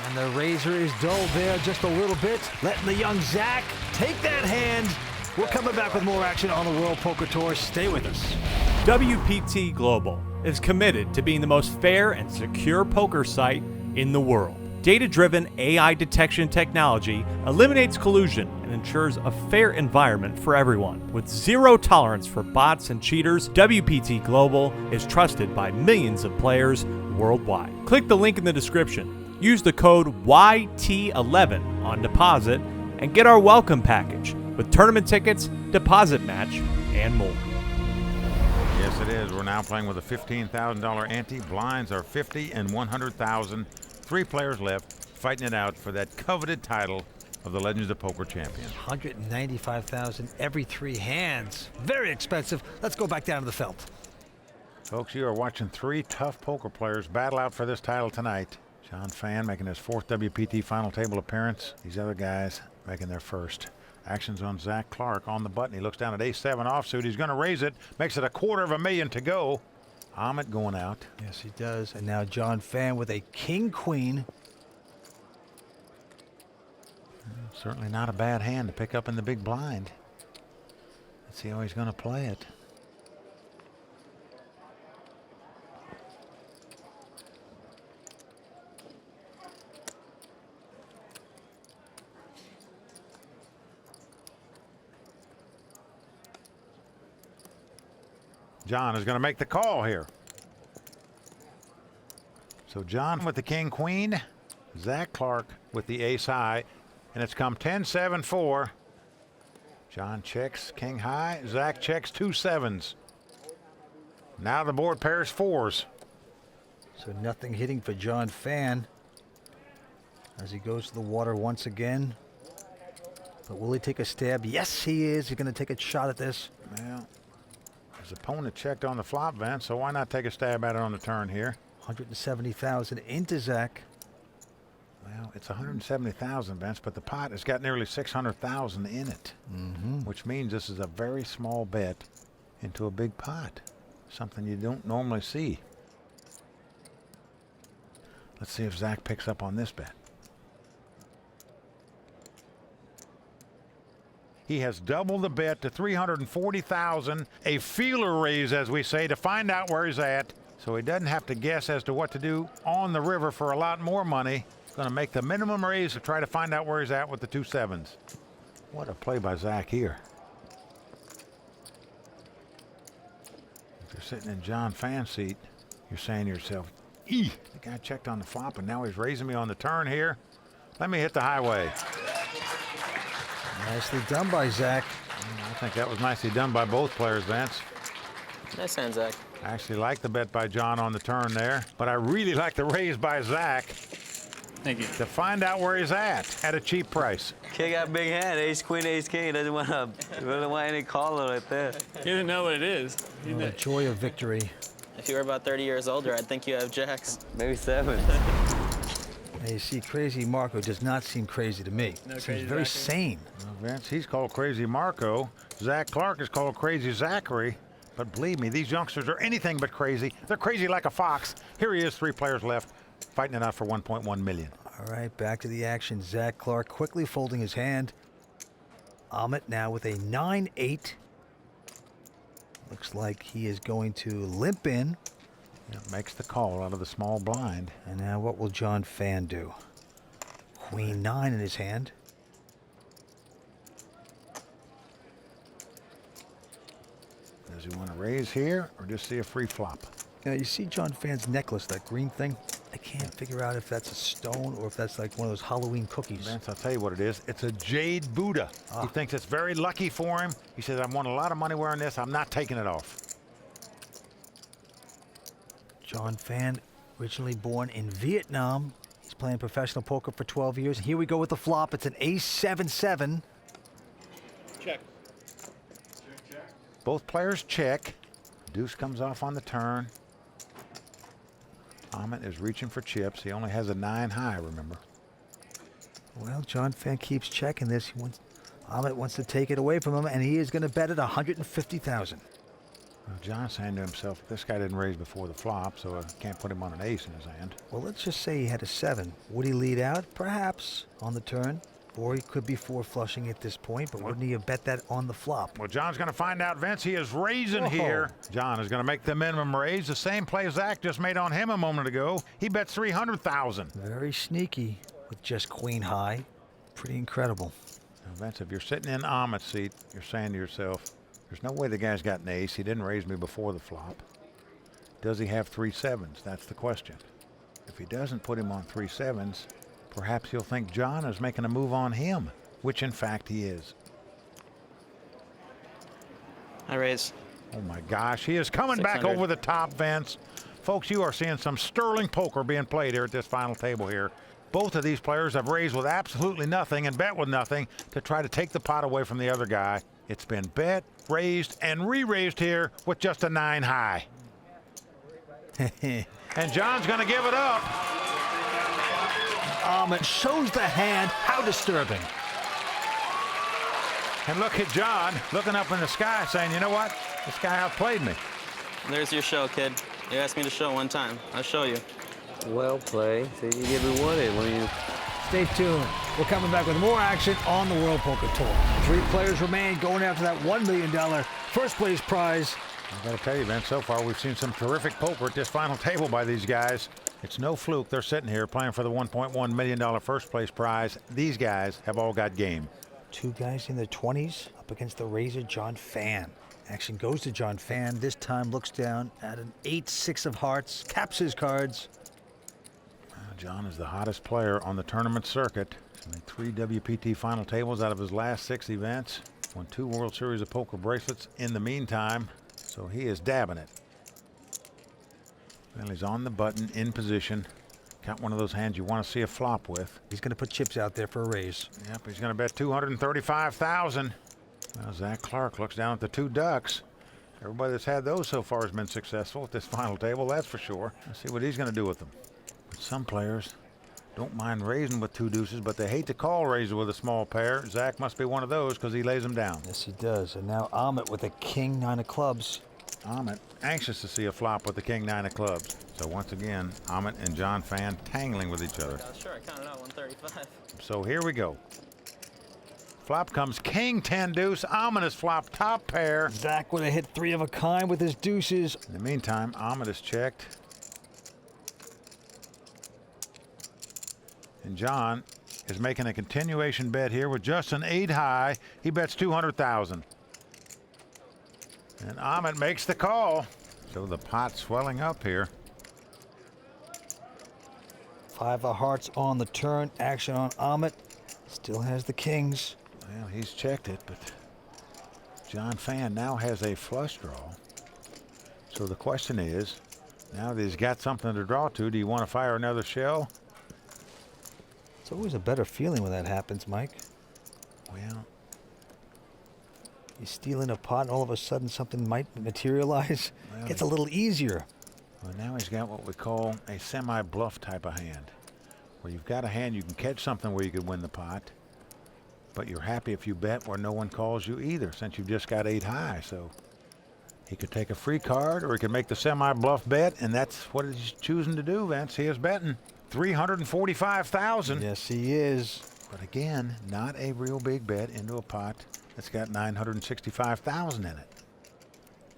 [SPEAKER 2] And the razor is dulled there just a little bit, letting the young Zach take that hand. We're coming back with more action on the World Poker Tour. Stay with us.
[SPEAKER 11] WPT Global is committed to being the most fair and secure poker site in the world. Data-driven AI detection technology eliminates collusion and ensures a fair environment for everyone. With 0 tolerance for bots and cheaters, WPT Global is trusted by millions of players worldwide. Click the link in the description. Use the code YT11 on deposit and get our welcome package with tournament tickets, deposit match, and more.
[SPEAKER 1] Yes, it is. We're now playing with a $15,000 ante. Blinds are 50 and 100,000. 3 players left, fighting it out for that coveted title of the Legends of Poker champion.
[SPEAKER 2] 195,000 every 3 hands. Very expensive. Let's go back down to the felt.
[SPEAKER 1] Folks, you are watching 3 tough poker players battle out for this title tonight. John Phan making his 4th WPT final table appearance. These other guys making their first. Action's on Zach Clark on the button. He looks down at ace-7 offsuit. He's going to raise it. Makes it $250,000 to go. Amit going out.
[SPEAKER 2] Yes, he does. And now John Phan with a king-queen.
[SPEAKER 1] Certainly not a bad hand to pick up in the big blind. Let's see how he's going to play it. John is going to make the call here. So John with the king-queen, Zach Clark with the ace-high, and it's come 10-7-4. John checks king-high, Zach checks 2 7s. Now the board pairs 4s.
[SPEAKER 2] So nothing hitting for John Phan as he goes to the water once again. But will he take a stab? Yes, he is. He's going to take a shot at this.
[SPEAKER 1] Well, his opponent checked on the flop, Vince, so why not take a stab at it on the turn here?
[SPEAKER 2] 170,000 into Zach.
[SPEAKER 1] Well, it's 170,000, Vince, but the pot has got nearly 600,000 in it, which means this is a very small bet into a big pot, something you don't normally see. Let's see if Zach picks up on this bet. He has doubled the bet to 340,000, a feeler raise, as we say, to find out where he's at, so he doesn't have to guess as to what to do on the river for a lot more money. Going to make the minimum raise to try to find out where he's at with the 2 sevens. What a play by Zach here. If you're sitting in John Phan's seat, you're saying to yourself, the guy checked on the flop and now he's raising me on the turn here. Let me hit the highway.
[SPEAKER 2] Nicely done by Zach.
[SPEAKER 1] I think that was nicely done by both players, Vince.
[SPEAKER 3] Nice hand, Zach.
[SPEAKER 1] I actually like the bet by John on the turn there, but I really like the raise by Zach.
[SPEAKER 9] Thank you.
[SPEAKER 1] To find out where he's at a cheap price.
[SPEAKER 5] Kid got big hand, ace, queen, ace, king. Doesn't want to really want any caller right there.
[SPEAKER 9] He doesn't know what it is.
[SPEAKER 2] Oh, the joy of victory.
[SPEAKER 3] If you were about 30 years older, I'd think you have jacks.
[SPEAKER 5] Maybe 7.
[SPEAKER 2] Now you see, Crazy Marco does not seem crazy to me.
[SPEAKER 9] No
[SPEAKER 2] Seems
[SPEAKER 9] crazy
[SPEAKER 2] very
[SPEAKER 9] Zachary.
[SPEAKER 2] sane.
[SPEAKER 1] Well, Vince, he's called Crazy Marco. Zach Clark is called Crazy Zachary. But believe me, these youngsters are anything but crazy. They're crazy like a fox. Here he is, 3 players left, fighting it out for 1.1 million.
[SPEAKER 2] All right, back to the action. Zach Clark quickly folding his hand. Amit now with a 9-8. Looks like he is going to limp in.
[SPEAKER 1] Yeah, makes the call out of the small blind.
[SPEAKER 2] And now what will John Phan do? Queen 9 in his hand.
[SPEAKER 1] Does he want to raise here or just see a free flop?
[SPEAKER 2] Now you see John Phan's necklace, that green thing? I can't figure out if that's a stone or if that's like one of those Halloween cookies.
[SPEAKER 1] Vince, I'll tell you what it is. It's a jade Buddha. He thinks it's very lucky for him. He says, I've won a lot of money wearing this. I'm not taking it off.
[SPEAKER 2] John Phan, originally born in Vietnam. He's playing professional poker for 12 years. Here we go with the flop. It's an ace 7-7.
[SPEAKER 9] Check.
[SPEAKER 1] Both players check. Deuce comes off on the turn. Amit is reaching for chips. He only has a 9 high, remember.
[SPEAKER 2] Well, John Phan keeps checking this. Amit wants to take it away from him, and he is going to bet it 150,000.
[SPEAKER 1] Well, John's saying to himself, this guy didn't raise before the flop, so I can't put him on an ace in his hand.
[SPEAKER 2] Well, let's just say he had a 7. Would he lead out? Perhaps on the turn. Or he could be 4 flushing at this point, but wouldn't he have bet that on the flop?
[SPEAKER 1] Well, John's going to find out, Vince. He is raising here. John is going to make the minimum raise. The same play Zach just made on him a moment ago. He bets 300,000.
[SPEAKER 2] Very sneaky with just queen high. Pretty incredible.
[SPEAKER 1] Now, Vince, if you're sitting in Amit's seat, you're saying to yourself, there's no way the guy's got an ace. He didn't raise me before the flop. Does he have 3 sevens? That's the question. If he doesn't put him on 3 sevens, perhaps he'll think John is making a move on him, which in fact he is.
[SPEAKER 3] I raise.
[SPEAKER 1] Oh my gosh, he is coming back
[SPEAKER 3] 600.
[SPEAKER 1] over the top, Vince. Folks, you are seeing some sterling poker being played here at this final table here. Both of these players have raised with absolutely nothing and bet with nothing to try to take the pot away from the other guy. It's been bet, raised, and re-raised here with just a 9 high. And John's going to give it up.
[SPEAKER 2] It shows the hand. How disturbing.
[SPEAKER 1] And look at John looking up in the sky saying, you know what? This guy outplayed me.
[SPEAKER 3] There's your show, kid. You asked me to show one time. I'll show you.
[SPEAKER 5] Well played. So you give me one when you...
[SPEAKER 2] Stay tuned. We're coming back with more action on the World Poker Tour. 3 players remain going after that $1 million first place prize.
[SPEAKER 1] I got to tell you, Vince, so far we've seen some terrific poker at this final table by these guys. It's no fluke. They're sitting here playing for the $1.1 million first place prize. These guys have all got game.
[SPEAKER 2] 2 guys in their 20s up against the razor John Phan. Action goes to John Phan. This time looks down at an 8-6 of hearts, caps his cards.
[SPEAKER 1] John is the hottest player on the tournament circuit. He's made 3 WPT final tables out of his last 6 events. Won 2 World Series of Poker bracelets in the meantime. So he is dabbing it. Well, he's on the button, in position. Count one of those hands you want to see a flop with.
[SPEAKER 2] He's going to put chips out there for a raise.
[SPEAKER 1] Yep, he's going to bet 235,000. Well, Zach Clark looks down at the two ducks. Everybody that's had those so far has been successful at this final table, that's for sure. Let's see what he's going to do with them. But some players don't mind raising with two deuces, but they hate to call raises with a small pair. Zach must be one of those because he lays them down.
[SPEAKER 2] Yes, he does. And now Ahmet with a king, 9 of clubs.
[SPEAKER 1] Ahmet anxious to see a flop with the king, 9 of clubs. So once again, Ahmet and John Phan tangling with each other.
[SPEAKER 3] Sure, I counted out 135.
[SPEAKER 1] So here we go. Flop comes king, 10 deuce. Ominous flop, top pair.
[SPEAKER 2] Zach would have hit 3 of a kind with his deuces.
[SPEAKER 1] In the meantime, Ahmet is checked. And John is making a continuation bet here with just an 8 high. He bets 200,000. And Ahmet makes the call. So the pot swelling up here.
[SPEAKER 2] 5 of hearts on the turn. Action on Ahmet. Still has the kings.
[SPEAKER 1] Well, he's checked it, but John Phan now has a flush draw. So the question is, now that he's got something to draw to, do you want to fire another shell?
[SPEAKER 2] It's always a better feeling when that happens, Mike.
[SPEAKER 1] Well,
[SPEAKER 2] you steal in a pot and all of a sudden something might materialize.
[SPEAKER 1] Well,
[SPEAKER 2] Gets a little easier.
[SPEAKER 1] Well, now he's got what we call a semi-bluff type of hand, where you've got a hand you can catch something where you could win the pot, but you're happy if you bet where no one calls you either, since you've just got 8 high. So he could take a free card, or he could make the semi-bluff bet, and that's what he's choosing to do, Vince. He is betting 345,000.
[SPEAKER 2] Yes, he is.
[SPEAKER 1] But again, not a real big bet into a pot that's got 965,000 in it.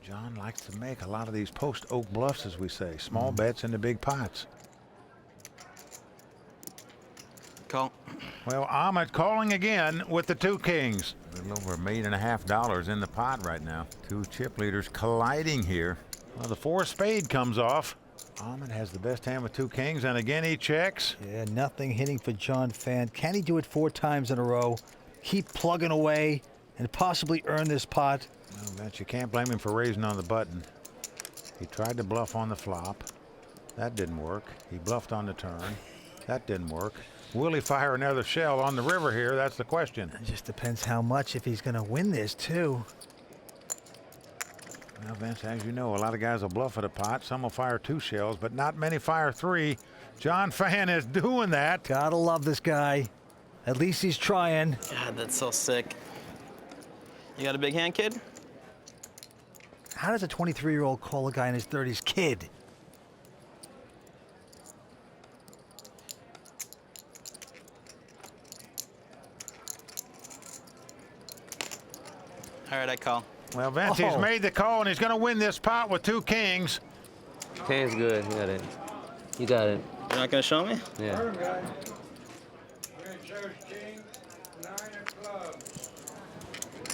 [SPEAKER 1] John likes to make a lot of these post-oak bluffs, as we say, small bets into big pots.
[SPEAKER 7] Call.
[SPEAKER 1] Well, Ahmet calling again with the 2 kings. A little over $1.5 million in the pot right now. 2 chip leaders colliding here. Well, the 4 spade comes off. Ahmet has the best hand with 2 kings, and again he checks.
[SPEAKER 2] Yeah, nothing hitting for John Phan. Can he do it 4 times in a row? Keep plugging away and possibly earn this pot?
[SPEAKER 1] Well, Vince, you can't blame him for raising on the button. He tried to bluff on the flop. That didn't work. He bluffed on the turn. That didn't work. Will he fire another shell on the river here? That's the question.
[SPEAKER 2] It just depends how much, if he's going to win this, too.
[SPEAKER 1] Well, Vince, as you know, a lot of guys will bluff at a pot. Some will fire 2 shells, but not many fire 3. John Phan is doing that.
[SPEAKER 2] Gotta love this guy. At least he's trying.
[SPEAKER 3] God, that's so sick. You got a big hand, kid?
[SPEAKER 2] How does a 23-year-old call a guy in his 30s kid?
[SPEAKER 3] All right, I call.
[SPEAKER 1] Well, Vince, he's made the call, and he's going to win this pot with 2 kings.
[SPEAKER 5] King's good. You got it. You got it.
[SPEAKER 3] You're not going to show me?
[SPEAKER 5] Yeah.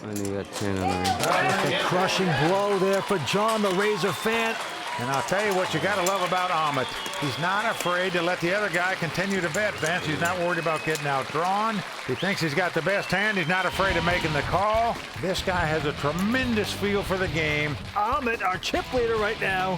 [SPEAKER 5] I knew you got 10 on there.
[SPEAKER 2] Just a crushing blow there for John, the Razor Phan.
[SPEAKER 1] And I'll tell you what you got to love about Ahmet. He's not afraid to let the other guy continue to bet, Vince. He's not worried about getting outdrawn. He thinks he's got the best hand. He's not afraid of making the call. This guy has a tremendous feel for the game.
[SPEAKER 2] Ahmet, our chip leader right now.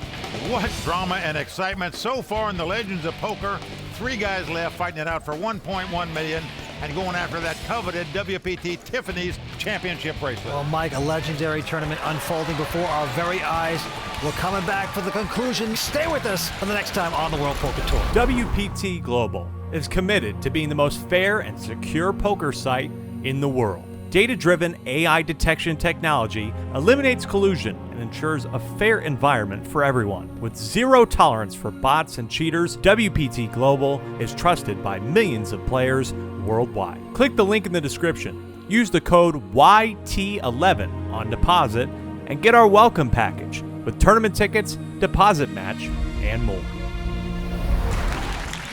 [SPEAKER 1] What drama and excitement so far in the Legends of Poker. 3 guys left fighting it out for $1.1 million and going after that coveted WPT Tiffany's championship bracelet.
[SPEAKER 2] Well, Mike, a legendary tournament unfolding before our very eyes. We're coming back for the conclusion. Stay with us for the next time on the World Poker Tour.
[SPEAKER 11] WPT Global is committed to being the most fair and secure poker site in the world. Data-driven AI detection technology eliminates collusion and ensures a fair environment for everyone. With zero tolerance for bots and cheaters, WPT Global is trusted by millions of players worldwide. Click the link in the description. Use the code YT11 on deposit and get our welcome package with tournament tickets, deposit match, and more.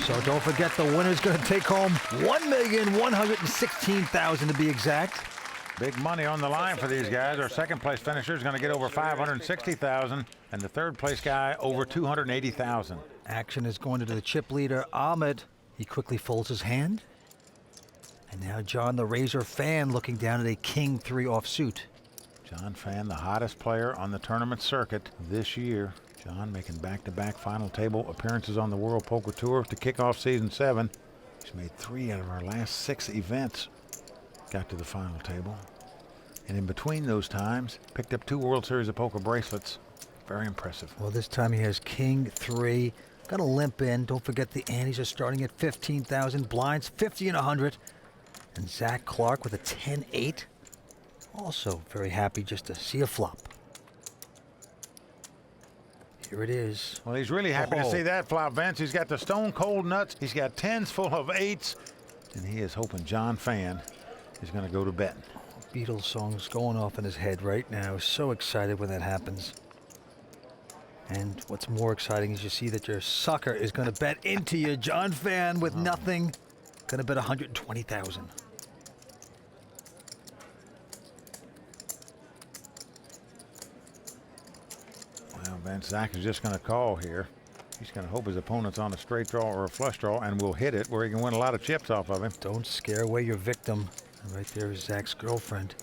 [SPEAKER 2] So don't forget, the winner's going to take home $1,116,000 to be exact.
[SPEAKER 1] Big money on the line for these guys. Our second place finisher is going to get over $560,000, and the third place guy over $280,000.
[SPEAKER 2] Action is going to the chip leader, Ahmet. He quickly folds his hand. And now John, the Razor Phan, looking down at a King 3 offsuit.
[SPEAKER 1] John Phan, the hottest player on the tournament circuit this year. John making back-to-back final table appearances on the World Poker Tour to kick off season 7. He's made 3 out of our last 6 events. Got to the final table. And in between those times, picked up 2 World Series of Poker bracelets. Very impressive.
[SPEAKER 2] Well, this time he has King 3. Gonna limp in. Don't forget the antes are starting at 15,000. Blinds 50 and 100. And Zach Clark with a 10-8. Also very happy just to see a flop. Here it is.
[SPEAKER 1] Well, he's really happy to see that flop, Vince. He's got the stone cold nuts. He's got 10s full of 8s. And he is hoping John Phan is going to go to bed.
[SPEAKER 2] Beatles song's going off in his head right now. So excited when that happens. And what's more exciting is you see that your sucker is going to bet into you. John Phan with nothing. Going to bet 120,000.
[SPEAKER 1] Well, Vince, Zach is just going to call here. He's going to hope his opponent's on a straight draw or a flush draw and will hit it where he can win a lot of chips off of him.
[SPEAKER 2] Don't scare away your victim. And right there is Zach's girlfriend.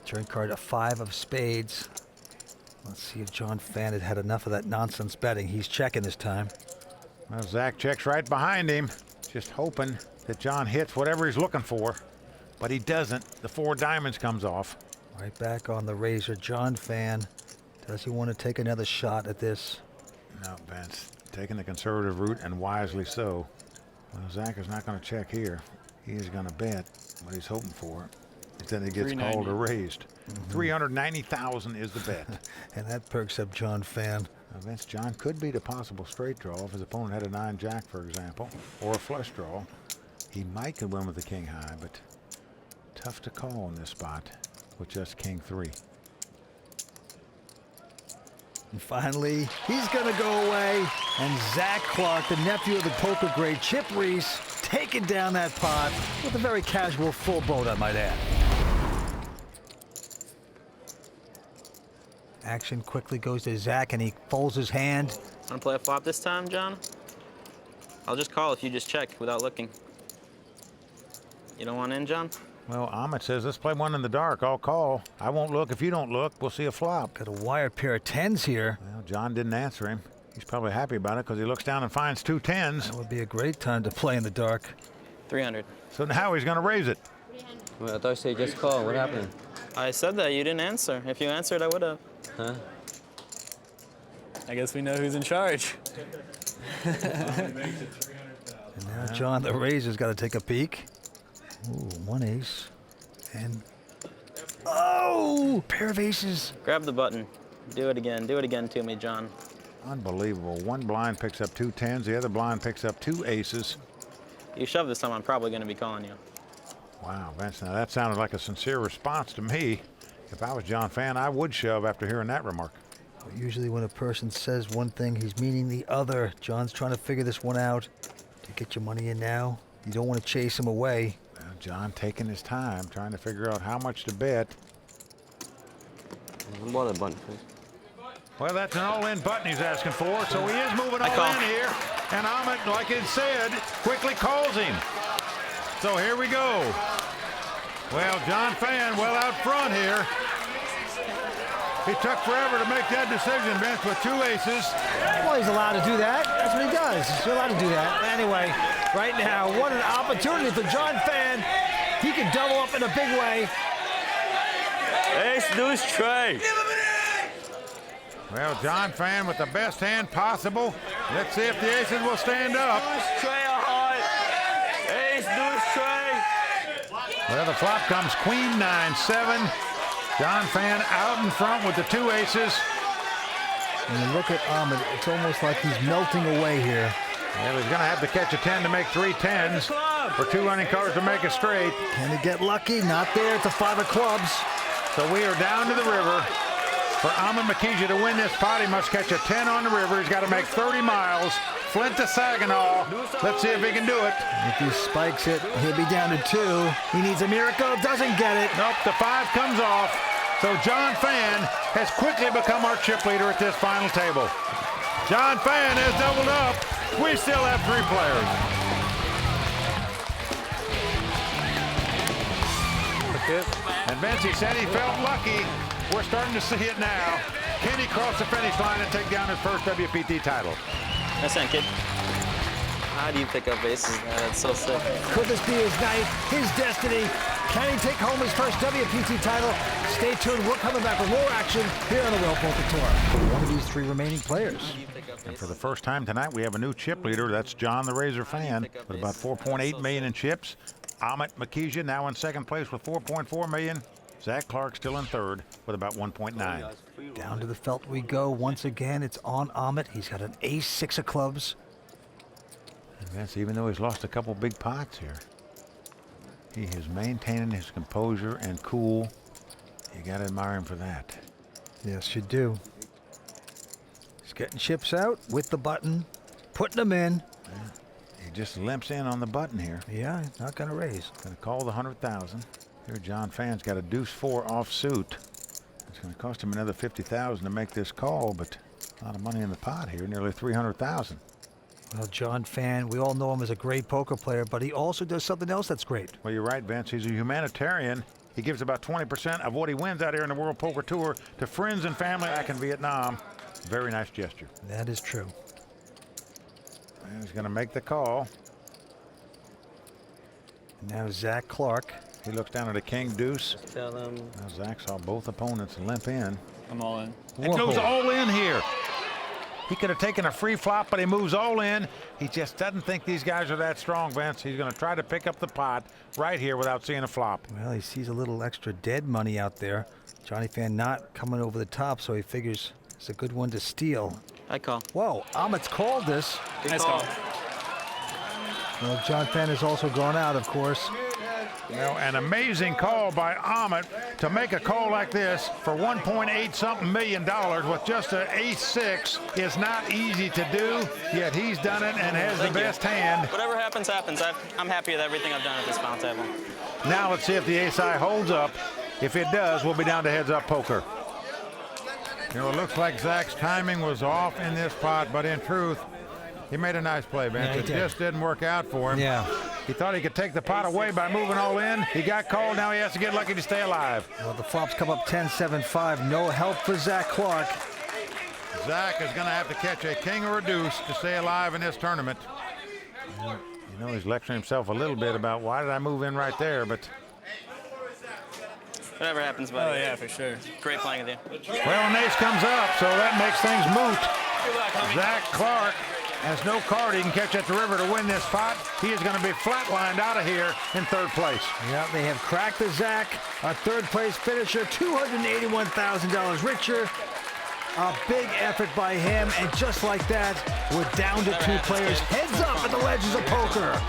[SPEAKER 2] Turn card a 5 of spades. Let's see if John Phan had had enough of that nonsense betting. He's checking this time.
[SPEAKER 1] Well, Zach checks right behind him, just hoping that John hits whatever he's looking for. But he doesn't. The 4 diamonds comes off.
[SPEAKER 2] Right back on the razor. John Phan. Does he want to take another shot at this?
[SPEAKER 1] No, Vince. Taking the conservative route, and wisely so. Well, Zach is not going to check here. He is going to bet. What he's hoping for is that he gets called or raised. 390,000 is the bet.
[SPEAKER 2] And that perks up John Phan.
[SPEAKER 1] Now, Vince, John could beat a possible straight draw if his opponent had a 9-jack, for example, or a flush draw. He might could win with the king high, but tough to call in this spot with just king 3.
[SPEAKER 2] And finally, he's going to go away. And Zach Clark, the nephew of the poker great Chip Reese, taking down that pot with a very casual full boat, I might add. Action quickly goes to Zach, and he folds his hand.
[SPEAKER 3] Want to play a flop this time, John? I'll just call if you just check without looking. You don't want in, John?
[SPEAKER 1] Well, Ahmet says, let's play one in the dark. I'll call. I won't look. If you don't look, we'll see a flop.
[SPEAKER 2] Got a wired pair of 10s here.
[SPEAKER 1] Well, John didn't answer him. He's probably happy about it because he looks down and finds 2 10s.
[SPEAKER 2] That would be a great time to play in the dark.
[SPEAKER 3] 300.
[SPEAKER 1] So now he's going to raise it.
[SPEAKER 5] Well, I thought you said just call. What happened?
[SPEAKER 3] I said that. You didn't answer. If you answered, I would have.
[SPEAKER 5] Huh?
[SPEAKER 9] I guess we know who's in charge.
[SPEAKER 2] And now John the Razor's got to take a peek. Ooh, 1 ace. And oh, pair of aces.
[SPEAKER 3] Grab the button. Do it again. Do it again to me, John.
[SPEAKER 1] Unbelievable. One blind picks up 2 10s. The other blind picks up 2 aces.
[SPEAKER 3] You shove this time, I'm probably going to be calling you.
[SPEAKER 1] Wow, Vince, now that sounded like a sincere response to me. If I was John Phan, I would shove after hearing that remark.
[SPEAKER 2] Well, usually when a person says one thing, he's meaning the other. John's trying to figure this one out. To get your money in now, you don't want to chase him away.
[SPEAKER 1] Well, John taking his time, trying to figure out how much to bet.
[SPEAKER 5] What a button, please.
[SPEAKER 1] Well, that's an all-in button he's asking for, so he is moving all in here. And Ahmet, like it said, quickly calls him. So here we go. Well, John Phan well out front here. He took forever to make that decision, Vince, with 2 aces.
[SPEAKER 2] Well, he's allowed to do that. That's what he does. He's allowed to do that. Anyway, right now, what an opportunity for John Phan. He can double up in a big way.
[SPEAKER 5] Ace, deuce, tray.
[SPEAKER 1] Well, John Phan with the best hand possible. Let's see if the aces will stand up.
[SPEAKER 5] Deuce, tray, a heart. Ace, deuce, tray.
[SPEAKER 1] Well, the flop comes queen 9-7. John Phan out in front with the 2 aces.
[SPEAKER 2] And you look at Ahmed, it's almost like he's melting away here.
[SPEAKER 1] Well, he's going to have to catch a 10 to make 3 10s, or 2 running cards to make a straight.
[SPEAKER 2] Can he get lucky? Not there. It's a 5 of clubs.
[SPEAKER 1] So we are down to the river. For Ahmed Makija to win this pot, he must catch a 10 on the river. He's got to make 30 miles. Flint to Saginaw. Let's see if he can do it.
[SPEAKER 2] If he spikes it, he'll be down to 2. He needs a miracle. Doesn't get it.
[SPEAKER 1] Nope, the 5 comes off. So John Phan has quickly become our chip leader at this final table. John Phan has doubled up. We still have 3 players. And Vince, he said he felt lucky. We're starting to see it now. Can he cross the finish line and take down his first WPT title?
[SPEAKER 3] That's it, kid. How do you pick up aces, man? That's so sick.
[SPEAKER 2] Could this be his night, his destiny? Can he take home his first WPT title? Stay tuned. We're coming back with more action here on the World Poker Tour for one of these 3 remaining players.
[SPEAKER 1] And for the first time tonight, we have a new chip leader. That's John the Razor Phan with about 4.8 million in chips. Amit Makija now in second place with 4.4 million. Zach Clark still in third with about 1.9.
[SPEAKER 2] Down to the felt we go once again. It's on Amit. He's got an ace-6 of clubs.
[SPEAKER 1] And Vince, even though he's lost a couple big pots here, he is maintaining his composure and cool. You got to admire him for that.
[SPEAKER 2] Yes, you do. He's getting chips out with the button, putting them in.
[SPEAKER 1] He just limps in on the button here.
[SPEAKER 2] Yeah, not going to raise.
[SPEAKER 1] Going to call the 100,000. Here, John Phan's got a deuce 4 offsuit. It's going to cost him another 50,000 to make this call, but a lot of money in the pot here, nearly 300,000.
[SPEAKER 2] Well, John Phan, we all know him as a great poker player, but he also does something else that's great.
[SPEAKER 1] Well, you're right, Vince. He's a humanitarian. He gives about 20% of what he wins out here in the World Poker Tour to friends and family back in Vietnam. Very nice gesture.
[SPEAKER 2] That is true.
[SPEAKER 1] And he's going to make the call.
[SPEAKER 2] Now Zach Clark.
[SPEAKER 1] He looks down at a king deuce.
[SPEAKER 5] Tell them.
[SPEAKER 1] Now Zach saw both opponents limp in.
[SPEAKER 9] I'm all in.
[SPEAKER 1] And goes all in here. He could have taken a free flop, but he moves all in. He just doesn't think these guys are that strong, Vince. He's going to try to pick up the pot right here without seeing a flop.
[SPEAKER 2] Well, he sees a little extra dead money out there. Johnny Phan not coming over the top, so he figures it's a good one to steal.
[SPEAKER 3] I call.
[SPEAKER 2] Whoa, Amit's called this.
[SPEAKER 9] Nice call.
[SPEAKER 2] Well, John Phan has also gone out, of course.
[SPEAKER 1] Well, an amazing call by Amit to make a call like this for 1.8 something million with just an ace-6 is not easy to do, yet he's done it and has the best hand.
[SPEAKER 3] Whatever happens, happens. I'm happy with everything I've done at this round table.
[SPEAKER 1] Now let's see if the ace-high holds up. If it does, we'll be down to heads-up poker. You know, it looks like Zach's timing was off in this pot, but in truth, he made a nice play, Vince. It just didn't work out for him.
[SPEAKER 2] Yeah.
[SPEAKER 1] He thought he could take the pot away by moving all in. He got called. Now he has to get lucky to stay alive.
[SPEAKER 2] Well, the flops come up 10-7-5. No help for Zach Clark.
[SPEAKER 1] Zach is going to have to catch a king or a deuce to stay alive in this tournament. You know, he's lecturing himself a little bit about why did I move in right there, but...
[SPEAKER 3] Whatever happens, buddy.
[SPEAKER 9] Oh, yeah, for sure.
[SPEAKER 3] Great playing with you.
[SPEAKER 1] Well, an ace comes up, so that makes things moot. Zach Clark has no card he can catch at the river to win this pot. He is going to be flatlined out of here in third place.
[SPEAKER 2] Yeah, they have cracked the Zach, a third place finisher, $281,000 richer. A big effort by him, and just like that, we're down to 2 players. Heads up at the Legends of Poker.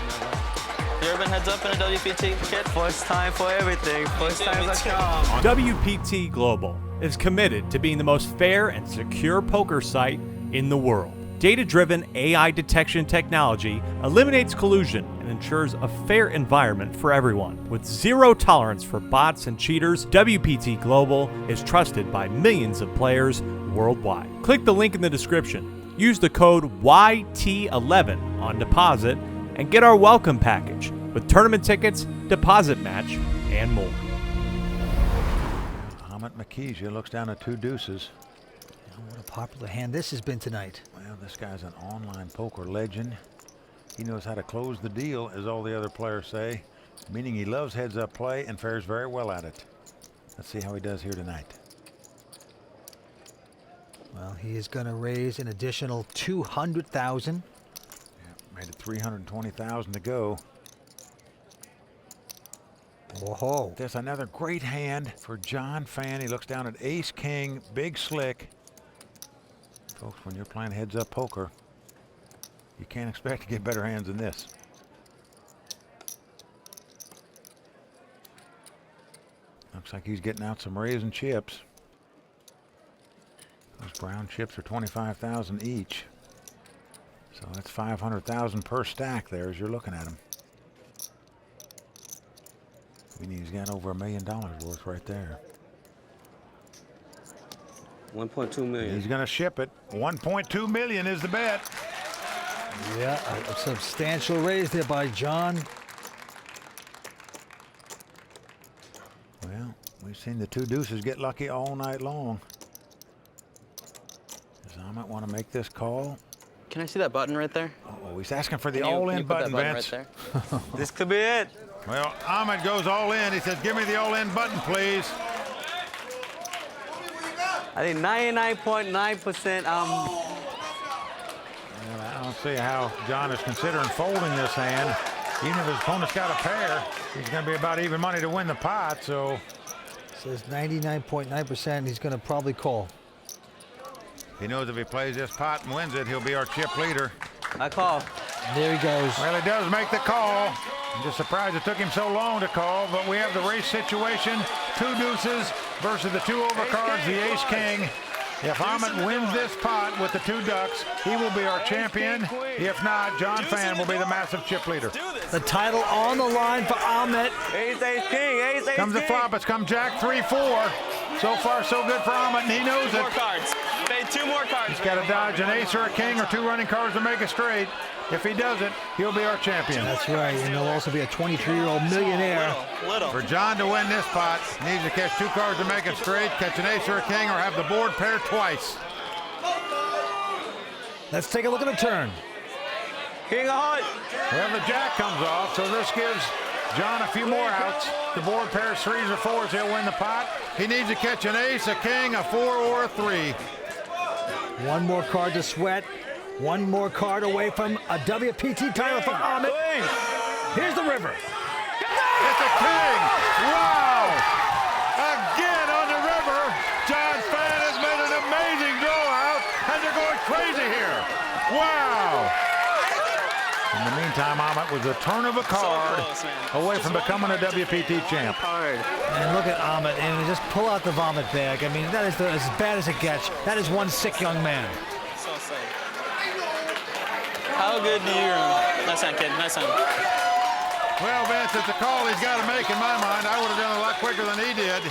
[SPEAKER 3] You ever been heads up in a WPT, kid?
[SPEAKER 5] First time for everything. First time as come.
[SPEAKER 11] WPT Global is committed to being the most fair and secure poker site in the world. Data-driven AI detection technology eliminates collusion and ensures a fair environment for everyone. With zero tolerance for bots and cheaters, WPT Global is trusted by millions of players worldwide. Click the link in the description. Use the code YT11 on deposit and get our welcome package with tournament tickets, deposit match, and more.
[SPEAKER 1] Amit Makija looks down at 2 deuces.
[SPEAKER 2] What a popular hand this has been tonight.
[SPEAKER 1] Well, this guy's an online poker legend. He knows how to close the deal, as all the other players say, meaning he loves heads-up play and fares very well at it. Let's see how he does here tonight.
[SPEAKER 2] Well, he is going to raise an additional $200,000.
[SPEAKER 1] Yeah, made it 320,000 to go.
[SPEAKER 2] Whoa.
[SPEAKER 1] There's another great hand for John Phan. He looks down at ace-king, big slick. Folks, when you're playing heads-up poker, you can't expect to get better hands than this. Looks like he's getting out some raising chips. Those brown chips are 25,000 each. So that's 500,000 per stack there as you're looking at them. Meaning he's got over $1 million worth right there.
[SPEAKER 5] 1.2 million.
[SPEAKER 1] He's going to ship it. 1.2 million is the bet.
[SPEAKER 2] Yeah, a substantial raise there by John.
[SPEAKER 1] Well, we've seen the 2 deuces get lucky all night long. Ahmet want to make this call.
[SPEAKER 3] Can I see that button right there?
[SPEAKER 1] Oh, he's asking for the
[SPEAKER 3] Can you
[SPEAKER 1] all-in
[SPEAKER 3] put that
[SPEAKER 1] button,
[SPEAKER 3] button
[SPEAKER 1] Vince.
[SPEAKER 3] right there?
[SPEAKER 5] This could be it.
[SPEAKER 1] Well, Ahmet goes all in. He says, give me the all-in button, please.
[SPEAKER 5] I think 99.9%.
[SPEAKER 1] I don't see how John is considering folding this hand. Even if his opponent's got a pair, he's going to be about even money to win the pot, so.
[SPEAKER 2] Says 99.9%, he's going to probably call.
[SPEAKER 1] He knows if he plays this pot and wins it, he'll be our chip leader.
[SPEAKER 5] I call.
[SPEAKER 2] There he goes.
[SPEAKER 1] Well, he does make the call. I'm just surprised it took him so long to call, but we have the race situation. 2 deuces versus the 2 overcards, the ace-king. If Ahmet wins this pot with the 2 ducks, he will be our champion. If not, John Phan will be the massive chip leader.
[SPEAKER 2] The title on the line for Ahmet.
[SPEAKER 5] Ace, ace, king. Ace, ace,
[SPEAKER 1] Comes the
[SPEAKER 5] king.
[SPEAKER 1] flop. It's come Jack 3-4. So far, so good for Ahmet, and he knows it.
[SPEAKER 12] More cards. Made 2 more cards.
[SPEAKER 1] He's got to dodge an ace or a king or 2 running cards to make it straight. If he does it, he'll be our champion.
[SPEAKER 2] That's right, and he'll also be a 23-year-old millionaire.
[SPEAKER 12] Little.
[SPEAKER 1] For John to win this pot, he needs to catch 2 cards to make it straight, catch an ace or a king, or have the board pair twice.
[SPEAKER 2] Let's take a look at the turn.
[SPEAKER 5] King of hearts.
[SPEAKER 1] Well, the jack comes off, so this gives John a few more outs. The board pairs 3s or 4s, he'll win the pot. He needs to catch an ace, a king, a 4, or a 3.
[SPEAKER 2] 1 more card to sweat. 1 more card away from a WPT title for Ahmet. Here's the river.
[SPEAKER 1] It's a king! Wow! Again on the river, John Phan has made an amazing draw out, and they're going crazy here. Wow! In the meantime, Ahmet was a turn of a card away from becoming a WPT champ.
[SPEAKER 2] And look at Ahmet, and just pull out the vomit bag. I mean, that is as bad as it gets. That is one sick young man.
[SPEAKER 12] So sick. How good do you Nice hand, kid. Nice hand.
[SPEAKER 1] Well, Vince, it's a call he's got to make in my mind. I would have done it a lot quicker than he did.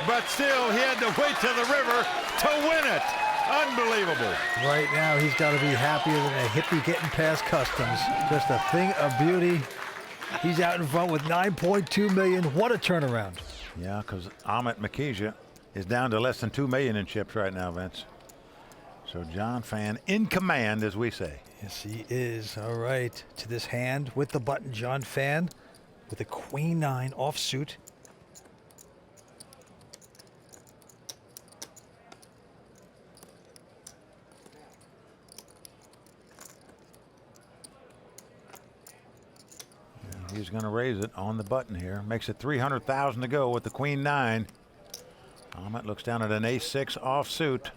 [SPEAKER 1] But still, he had to wait till the river to win it. Unbelievable.
[SPEAKER 2] Right now, he's got to be happier than a hippie getting past customs. Just a thing of beauty. He's out in front with 9.2 million. What a turnaround.
[SPEAKER 1] Yeah, because Ahmet Makija is down to less than 2 million in chips right now, Vince. So John Phan in command, as we say.
[SPEAKER 2] Yes, he is. All right. To this hand with the button, John Phan with a queen 9 offsuit.
[SPEAKER 1] He's going to raise it on the button here. Makes it 300,000 to go with the queen 9. Ahmet looks down at an ace-6 offsuit.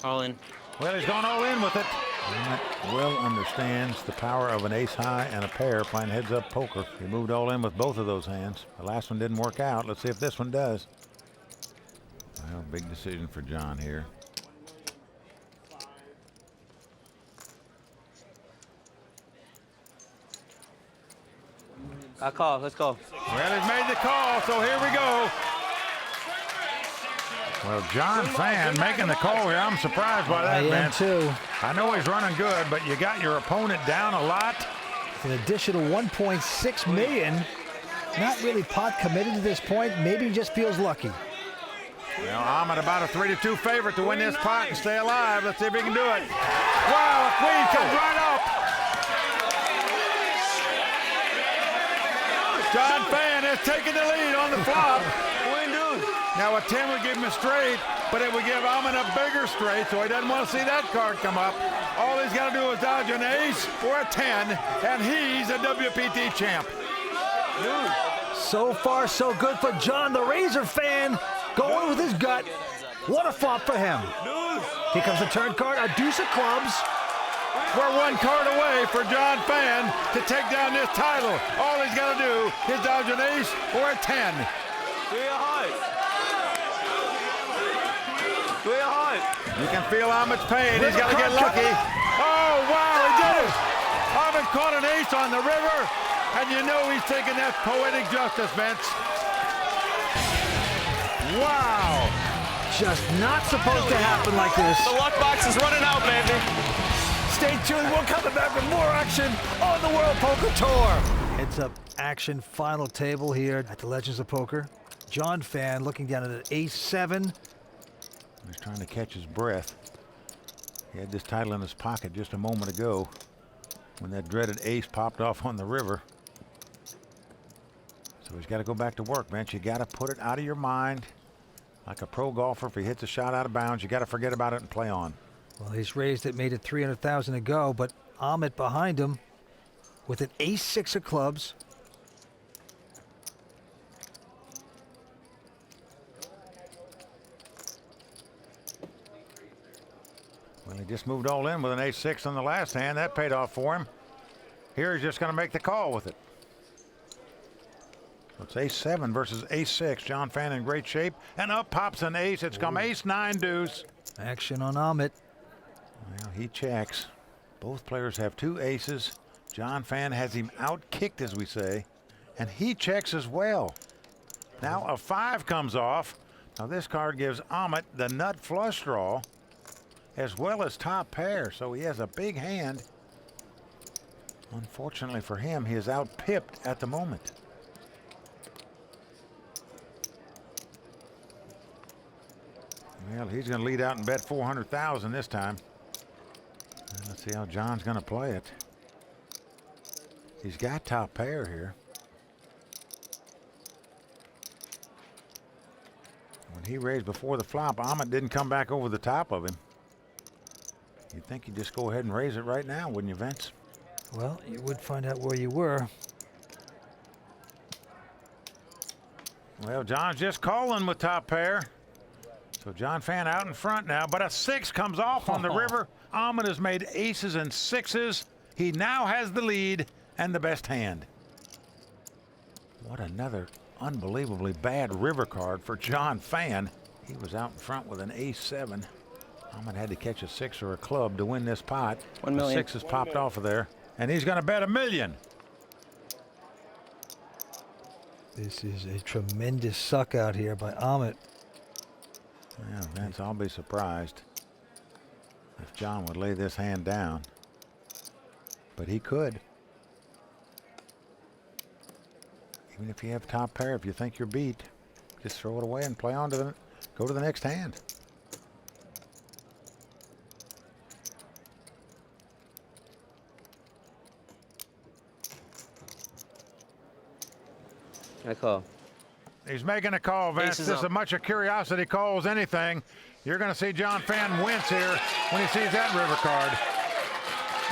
[SPEAKER 3] All in.
[SPEAKER 1] Well, he's gone all in with it. Ahmet well understands the power of an ace-high and a pair playing heads-up poker. He moved all in with both of those hands. The last one didn't work out. Let's see if this one does. Well, big decision for John here.
[SPEAKER 5] I call. Let's go.
[SPEAKER 1] Well, he's made the call, so here we go. Well, John Phan making the call here. I'm surprised by that, man.
[SPEAKER 2] Too.
[SPEAKER 1] I know he's running good, but you got your opponent down a lot.
[SPEAKER 2] An additional 1.6 million. Not really pot committed to this point. Maybe he just feels lucky.
[SPEAKER 1] Well, Ahmet about a 3-2 favorite to win this pot and stay alive. Let's see if he can do it. Wow, a queen comes right up. John Phan has taken the lead on the flop. Now a 10 would give him a straight, but it would give Ahmet a bigger straight, so he doesn't want to see that card come up. All he's got to do is dodge an ace or a 10, and he's a WPT champ.
[SPEAKER 2] So far, so good for John, the Razor fan, going with his gut. What a flop for him. Here comes the turn card, a deuce of clubs.
[SPEAKER 1] We're 1 card away for John Phan to take down this title. All he's got to do is dodge an ace or a 10. You can feel Ahmet's pain. He's got to get lucky. Oh, wow, he did it. Ahmet caught an ace on the river, and you know he's taking that poetic justice, Vince. Wow.
[SPEAKER 2] Just not supposed to happen like this.
[SPEAKER 12] The luck box is running out, baby.
[SPEAKER 2] Stay tuned. We'll come back with more action on the World Poker Tour. Heads up action final table here at the Legends of Poker. John Phan looking down at an ace-7.
[SPEAKER 1] He's trying to catch his breath. He had this title in his pocket just a moment ago when that dreaded ace popped off on the river. So he's got to go back to work, Vince. You got to put it out of your mind. Like a pro golfer, if he hits a shot out of bounds, you got to forget about it and play on.
[SPEAKER 2] Well, he's raised it, made it 300,000 to go, but Ahmet behind him with an ace-6 of clubs.
[SPEAKER 1] Well, he just moved all in with an ace-6 on the last hand. That paid off for him. Here he's just going to make the call with it. So it's ace-7 versus ace-6. John Phan in great shape. And up pops an ace. It's come ace-9 deuce.
[SPEAKER 2] Action on Ahmet.
[SPEAKER 1] Well, he checks. Both players have 2 aces. John Phan has him out-kicked, as we say. And he checks as well. Now a 5 comes off. Now this card gives Ahmet the nut flush draw as well as top pair. So he has a big hand. Unfortunately for him, he is out-pipped at the moment. Well, he's going to lead out and bet 400,000 this time. And let's see how John's going to play it. He's got top pair here. When he raised before the flop, Ahmet didn't come back over the top of him. You'd think he'd just go ahead and raise it right now, wouldn't you, Vince?
[SPEAKER 2] Well, you would find out where you were.
[SPEAKER 1] Well, John's just calling with top pair. So John Phan out in front now, but a 6 comes off on the river. Ahmet has made aces and 6s. He now has the lead and the best hand. What another unbelievably bad river card for John Phan. He was out in front with an ace-7. Ahmet had to catch a 6 or a club to win this pot.
[SPEAKER 3] 1 million.
[SPEAKER 1] The 6 has popped off of there, and he's going to bet $1 million.
[SPEAKER 2] This is a tremendous suck out here by Ahmet.
[SPEAKER 1] Yeah, Vince, I'll be surprised if John would lay this hand down. But he could. Even if you have top pair, if you think you're beat, just throw it away and play on to the, go to the next hand.
[SPEAKER 5] I call.
[SPEAKER 1] He's making a call, Vince.
[SPEAKER 3] Aces
[SPEAKER 1] This is
[SPEAKER 3] up.
[SPEAKER 1] as much a curiosity call as anything. You're going to see John Phan wince here when he sees that river card.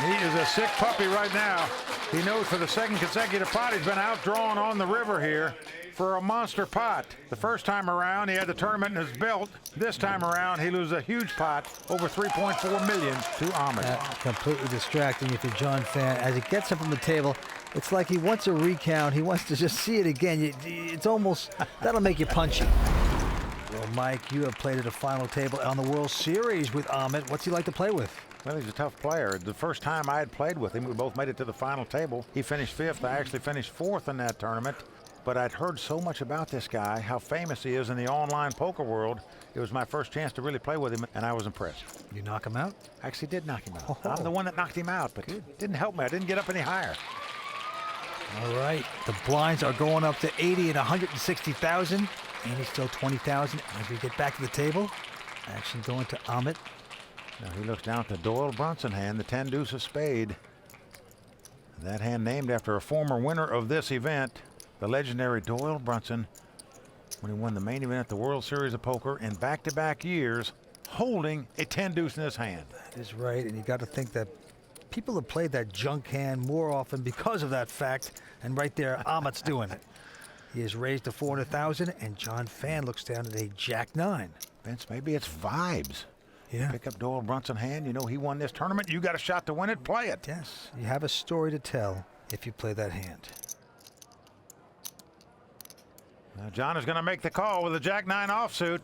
[SPEAKER 1] He is a sick puppy right now. He knows for the second consecutive pot he's been outdrawn on the river here for a monster pot. The first time around he had the tournament in his belt. This time around he loses a huge pot, over 3.4 million to Ahmet.
[SPEAKER 2] Completely distracting if you're John Phan. As he gets up from the table, it's like he wants a recount. He wants to just see it again. It's almost, that'll make you punchy. Well, Mike, you have played at a final table on the World Series with Ahmet. What's he like to play with?
[SPEAKER 1] Well, he's a tough player. The first time I had played with him, we both made it to the final table. He finished 5th. I actually finished 4th in that tournament. But I'd heard so much about this guy, how famous he is in the online poker world. It was my first chance to really play with him, and I was impressed.
[SPEAKER 2] You knock him out?
[SPEAKER 1] I actually did knock him out.
[SPEAKER 2] Oh.
[SPEAKER 1] I'm the one that knocked him out, but it didn't help me. I didn't get up any higher.
[SPEAKER 2] All right, the blinds are going up to 80 and 160,000. And he's still 20,000 as we get back to the table. Action going to Ahmet.
[SPEAKER 1] Now he looks down at the Doyle Brunson hand, the 10 deuce of spade. That hand named after a former winner of this event, the legendary Doyle Brunson, when he won the main event at the World Series of Poker in back-to-back years, holding a 10 deuce in his hand.
[SPEAKER 2] That is right, and you got to think that people have played that junk hand more often because of that fact, and right there, Ahmet's doing it. He has raised to 400,000, and John Phan looks down at a Jack-9.
[SPEAKER 1] Vince, maybe it's vibes.
[SPEAKER 2] Yeah.
[SPEAKER 1] Pick up Doyle Brunson hand. You know he won this tournament. You got a shot to win it. Play it.
[SPEAKER 2] Yes, you have a story to tell if you play that hand.
[SPEAKER 1] Now John is going to make the call with a Jack-9 offsuit.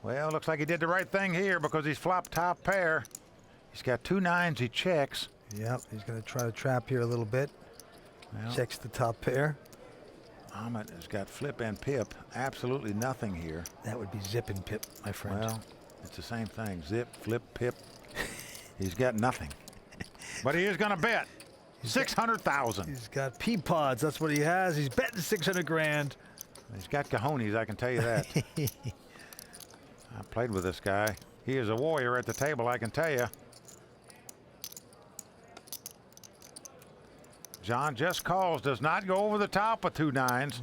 [SPEAKER 1] Well, looks like he did the right thing here because he's flopped top pair. He's got 2 9s. He checks.
[SPEAKER 2] Yep, he's going to try to trap here a little bit.
[SPEAKER 1] Well,
[SPEAKER 2] Checks the top pair.
[SPEAKER 1] Ahmet has got flip and pip. Absolutely nothing here.
[SPEAKER 2] That would be zip and pip, my friend.
[SPEAKER 1] Well, it's the same thing. Zip, flip, pip. He's got nothing. But he is going to bet. 600,000.
[SPEAKER 2] He's got pea pods. That's what he has. He's betting 600 grand.
[SPEAKER 1] He's got cojones, I can tell you that. I played with this guy. He is a warrior at the table, I can tell you. John just calls, does not go over the top with 2 nines.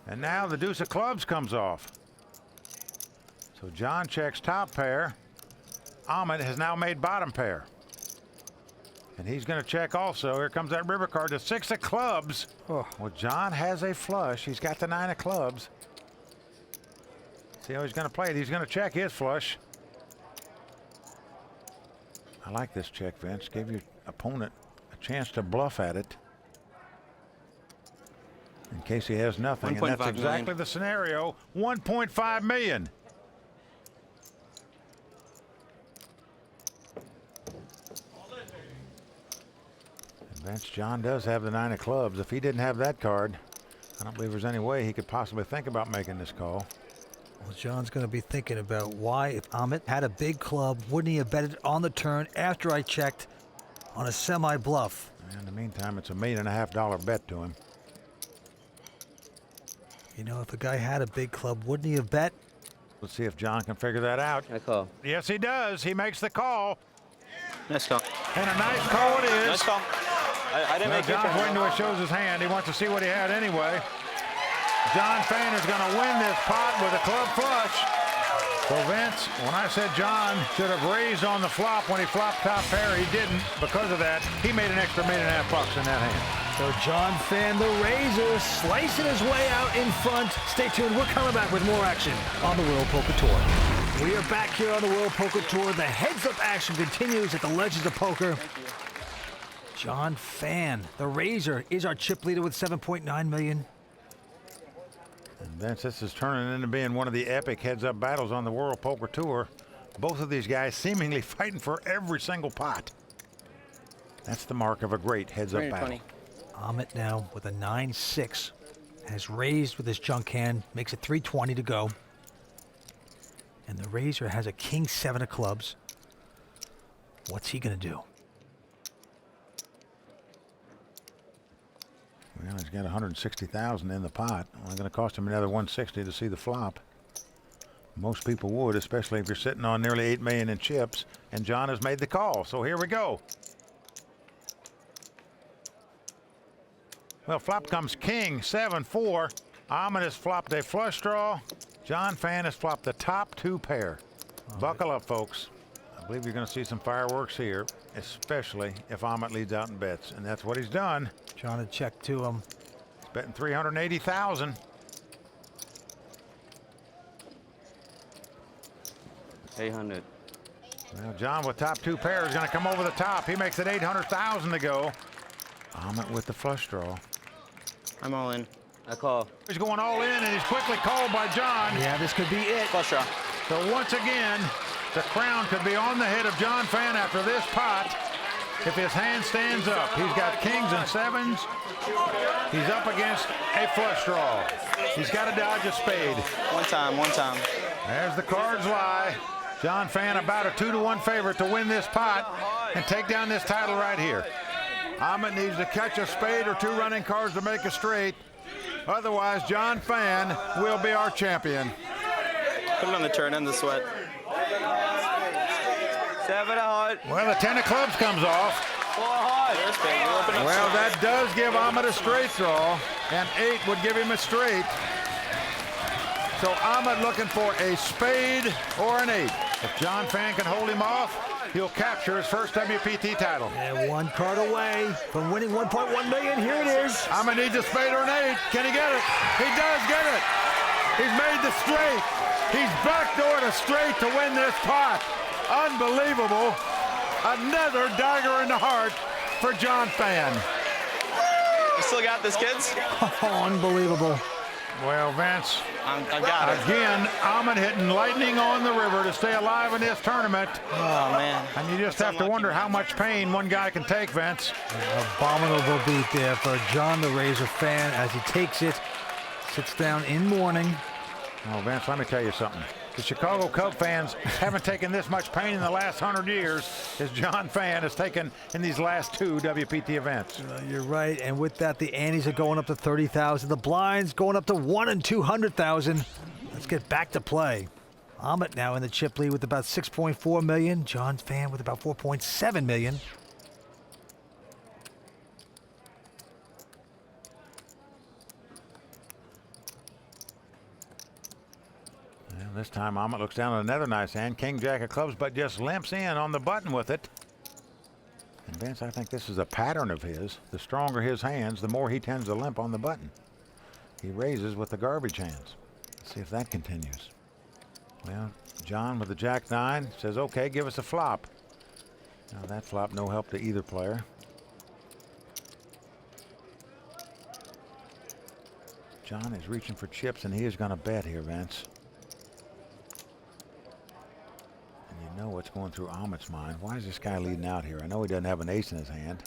[SPEAKER 1] And now the deuce of clubs comes off. So John checks top pair. Ahmed has now made bottom pair. And he's going to check also. Here comes that river card, the 6 of clubs.
[SPEAKER 2] Oh.
[SPEAKER 1] Well, John has a flush. He's got the 9 of clubs. See how he's going to play it. He's going to check his flush. I like this check, Vince. Gave your opponent a chance to bluff at it in case he has nothing. And that's exactly the scenario. 1.5 million. Vince, John does have the 9 of clubs. If he didn't have that card, I don't believe there's any way he could possibly think about making this call.
[SPEAKER 2] Well, John's going to be thinking about why, if Ahmed had a big club, wouldn't he have betted on the turn after I checked on a semi-bluff?
[SPEAKER 1] In the meantime, it's $1.5 million bet to him.
[SPEAKER 2] You know, if a guy had a big club, wouldn't he have bet?
[SPEAKER 1] Let's see if John can figure that out.
[SPEAKER 5] I call.
[SPEAKER 1] Yes, he does. He makes the call.
[SPEAKER 3] Nice call.
[SPEAKER 1] And a nice call it is.
[SPEAKER 3] Nice call. I didn't make it.
[SPEAKER 1] John's waiting till he shows his hand. He wants to see what he had anyway. John Phan is going to win this pot with a club flush. So Vince, when I said John should have raised on the flop when he flopped top pair, he didn't. Because of that, he made an extra $1.5 million in that hand.
[SPEAKER 2] So John Phan, the razor, slicing his way out in front. Stay tuned. We're coming back with more action on the World Poker Tour. We are back here on the World Poker Tour. The heads-up action continues at the Legends of Poker. John Phan, the razor, is our chip leader with 7.9 million.
[SPEAKER 1] And Vince, this is turning into being one of the epic heads-up battles on the World Poker Tour. Both of these guys seemingly fighting for every single pot. That's the mark of a great heads-up battle.
[SPEAKER 2] Ahmed now with a 9-6 has raised with his junk hand, makes it 320 to go. And the razor has a king 7 of clubs. What's he going to do?
[SPEAKER 1] Well, he's got 160,000 in the pot. Only going to cost him another 160 to see the flop. Most people would, especially if you're sitting on nearly 8 million in chips. And John has made the call. So here we go. Well, flop comes king 7-4. Ahmed has flopped a flush draw. John Phan has flopped the top 2 pair. Buckle up, folks. I believe you're going to see some fireworks here, especially if Ahmed leads out in bets, and that's what he's done.
[SPEAKER 2] Trying to check to him.
[SPEAKER 1] He's betting 380,000.
[SPEAKER 5] $800.
[SPEAKER 1] Well, John with top 2 pairs is going to come over the top. He makes it 800,000 to go. Ahmed with the flush draw.
[SPEAKER 3] I'm all in.
[SPEAKER 5] I call.
[SPEAKER 1] He's going all in, and he's quickly called by John.
[SPEAKER 2] Yeah, this could be it.
[SPEAKER 3] Flush draw.
[SPEAKER 1] So once again, the crown could be on the head of John Phan after this pot if his hand stands up. He's got kings and 7s. He's up against a flush draw. He's got to dodge a spade.
[SPEAKER 3] One time.
[SPEAKER 1] As the cards lie, John Phan about a 2-1 favorite to win this pot and take down this title right here. Ahmed needs to catch a spade or 2 running cards to make a straight. Otherwise, John Phan will be our champion.
[SPEAKER 3] Put it on the turn and the sweat.
[SPEAKER 5] 7 hard.
[SPEAKER 1] Well, the 10 of clubs comes off.
[SPEAKER 5] 4 hard.
[SPEAKER 1] Well, that does give Ahmed a straight draw, and 8 would give him a straight. So Ahmed looking for a spade or an 8. If John Phan can hold him off, he'll capture his first WPT title.
[SPEAKER 2] And 1 card away from winning 1.1 million. Here it is.
[SPEAKER 1] Ahmed needs a spade or an 8. Can he get it? He does get it. He's made the straight. He's backdoored a straight to win this pot. Unbelievable. Another dagger in the heart for John Phan.
[SPEAKER 3] You still got this, kids?
[SPEAKER 2] Oh, unbelievable.
[SPEAKER 1] Well, Vince,
[SPEAKER 3] I got it.
[SPEAKER 1] Again, Ahmed hitting lightning on the river to stay alive in this tournament.
[SPEAKER 3] Oh, man.
[SPEAKER 1] And you just have to wonder how much pain one guy can take, Vince.
[SPEAKER 2] An abominable beat there for John the Razor Phan as he takes it, sits down in mourning.
[SPEAKER 1] Oh, Vince, let me tell you something. The Chicago Cub fans haven't taken this much pain in the last 100 years as John Phan has taken in these last 2 WPT events.
[SPEAKER 2] You're right, and with that, the antes are going up to 30,000. The blinds going up to 1 in 200,000. Let's get back to play. Amit now in the chip lead with about 6.4 million. John Phan with about 4.7 million.
[SPEAKER 1] This time Amit looks down at another nice hand, King Jack of clubs, but just limps in on the button with it. And Vince, I think this is a pattern of his. The stronger his hands, the more he tends to limp on the button. He raises with the garbage hands. Let's see if that continues. Well, John with the Jack 9 says, okay, give us a flop. Now that flop, no help to either player. John is reaching for chips, and he is going to bet here, Vince. You know what's going through Amit's mind. Why is this guy leading out here? I know he doesn't have an ace in his hand.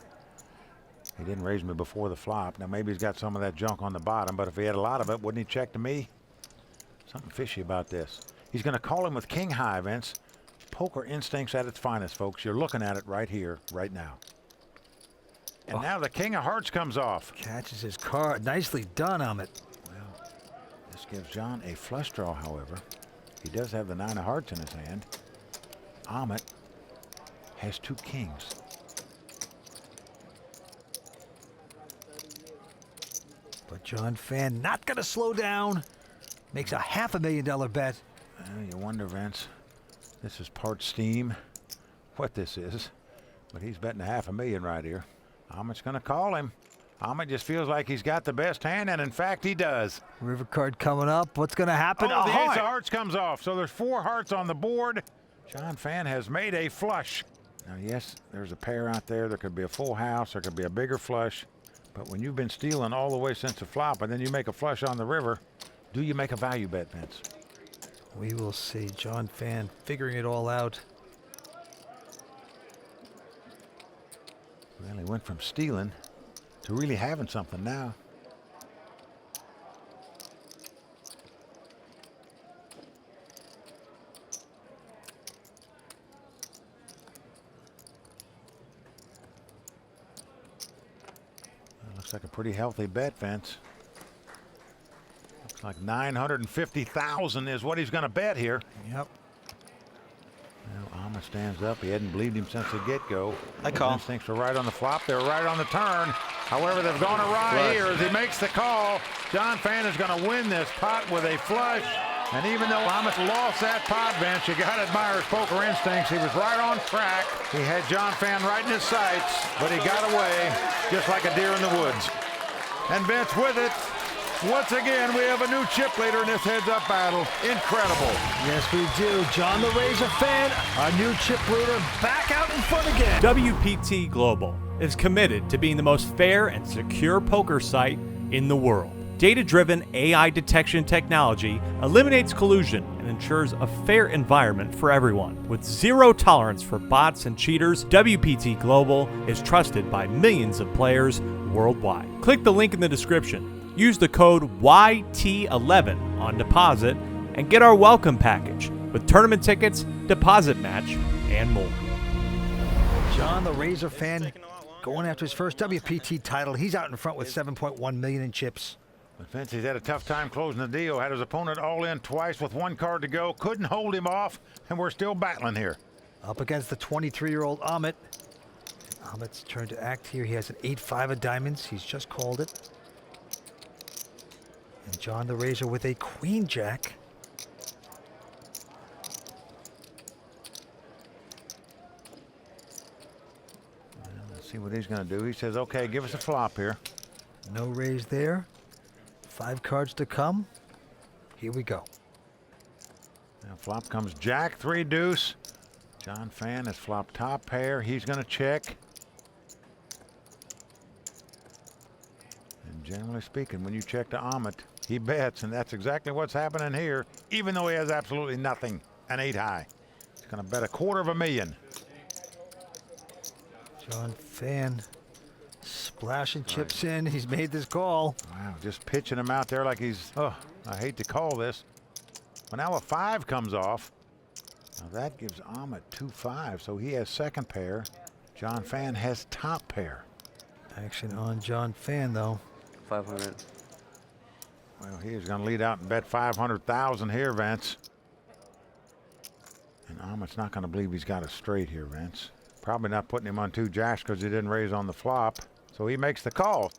[SPEAKER 1] He didn't raise me before the flop. Now maybe he's got some of that junk on the bottom, but if he had a lot of it, wouldn't he check to me? Something fishy about this. He's going to call him with king high, Vince. Poker instincts at its finest, folks. You're looking at it right here, right now. And now the king of hearts comes off.
[SPEAKER 2] Catches his card. Nicely done, Amit.
[SPEAKER 1] Well, this gives John a flush draw, however. He does have the 9 of hearts in his hand. Amit has 2 kings.
[SPEAKER 2] But John Phan not going to slow down. Makes a $500,000 bet.
[SPEAKER 1] Well, you wonder, Vince. This is part steam. What this is. But he's betting $500,000 right here. Amit's going to call him. Amit just feels like he's got the best hand, and in fact, he does.
[SPEAKER 2] River card coming up. What's going to happen?
[SPEAKER 1] Oh, the ace of hearts comes off. So there's 4 hearts on the board. John Phan has made a flush. Now, yes, there's a pair out there. There could be a full house. There could be a bigger flush. But when you've been stealing all the way since the flop and then you make a flush on the river, do you make a value bet, Vince?
[SPEAKER 2] We will see. John Phan figuring it all out.
[SPEAKER 1] Well, he went from stealing to really having something now. Looks like a pretty healthy bet, Vince. Looks like 950,000 is what he's going to bet here.
[SPEAKER 2] Yep.
[SPEAKER 1] Well, Amit stands up. He hadn't believed him since the get-go.
[SPEAKER 5] I call.
[SPEAKER 1] Instincts were right on the flop. They were right on the turn. However, they've gone awry here as he makes the call. John Phan is going to win this pot with a flush. And even though Amit lost that pot, Vince, you got to admire his poker instincts. He was right on track. He had John Phan right in his sights, but he got away just like a deer in the woods. And Vince, with it, once again, we have a new chip leader in this heads-up battle. Incredible.
[SPEAKER 2] Yes, we do. John the Razor Phan, our new chip leader, back out in front again.
[SPEAKER 11] WPT Global is committed to being the most fair and secure poker site in the world. Data-driven AI detection technology eliminates collusion and ensures a fair environment for everyone. With zero tolerance for bots and cheaters, WPT Global is trusted by millions of players worldwide. Click the link in the description. Use the code YT11 on deposit and get our welcome package with tournament tickets, deposit match, and more.
[SPEAKER 2] John the Razor Phan going after his first WPT title. He's out in front with 7.1 million in chips.
[SPEAKER 1] But Vince, he's had a tough time closing the deal. Had his opponent all in twice with 1 card to go. Couldn't hold him off, and we're still battling here.
[SPEAKER 2] Up against the 23-year-old Amit. Amit's turn to act here. He has an 8-5 of diamonds. He's just called it. And John the Razor with a queen jack.
[SPEAKER 1] Well, let's see what he's going to do. He says, okay, give us a flop here.
[SPEAKER 2] No raise there. 5 cards to come. Here we go.
[SPEAKER 1] Now flop comes jack, 3 deuce. John Phan has flopped top pair. He's going to check. And generally speaking, when you check to Amit, he bets, and that's exactly what's happening here, even though he has absolutely nothing, an 8 high. He's going to bet $250,000.
[SPEAKER 2] John Phan splashing chips in. He's made this call.
[SPEAKER 1] Wow, just pitching him out there like he's, oh, I hate to call this. Well, now a 5 comes off. Now that gives Ahmet 2-5, so he has second pair. John Phan has top pair.
[SPEAKER 2] Action on John Phan, though.
[SPEAKER 5] 500.
[SPEAKER 1] Well, he is going to lead out and bet 500,000 here, Vince. And Ahmet's not going to believe he's got a straight here, Vince. Probably not putting him on 2 jacks because he didn't raise on the flop. So he makes the call.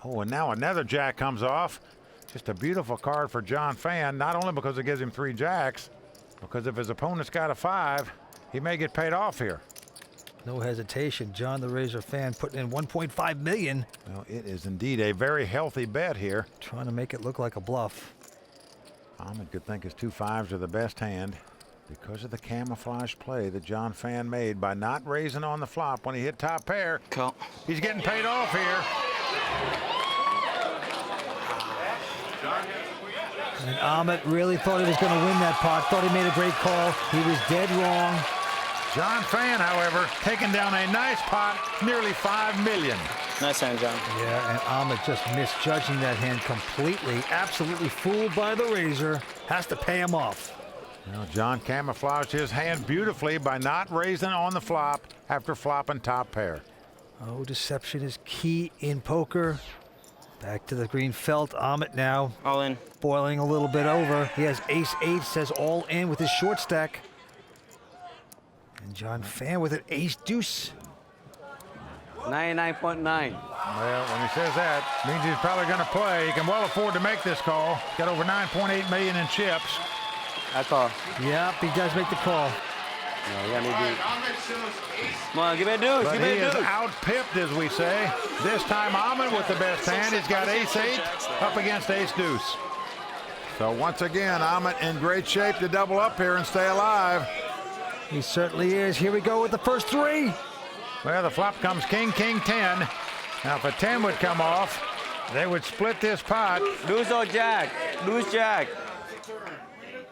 [SPEAKER 1] Oh, and now another jack comes off. Just a beautiful card for John Phan, not only because it gives him 3 jacks, because if his opponent's got a 5, he may get paid off here.
[SPEAKER 2] No hesitation. John the Razor Phan putting in $1.5 million.
[SPEAKER 1] Well, it is indeed a very healthy bet here.
[SPEAKER 2] Trying to make it look like a bluff.
[SPEAKER 1] Ahmet could think his 2 5s are the best hand because of the camouflage play that John Phan made by not raising on the flop when he hit top pair.
[SPEAKER 3] Call.
[SPEAKER 1] He's getting paid off here.
[SPEAKER 2] And Ahmet really thought he was going to win that pot. Thought he made a great call. He was dead wrong.
[SPEAKER 1] John Phan, however, taking down a nice pot, nearly $5 million.
[SPEAKER 3] Nice hand, John.
[SPEAKER 2] Yeah, and Ahmet just misjudging that hand completely. Absolutely fooled by the razor. Has to pay him off.
[SPEAKER 1] Well, John camouflaged his hand beautifully by not raising on the flop after flopping top pair.
[SPEAKER 2] Oh, deception is key in poker. Back to the green felt. Ahmet now.
[SPEAKER 3] All in.
[SPEAKER 2] Boiling a little bit over. He has ace-8, says all in with his short stack. And John Phan with an ace-deuce.
[SPEAKER 5] 99.9.
[SPEAKER 1] Well, when he says that, means he's probably going to play. He can well afford to make this call. Got over 9.8 million in chips.
[SPEAKER 5] I call.
[SPEAKER 2] Yep, he does make the call.
[SPEAKER 5] No, you got me beat. Come on, give me a deuce.
[SPEAKER 1] But
[SPEAKER 5] give me
[SPEAKER 1] he
[SPEAKER 5] a
[SPEAKER 1] is
[SPEAKER 5] deuce.
[SPEAKER 1] out-pipped, as we say. This time, Ahmet with the best hand. He's got ace-8 up against ace-deuce. So once again, Ahmet in great shape to double up here and stay alive.
[SPEAKER 2] He certainly is. Here we go with the first 3.
[SPEAKER 1] Well, the flop comes king, king, 10. Now, if a 10 would come off, they would split this pot.
[SPEAKER 5] Deuce or jack. Deuce, jack.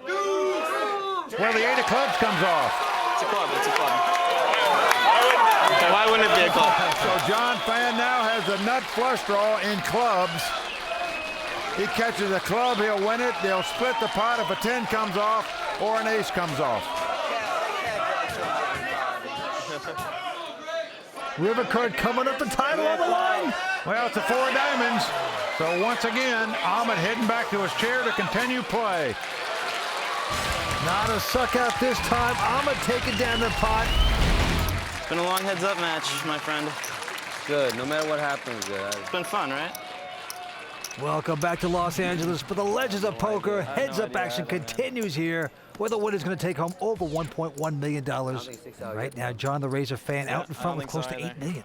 [SPEAKER 1] Well, the 8 of clubs comes off.
[SPEAKER 3] It's a club. It's a club. Why wouldn't it be a club?
[SPEAKER 1] So John Phan now has a nut flush draw in clubs. He catches a club, he'll win it. They'll split the pot if a 10 comes off or an ace comes off.
[SPEAKER 2] River card coming up, the title on the line.
[SPEAKER 1] Well, it's a 4 of diamonds. So once again, Ahmet heading back to his chair to continue play.
[SPEAKER 2] Not a suck out this time. Ahmet taking down the pot.
[SPEAKER 3] It's been a long heads-up match, my friend.
[SPEAKER 5] Good. No matter what happens, good.
[SPEAKER 3] It's been fun, right?
[SPEAKER 2] Welcome back to Los Angeles for the Legends of Poker. Heads-up action continues here, where the winner's going to take home over $1.1 million. Right now, John the Razor Phan out in front with close to $8 million.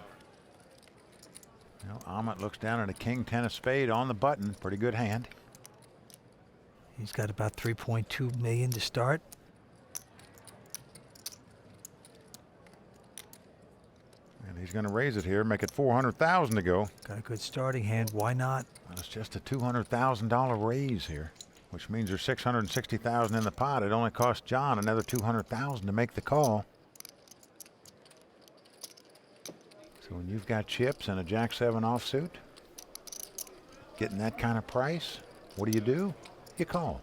[SPEAKER 1] Well, Ahmet looks down at a king 10 of spade on the button. Pretty good hand.
[SPEAKER 2] He's got about $3.2 million to start.
[SPEAKER 1] And he's going to raise it here, make it $400,000 to go.
[SPEAKER 2] Got a good starting hand. Why not?
[SPEAKER 1] Well, it's just a $200,000 raise here, which means there's $660,000 in the pot. It only cost John another $200,000 to make the call. So when you've got chips and a Jack-7 offsuit, getting that kind of price, what do? You call.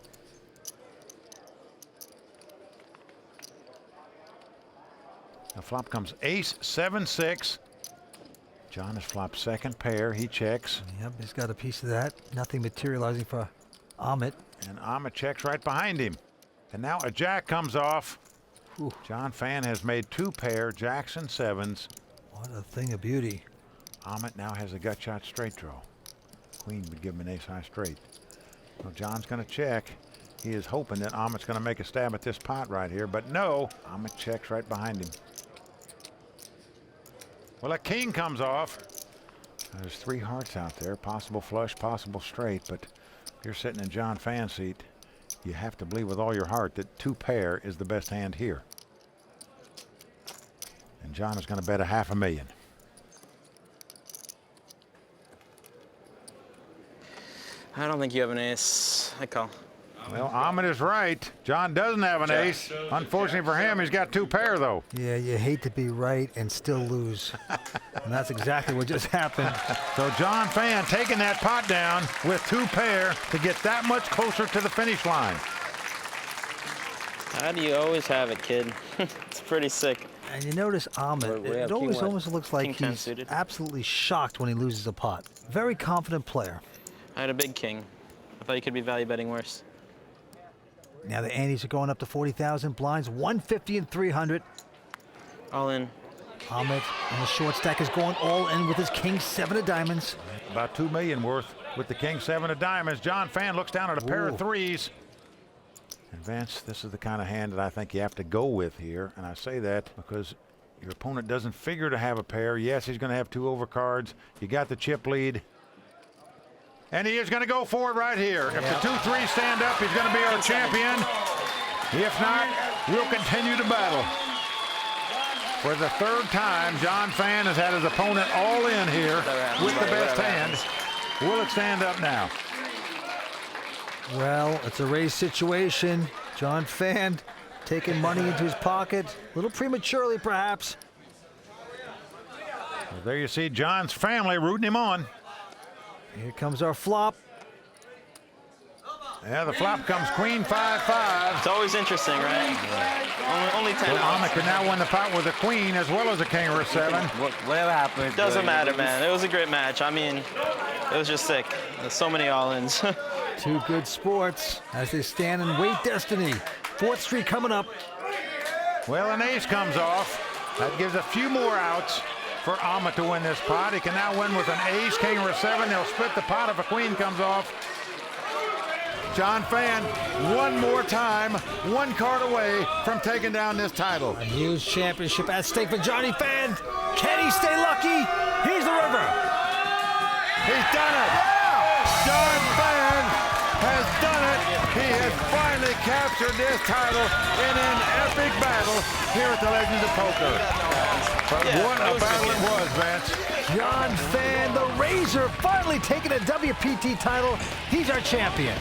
[SPEAKER 1] The flop comes ace 7-6. John has flopped second pair. He checks.
[SPEAKER 2] Yep, he's got a piece of that. Nothing materializing for Ahmet.
[SPEAKER 1] And Ahmet checks right behind him. And now a jack comes off.
[SPEAKER 2] Whew.
[SPEAKER 1] John Phan has made 2 pair, jacks and 7s.
[SPEAKER 2] What a thing of beauty.
[SPEAKER 1] Ahmet now has a gut shot straight draw. Queen would give him an ace high straight. Well, John's going to check. He is hoping that Ahmet's going to make a stab at this pot right here, but no. Ahmet checks right behind him. Well, a king comes off. There's 3 hearts out there. Possible flush, possible straight, but if you're sitting in John Phan's seat, you have to believe with all your heart that 2 pair is the best hand here. And John is going to bet $500,000.
[SPEAKER 3] I don't think you have an ace. I call.
[SPEAKER 1] Well, Ahmed is right. John doesn't have an ace. Unfortunately for him, he's got 2 pair, though.
[SPEAKER 2] Yeah, you hate to be right and still lose. And that's exactly what just happened.
[SPEAKER 1] So John Phan taking that pot down with 2 pair to get that much closer to the finish line.
[SPEAKER 3] How do you always have it, kid? It's pretty sick.
[SPEAKER 2] And you notice Ahmed,
[SPEAKER 4] We have
[SPEAKER 2] it always
[SPEAKER 4] king what?
[SPEAKER 2] almost looks like
[SPEAKER 3] King 10
[SPEAKER 2] he's
[SPEAKER 3] suited.
[SPEAKER 2] absolutely shocked when he loses a pot. Very confident player.
[SPEAKER 3] I had a big king. I thought you could be value betting worse.
[SPEAKER 2] Now the antes are going up to 40,000 blinds, 150 and 300.
[SPEAKER 3] All in.
[SPEAKER 2] Ahmed on the short stack is going all in with his king 7 of diamonds.
[SPEAKER 1] About $2 million worth with the king 7 of diamonds. John Phan looks down at a pair of
[SPEAKER 2] Ooh.
[SPEAKER 1] 3s. And Vance, this is the kind of hand that I think you have to go with here. And I say that because your opponent doesn't figure to have a pair. Yes, he's going to have 2 overcards. You got the chip lead. And he is going to go for it right here. If the 2-3 stand up, he's going to be our champion. If not, we'll continue to battle. For the 3rd time, John Phan has had his opponent all in here with the best hand. Will it stand up now?
[SPEAKER 2] Well, it's a race situation. John Phan taking money into his pocket, a little prematurely perhaps.
[SPEAKER 1] Well, there you see John's family rooting him on.
[SPEAKER 2] Here comes our flop.
[SPEAKER 1] Yeah, the flop comes queen 5-5.
[SPEAKER 3] It's always interesting, right? Only 10
[SPEAKER 1] So
[SPEAKER 3] outs.
[SPEAKER 1] Ahmed can now win the pot with a queen as well as a king or a 7.
[SPEAKER 5] Whatever happens.
[SPEAKER 3] Doesn't matter, man. It was a great match. I mean, it was just sick. There's so many all-ins.
[SPEAKER 2] 2 good sports as they stand and wait destiny. 4th Street coming up.
[SPEAKER 1] Well, an ace comes off. That gives a few more outs for Ahmed to win this pot. He can now win with an ace, king, or a 7. They'll split the pot if a queen comes off. John Phan, one more time, 1 card away from taking down this title.
[SPEAKER 2] A huge championship at stake for Johnny Phan. Can he stay lucky? Here's the river.
[SPEAKER 1] He's done it. John Phan has done it. He has finally captured this title in an epic battle here at the Legends of Poker. But what a battle it was, Vance.
[SPEAKER 2] John Phan, the Razor, finally taking a WPT title. He's our champion.